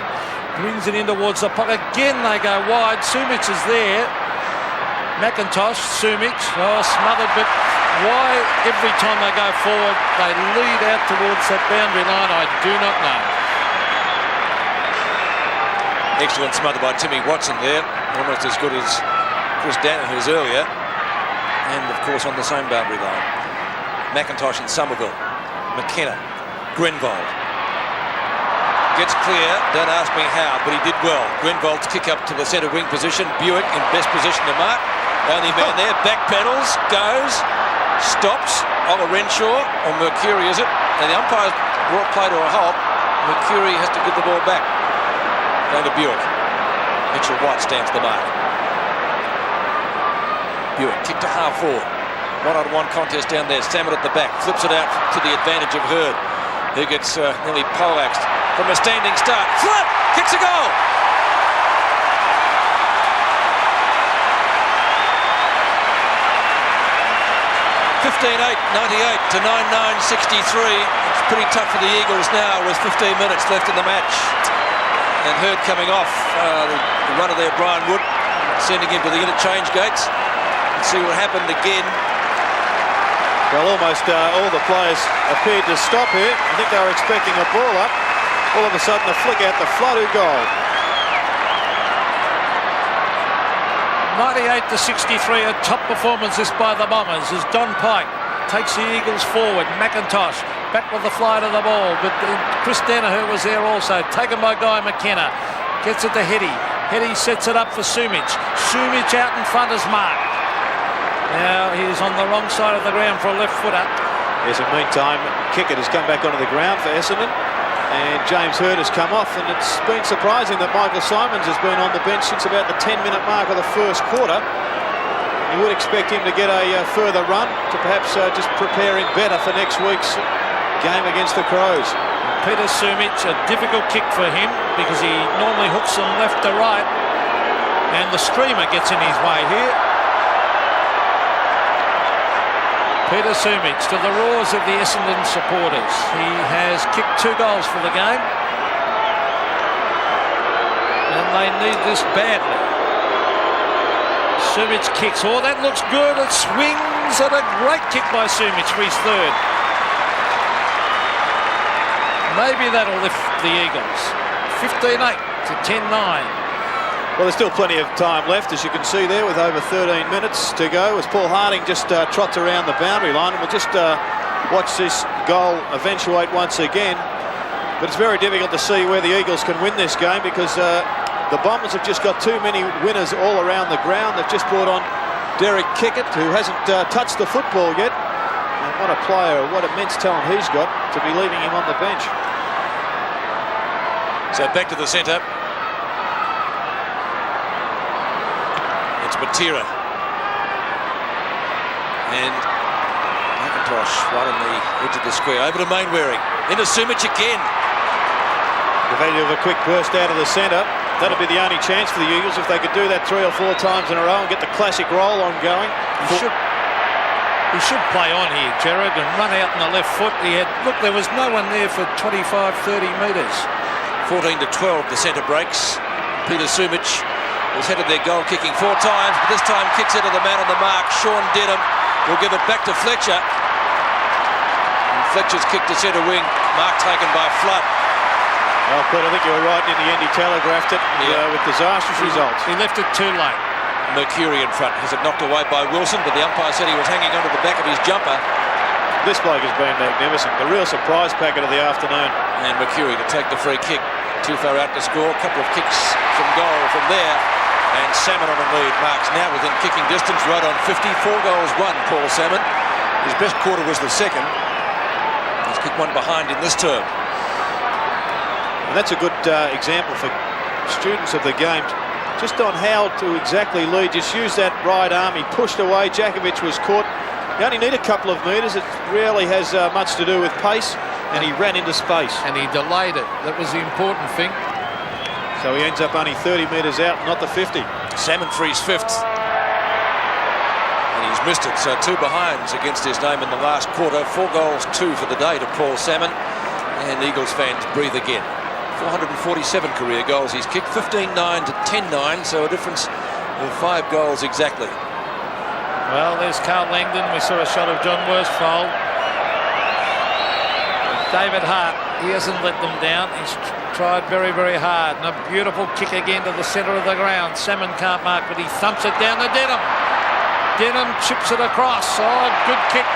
Brings it in towards the pocket. Again, they go wide. Sumic is there. McIntosh, Sumic, smothered, but why every time they go forward, they lead out towards that boundary line, I do not know. Excellent smother by Timmy Watson there. Almost as good as Chris Danaher's earlier. And, of course, on the same boundary line. McIntosh and Somerville. McKenna. Grenvold. Gets clear. Don't ask me how, but he did well. Grenvold's kick up to the centre wing position. Buick in best position to mark. Only man there. Back pedals. Goes. Stops. Oliver Renshaw. Or Mercury, is it? And the umpire's brought play to a halt. Mercury has to give the ball back. Going to Buick. Mitchell White stands the mark. Buick kick to half forward. One-on-one contest down there. Salmon at the back. Flips it out to the advantage of Hird, who gets nearly poleaxed from a standing start. Flip! Kicks a goal! (15-8) 98 to 9-9 63. It's pretty tough for the Eagles now with 15 minutes left in the match. And Hird coming off the runner there, Brian Wood, sending him to the interchange gates. Let's see what happened again. Well, almost all the players appeared to stop here. I think they were expecting a ball up. All of a sudden, a flick out the Floodoo goal. 98 to 63, a top performance this by the Bombers as Don Pike takes the Eagles forward. McIntosh back with the fly to the ball, but Chris Danaher was there also, taken by Guy McKenna. Gets it to Hetty. Hetty sets it up for Sumic. Sumic out in front is Mark. Now he's on the wrong side of the ground for a left footer. Yes, in the meantime, Kickett has come back onto the ground for Essendon, and James Hird has come off, and it's been surprising that Michael Simons has been on the bench since about the 10-minute mark of the first quarter. You would expect him to get a further run to perhaps just prepare him better for next week's game against the Crows. Peter Sumic, a difficult kick for him because he normally hooks them left to right, and the streamer gets in his way here. Peter Sumic to the roars of the Essendon supporters. He has kicked 2 goals for the game, and they need this badly. Sumic kicks. Oh, that looks good. It swings, and a great kick by Sumic for his 3rd. Maybe that'll lift the Eagles. 15-8 to 10-9. Well, there's still plenty of time left, as you can see there, with over 13 minutes to go, as Paul Harding just trots around the boundary line. And we'll just watch this goal eventuate once again. But it's very difficult to see where the Eagles can win this game because the Bombers have just got too many winners all around the ground. They've just brought on Derek Kickett, who hasn't touched the football yet. And what a player, what immense talent he's got to be leaving him on the bench. So back to the centre. It's Matera. And McIntosh right on the edge of the square. Over to Mainwaring. Into Sumic again. The value of a quick burst out of the centre. That'll be the only chance for the Eagles if they could do that 3 or 4 times in a row and get the classic roll on going. He should play on here, Gerard, and run out on the left foot. Look, there was no one there for 25, 30 metres. 14 to 12, the centre breaks. Peter Sumic has headed their goal kicking 4 times, but this time kicks into the man on the mark. Sean Denham will give it back to Fletcher. And Fletcher's kick to centre wing Mark taken by Flood. Well, Pete, I think you were right. In the end, he telegraphed it with disastrous results. He left it too late. Mercury in front. Has it knocked away by Wilson, but the umpire said he was hanging onto the back of his jumper. This bloke has been magnificent. The real surprise packet of the afternoon. And Mercury to take the free kick. Too far out to score. A couple of kicks from goal from there. And Salmon on the lead. Mark's now within kicking distance, right on 50. 4 goals, 1, Paul Salmon. His best quarter was the second. He's kicked one behind in this term. And that's a good example for students of the game, just on how to exactly lead. Just use that right arm. He pushed away. Djakovic was caught. You only need a couple of metres. It rarely has much to do with pace. And he ran into space. And he delayed it. That was the important thing. So he ends up only 30 metres out, not the 50. Salmon for his 5th. And he's missed it. So 2 behinds against his name in the last quarter. 4 goals, 2 for the day to Paul Salmon. And Eagles fans breathe again. 447 career goals he's kicked. 15-9 to 10-9. So a difference of 5 goals exactly. Well, there's Carl Langdon. We saw a shot of John Worsfold. David Hart, he hasn't let them down. He's tried very, very hard. And a beautiful kick again to the centre of the ground. Salmon can't mark, but he thumps it down to Denham. Denham chips it across. Oh, good kick.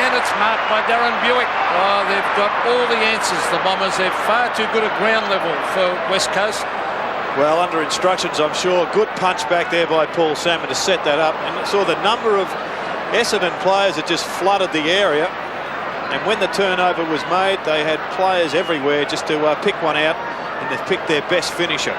And it's marked by Darren Buick. Oh, they've got all the answers, the Bombers. They're far too good at ground level for West Coast. Well, under instructions, I'm sure. Good punch back there by Paul Salmon to set that up. And saw the number of Essendon players that just flooded the area. And when the turnover was made, they had players everywhere just to pick one out, and they've picked their best finisher.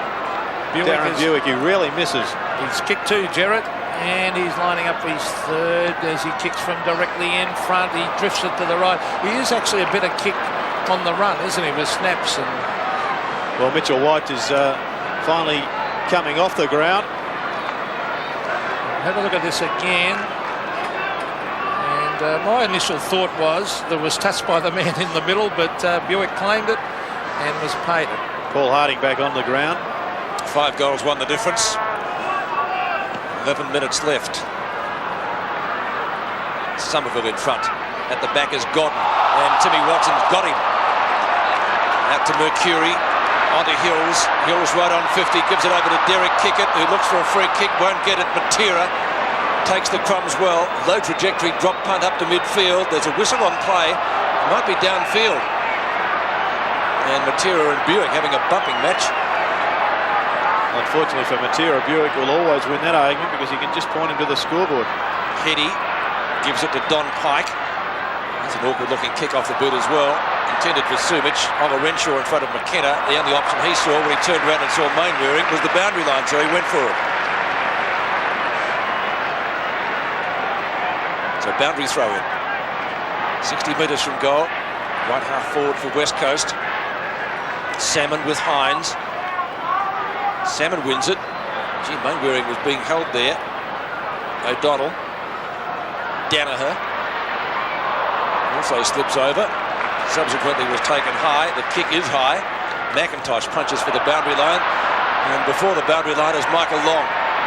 Darren Buick, he really misses. He's kicked 2, Jarrett, and he's lining up for his 3rd as he kicks from directly in front. He drifts it to the right. He is actually a better kick on the run, isn't he, with snaps. And well, Mitchell White is finally coming off the ground. Have a look at this again. My initial thought was there was touched by the man in the middle, but Buick claimed it and was paid it. Paul Harding back on the ground. 5 goals, 1 the difference. 11 minutes left. Somerville in front. At the back is Godden, and Timmy Watson's got him. Out to Mercury. Onto Hills. Hills right on 50. Gives it over to Derek Kickett, who looks for a free kick. Won't get it. Matera takes the crumbs well. Low trajectory, drop punt up to midfield. There's a whistle on play. It might be downfield. And Matera and Buick having a bumping match. Unfortunately for Matera, Buick will always win that argument because he can just point him to the scoreboard. Heady gives it to Don Pike. That's an awkward looking kick off the boot as well. Intended for Sumic. Oliver Renshaw in front of McKenna. The only option he saw when he turned around and saw Mainwaring was the boundary line, so he went for it. So boundary throw in. 60 metres from goal. Right half forward for West Coast. Salmon with Hines. Salmon wins it. Gee, Mainwaring was being held there. O'Donnell. Danaher. Also slips over. Subsequently was taken high. The kick is high. McIntosh punches for the boundary line. And before the boundary line is Michael Long.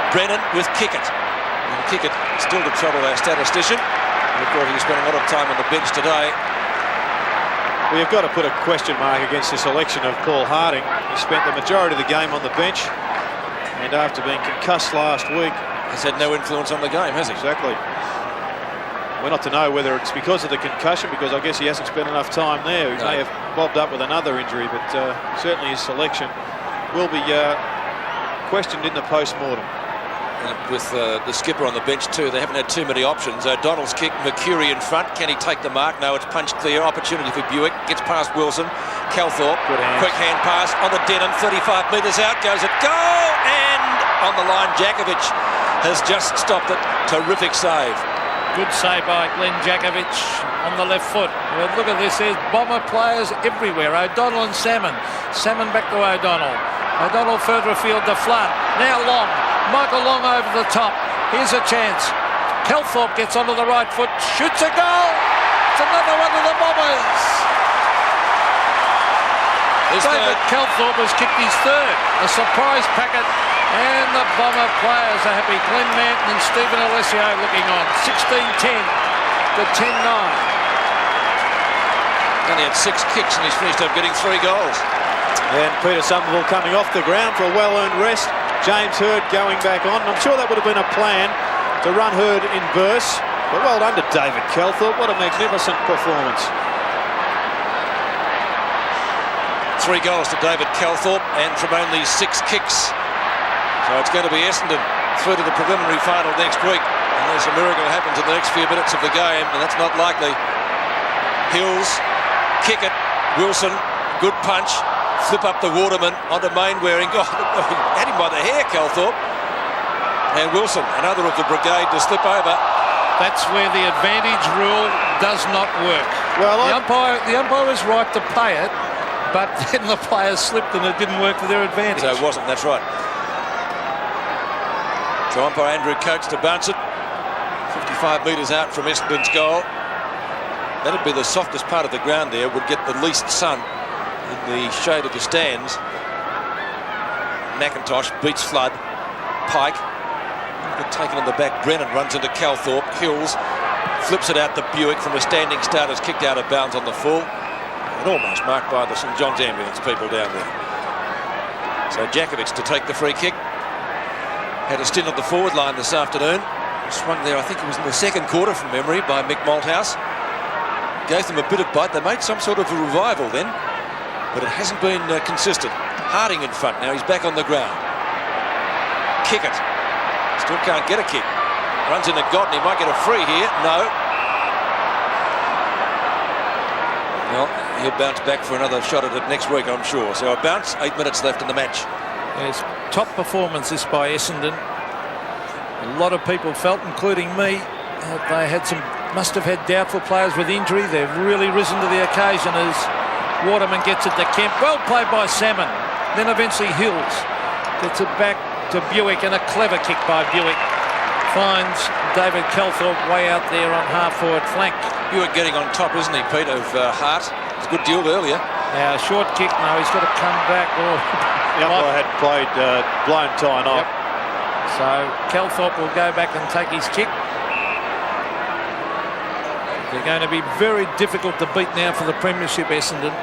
Brennan with Kickett. And Kickett still to trouble our statistician. Of course, he spent a lot of time on the bench today. Well, you've got to put a question mark against the selection of Paul Harding. He spent the majority of the game on the bench, and after being concussed last week, has had no influence on the game, has he? Exactly. We're not to know whether it's because of the concussion, because I guess he hasn't spent enough time there. He may have bobbed up with another injury, but certainly his selection will be questioned in the post-mortem. With the skipper on the bench too, they haven't had too many options. O'Donnell's kick, Mercury in front. Can he take the mark? No, it's punched clear. Opportunity for Buick. Gets past Wilson. Calthorpe, quick hand pass on the Denham. 35 metres out, goes at goal, and on the line, Djakovic has just stopped it. Terrific save. Good save by Glenn Djakovic on the left foot. Well, look at this. There's Bomber players everywhere. O'Donnell and Salmon. Salmon back to O'Donnell. O'Donnell further afield to Flood. Now Long. Michael Long over the top. Here's a chance. Calthorpe gets onto the right foot. Shoots a goal. It's another one of the Bombers. David Calthorpe has kicked his 3rd. A surprise packet. And the Bomber players are happy. Glenn Manton and Stephen Alessio looking on. 16-10 to 10-9. He's only had 6 kicks and he's finished up getting 3 goals. And Peter Somerville coming off the ground for a well-earned rest. James Hird going back on. I'm sure that would have been a plan to run Hird in bursts. But well done to David Calthorpe. What a magnificent performance. 3 goals to David Calthorpe and from only 6 kicks. So it's going to be Essendon through to the preliminary final next week. Unless a miracle happens in the next few minutes of the game, and that's not likely. Hills, kick it. Wilson, good punch. Flip up the Waterman onto Mainwaring. Oh, had him by the hair, Calthorpe. And Wilson, another of the brigade to slip over. That's where the advantage rule does not work. Well, the umpire is right to pay it, but then the players slipped and it didn't work for their advantage. So it wasn't, that's right. So umpire Andrew Coates to bounce it. 55 metres out from Essendon's goal. That'd be the softest part of the ground there, would get the least sun in the shade of the stands. McIntosh beats Flood. Pike, good taken on the back. Brennan runs into Calthorpe. Hills flips it out to Buick from a standing start, is kicked out of bounds on the full. And almost marked by the St John's ambulance people down there. So Jakovic to take the free kick. Had a stint on the forward line this afternoon. Swung there, I think it was in the second quarter from memory, by Mick Malthouse. Gave them a bit of bite. They made some sort of a revival then, but it hasn't been consistent. Harding in front now. He's back on the ground. Kick it. Still can't get a kick. Runs into Godden. He might get a free here. No. Well, he'll bounce back for another shot at it next week, I'm sure. So a bounce, 8 minutes left in the match. Yes, top performance this by Essendon. A lot of people felt, including me, they must have had doubtful players with injury. They've really risen to the occasion as Waterman gets it to Kemp. Well played by Salmon. Then eventually Hills gets it back to Buick, and a clever kick by Buick finds David Calthorpe way out there on half-forward flank. Buick getting on top, isn't he, Pete, of Hart? It's a good deal earlier. Now, short kick. No, he's got to come back. The umpire had played blown time off. Yep. So Calthorpe will go back and take his kick. They're going to be very difficult to beat now for the premiership, Essendon.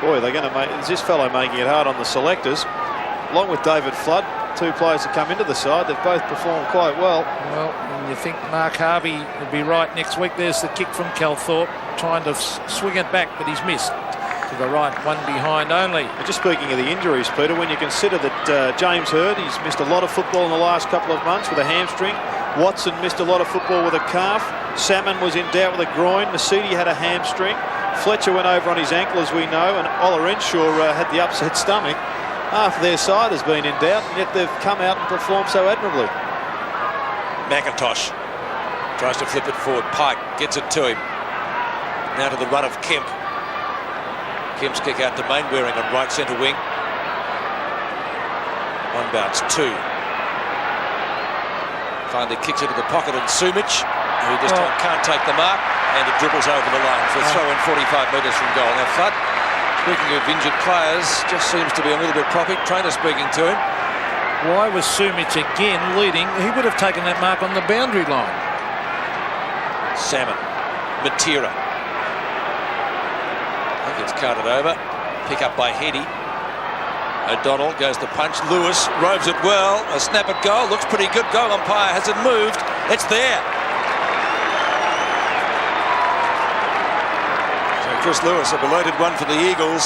Boy, they're going to make this fellow making it hard on the selectors. Along with David Flood, 2 players that come into the side, they've both performed quite well. Well, and you think Mark Harvey would be right next week. There's the kick from Calthorpe, trying to swing it back, but he's missed. To the right, one behind only. And just speaking of the injuries, Peter, when you consider that James Hird, he's missed a lot of football in the last couple of months with a hamstring. Watson missed a lot of football with a calf. Salmon was in doubt with a groin. Nasidi had a hamstring. Fletcher went over on his ankle, as we know, and Ola Renshaw had the upset stomach. Half their side has been in doubt, and yet they've come out and performed so admirably. McIntosh tries to flip it forward. Pike gets it to him. Now to the run of Kemp. Kemp's kick out to Mainwaring on right centre wing. One bounce, 2. Finally kicks it to the pocket, and Sumic, who this time can't take the mark, and it dribbles over the line for a throw in 45 metres from goal. Now Flood, speaking of injured players, just seems to be a little bit proppy. Trainer speaking to him. Why was Sumic again leading? He would have taken that mark on the boundary line. Salmon, Matera. Gets carted over. Pick up by Heady. O'Donnell goes to punch. Lewis robes it well. A snap at goal. Looks pretty good. Goal umpire has it moved. It's there. So Chris Lewis, a belated one for the Eagles.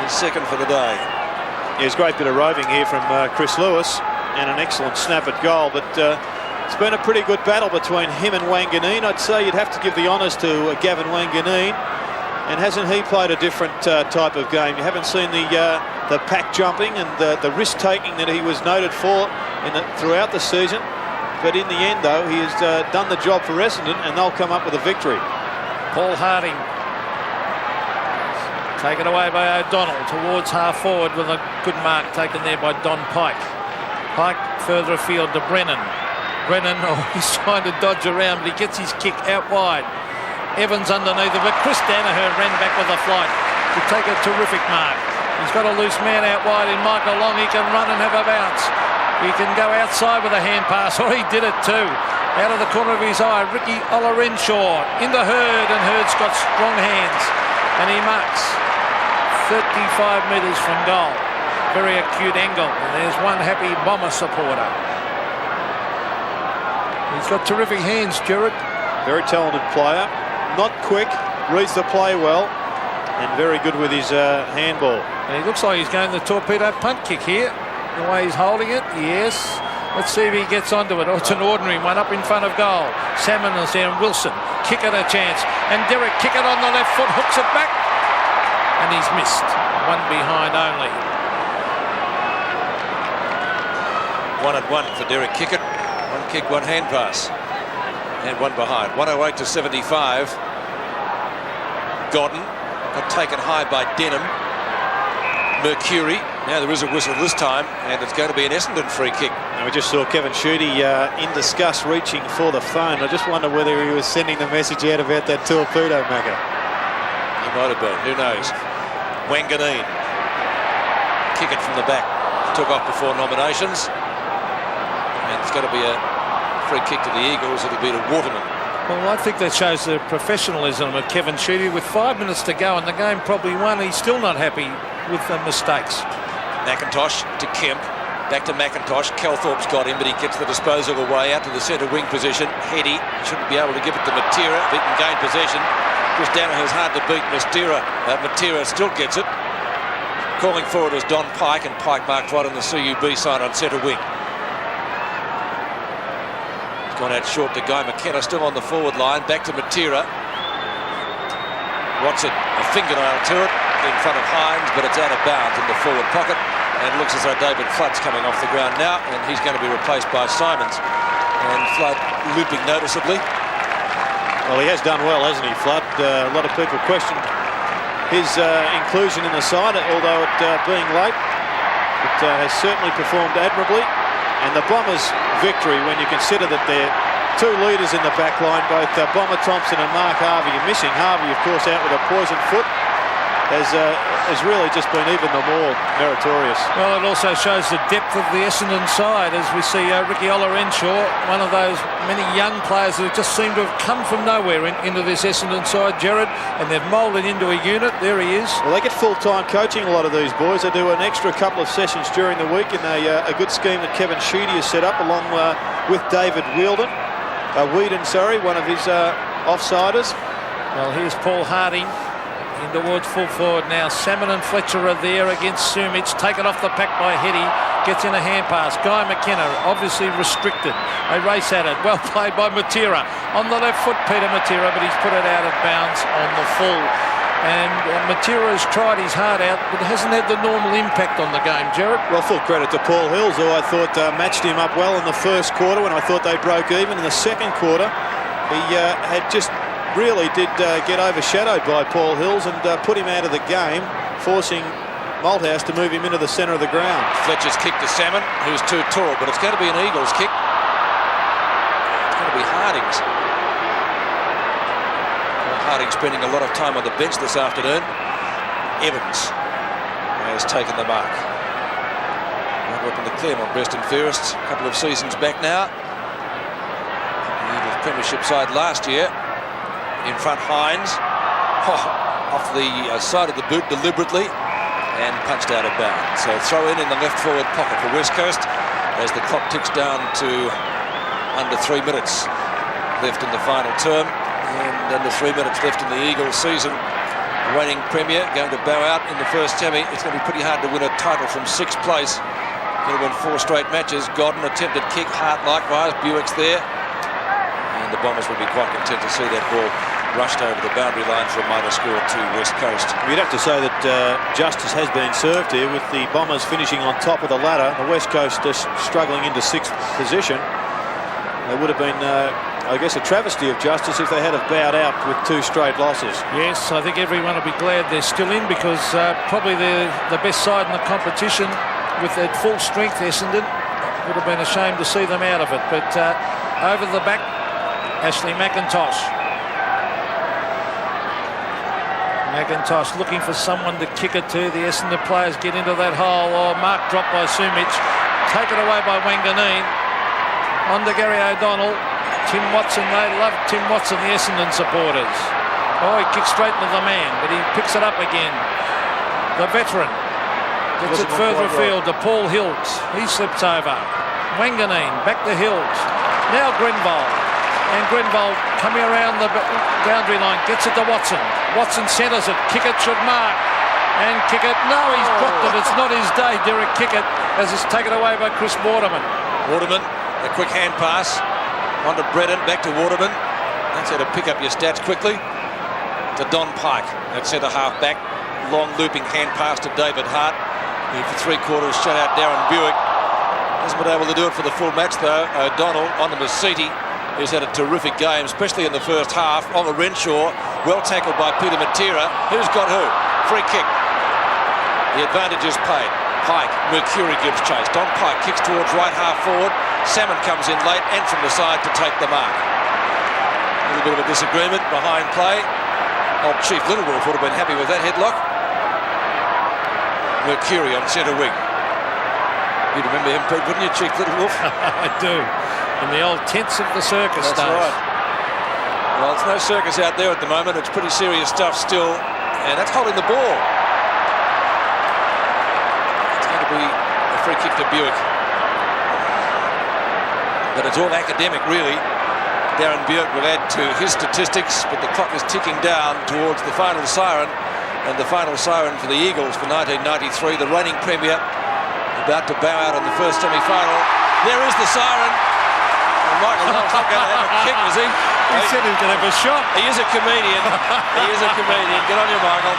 He's second for the day. Yeah, it's a great bit of roving here from Chris Lewis, and an excellent snap at goal. But it's been a pretty good battle between him and Wanganeen. I'd say you'd have to give the honours to Gavin Wanganeen. And hasn't he played a different type of game? You haven't seen the pack jumping and the risk taking that he was noted for throughout the season. But in the end, though, he has done the job for Essendon, and they'll come up with a victory. Paul Harding taken away by O'Donnell towards half forward with a good mark taken there by Don Pike. Pike further afield to Brennan. Brennan, he's trying to dodge around, but he gets his kick out wide. Evans underneath it, but Chris Danaher ran back with a flight to take a terrific mark. He's got a loose man out wide in Michael Long. He can run and have a bounce. He can go outside with a hand pass, or he did it too. Out of the corner of his eye, Ricky Olorenshaw into Hurd, and Hurd's got strong hands, and he marks 35 metres from goal. Very acute angle, and there's one happy Bomber supporter. He's got terrific hands, Gerard. Very talented player, not quick, reads the play well, and very good with his handball. And he looks like he's going the torpedo punt kick here, the way he's holding it. Yes. Let's see if he gets onto it. Oh, it's an ordinary one up in front of goal. Salmon is there, and Wilson kick at a chance, and Derek kick it on the left foot, hooks it back, and he's missed. One behind only. 1-1 for Derek Kickett. One kick, one hand pass, and one behind. 108 to 75. Godden got taken high by Denham. Mercury. Now there is a whistle this time, and it's going to be an Essendon free kick. And we just saw Kevin Sheedy in disgust reaching for the phone. I just wonder whether he was sending the message out about that torpedo, Magga. He might have been. Who knows? Wanganeen. Kick it from the back. Took off before nominations. And it's going to be a free kick to the Eagles. It'll be to Waterman. Well, I think that shows the professionalism of Kevin Sheedy. With 5 minutes to go and the game probably won, he's still not happy with the mistakes. McIntosh to Kemp. Back to McIntosh. Calthorpe's got him, but he gets the disposal away out to the centre wing position. Heady shouldn't be able to give it to Matera if he can gain possession. Chris Danaher's hard to beat. Matera still gets it. Calling for it as Don Pike, and Pike marked right on the CUB sign on centre wing. He's gone out short to Guy McKenna, still on the forward line. Back to Matera. Watson, a fingernail to it in front of Hines, but it's out of bounds in the forward pocket. And it looks as though David Flood's coming off the ground now, and he's going to be replaced by Simons. And Flood looping noticeably. Well, he has done well, hasn't he, Flood? A lot of people questioned his inclusion in the side, although it being late, it has certainly performed admirably. And the Bombers' victory, when you consider that they're two leaders in the back line, both Bomber Thompson and Mark Harvey are missing. Harvey, of course, out with a poisoned foot, has really just been even the more meritorious. Well, it also shows the depth of the Essendon side, as we see Ricky Olorenshaw, one of those many young players that just seem to have come from nowhere into this Essendon side, Gerard, and they've moulded into a unit. There he is. Well, they get full-time coaching, a lot of these boys. They do an extra couple of sessions during the week in a good scheme that Kevin Sheedy has set up, along with David Wheedon, one of his offsiders. Well, here's Paul Harding in towards full forward now. Salmon and Fletcher are there against Sumich. Taken off the pack by Heady. Gets in a hand pass. Guy McKenna obviously restricted. They race at it. Well played by Matera. On the left foot, Peter Matera, but he's put it out of bounds on the full. And Matera has tried his heart out, but hasn't had the normal impact on the game, Gerard. Well, full credit to Paul Hills, who I thought matched him up well in the first quarter when I thought they broke even. In the second quarter, he had just really did get overshadowed by Paul Hills and put him out of the game, forcing Malthouse to move him into the centre of the ground. Fletcher's kick to Salmon, who's too tall, but it's going to be an Eagles kick. It's going to be Harding's. Harding spending a lot of time on the bench this afternoon. Evans has taken the mark. Right up in the Claremont best and fairest, a couple of seasons back now. The Eagles premiership side last year. In front, Hines. Off the side of the boot deliberately and punched out of bounds. So throw in the left forward pocket for West Coast as the clock ticks down to under 3 minutes left in the final term. And under 3 minutes left in the Eagles season. The reigning premier going to bow out in the first semi. It's going to be pretty hard to win a title from 6th place. Going to win 4 straight matches. Godden attempted kick, Hart likewise, Buick's there. And the Bombers will be quite content to see that ball rushed over the boundary line for a minor score to West Coast. You'd have to say that justice has been served here, with the Bombers finishing on top of the ladder. The West Coast struggling into 6th position. It would have been, I guess, a travesty of justice if they had have bowed out with 2 straight losses. Yes, I think everyone will be glad they're still in, because probably they're the best side in the competition with that full strength Essendon. It would have been a shame to see them out of it. But over the back, Ashley McIntosh. McIntosh looking for someone to kick it to. The Essendon players get into that hole. Oh, mark dropped by Sumich. Taken away by Wanganeen. On to Gary O'Donnell. Tim Watson, they love Tim Watson, the Essendon supporters. Oh, he kicks straight into the man, but he picks it up again. The veteran gets it further afield to Paul Hills. He slips over. Wanganeen back to Hills. Now Grenville. And Grenville coming around the boundary line, gets it to Watson. Watson centres it. Kickett should mark. And Kickett, no, he's dropped it. It's not his day, Derek Kickett, as it's taken away by Chris Waterman. Waterman, a quick hand pass. On to Bredin, back to Waterman. That's how to pick up your stats quickly. To Don Pike, that centre half back. Long looping hand pass to David Hart, who for 3/4 shut out Darren Buick. Hasn't been able to do it for the full match though. O'Donnell on to Masiti, who's had a terrific game, especially in the first half. On the Renshaw, well tackled by Peter Matera. Who's got who? Free kick. The advantage is paid. Pike, Mercury gives chase. Don Pike kicks towards right half forward. Salmon comes in late and from the side to take the mark. A little bit of a disagreement behind play. Old Chief Littlewolf would have been happy with that headlock. Mercury on centre wing. You'd remember him, Pete, wouldn't you, Chief Littlewolf? I do. In the old tents of the circus days. That's right. Well, it's no circus out there at the moment. It's pretty serious stuff still. And that's holding the ball. It's going to be a free kick to Buick. But it's all academic, really. Darren Buick will add to his statistics, but the clock is ticking down towards the final siren. And the final siren for the Eagles for 1993, the reigning premier, about to bow out in the first semi-final. There is the siren. And Michael Hull's not going to have a kick, is he? He said he was going to have a shot. He is a comedian. He is a comedian. Get on you, Michael.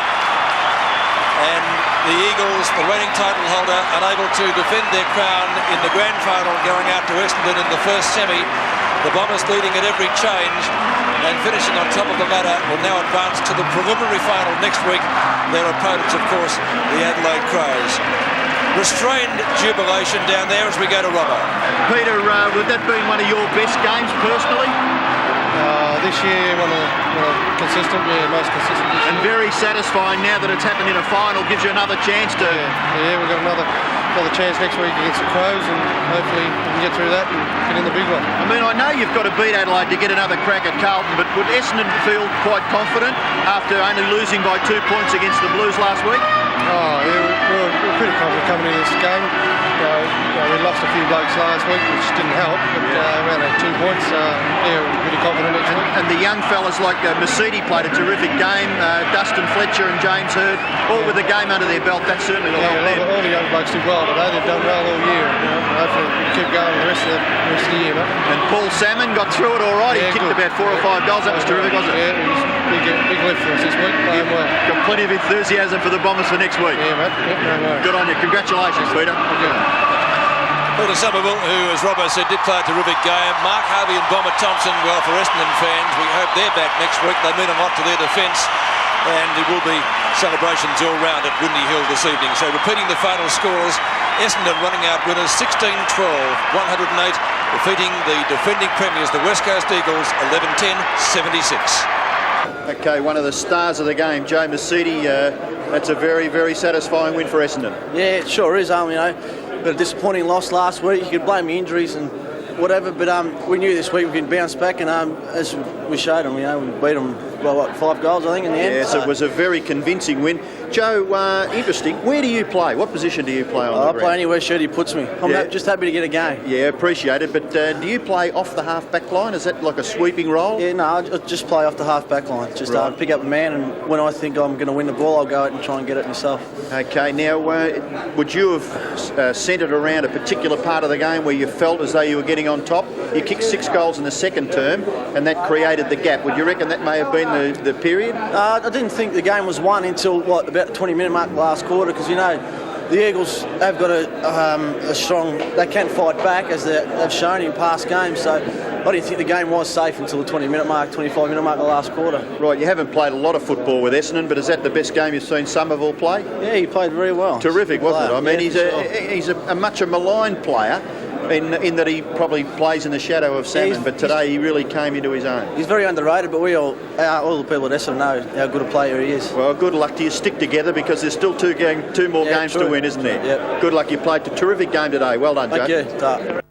And the Eagles, the reigning title holder, unable to defend their crown in the grand final, going out to Essendon in the first semi. The Bombers leading at every change and finishing on top of the ladder will now advance to the preliminary final next week. Their opponents, of course, the Adelaide Crows. Restrained jubilation down there as we go to Robbo. Peter, would that been one of your best games personally? This year, one of the consistent, most consistent this and year. Very satisfying now that it's happened in a final, gives you another chance to... Yeah, we've got another chance next week against the Crows, and hopefully we can get through that and get in the big one. I mean, I know you've got to beat Adelaide to get another crack at Carlton, but would Essendon feel quite confident after only losing by 2 points against the Blues last week? Oh, yeah, we're pretty confident coming into this game. We lost a few blokes last week, which didn't help, but around 2 points, we're pretty confident next week. And the young fellas like Masiti played a terrific game, Dustin Fletcher and James Hurd, all with the game under their belt. That certainly will help them. All the young blokes did well today. They've done well all year. Hopefully we can keep going the rest of the year, mate. And Paul Salmon got through it all right. He kicked good. about 4 or 5 goals. That was terrific, wasn't it? Yeah, it was a big lift for us this week. Playing well. Got plenty of enthusiasm for the Bombers for next week. Yeah, mate. Yeah, Good on you. Congratulations, Peter. Peter Somerville, who, as Robbo said, did play a terrific game. Mark Harvey and Bomber Thompson, well, for Essendon fans, we hope they're back next week. They mean a lot to their defence, and it will be celebrations all round at Windy Hill this evening. So repeating the final scores, Essendon running out winners 16-12, 108, defeating the defending premiers, the West Coast Eagles, 11-10, 76. Okay, one of the stars of the game, Joe Masiti. That's a very, very satisfying win for Essendon. Yeah, it sure is. But a disappointing loss last week. You could blame the injuries and whatever, but we knew this week we could bounce back, and as we showed them, we beat them by 5 goals, I think, in the end. Yes, so it was a very convincing win. Joe, interesting. Where do you play? What position do you play on the ground? I play anywhere Shirty puts me. I'm just happy to get a game. Yeah, appreciate it. But do you play off the half-back line? Is that like a sweeping role? Yeah, no, I just play off the half-back line. Just pick up a man, and when I think I'm going to win the ball, I'll go out and try and get it myself. Okay, now, would you have centred around a particular part of the game where you felt as though you were getting on top? You kicked 6 goals in the second term, and that created the gap. Would you reckon that may have been the period? I didn't think the game was won until, about the 20-minute mark last quarter, because, the Eagles have got a strong... They can fight back, as they've shown in past games, so I didn't think the game was safe until the 20-minute mark, 25-minute mark of the last quarter. Right, you haven't played a lot of football with Essendon, but is that the best game you've seen Somerville play? Yeah, he played very well. Terrific, wasn't it? I mean, yeah, he's a much a maligned player, in that he probably plays in the shadow of Salmon, but today he really came into his own. He's very underrated, but all the people at Essendon know how good a player he is. Well, good luck to you. Stick together, because there's still two more games to win, isn't there? Yep. Good luck. You played a terrific game today. Well done, Joe. Thank you.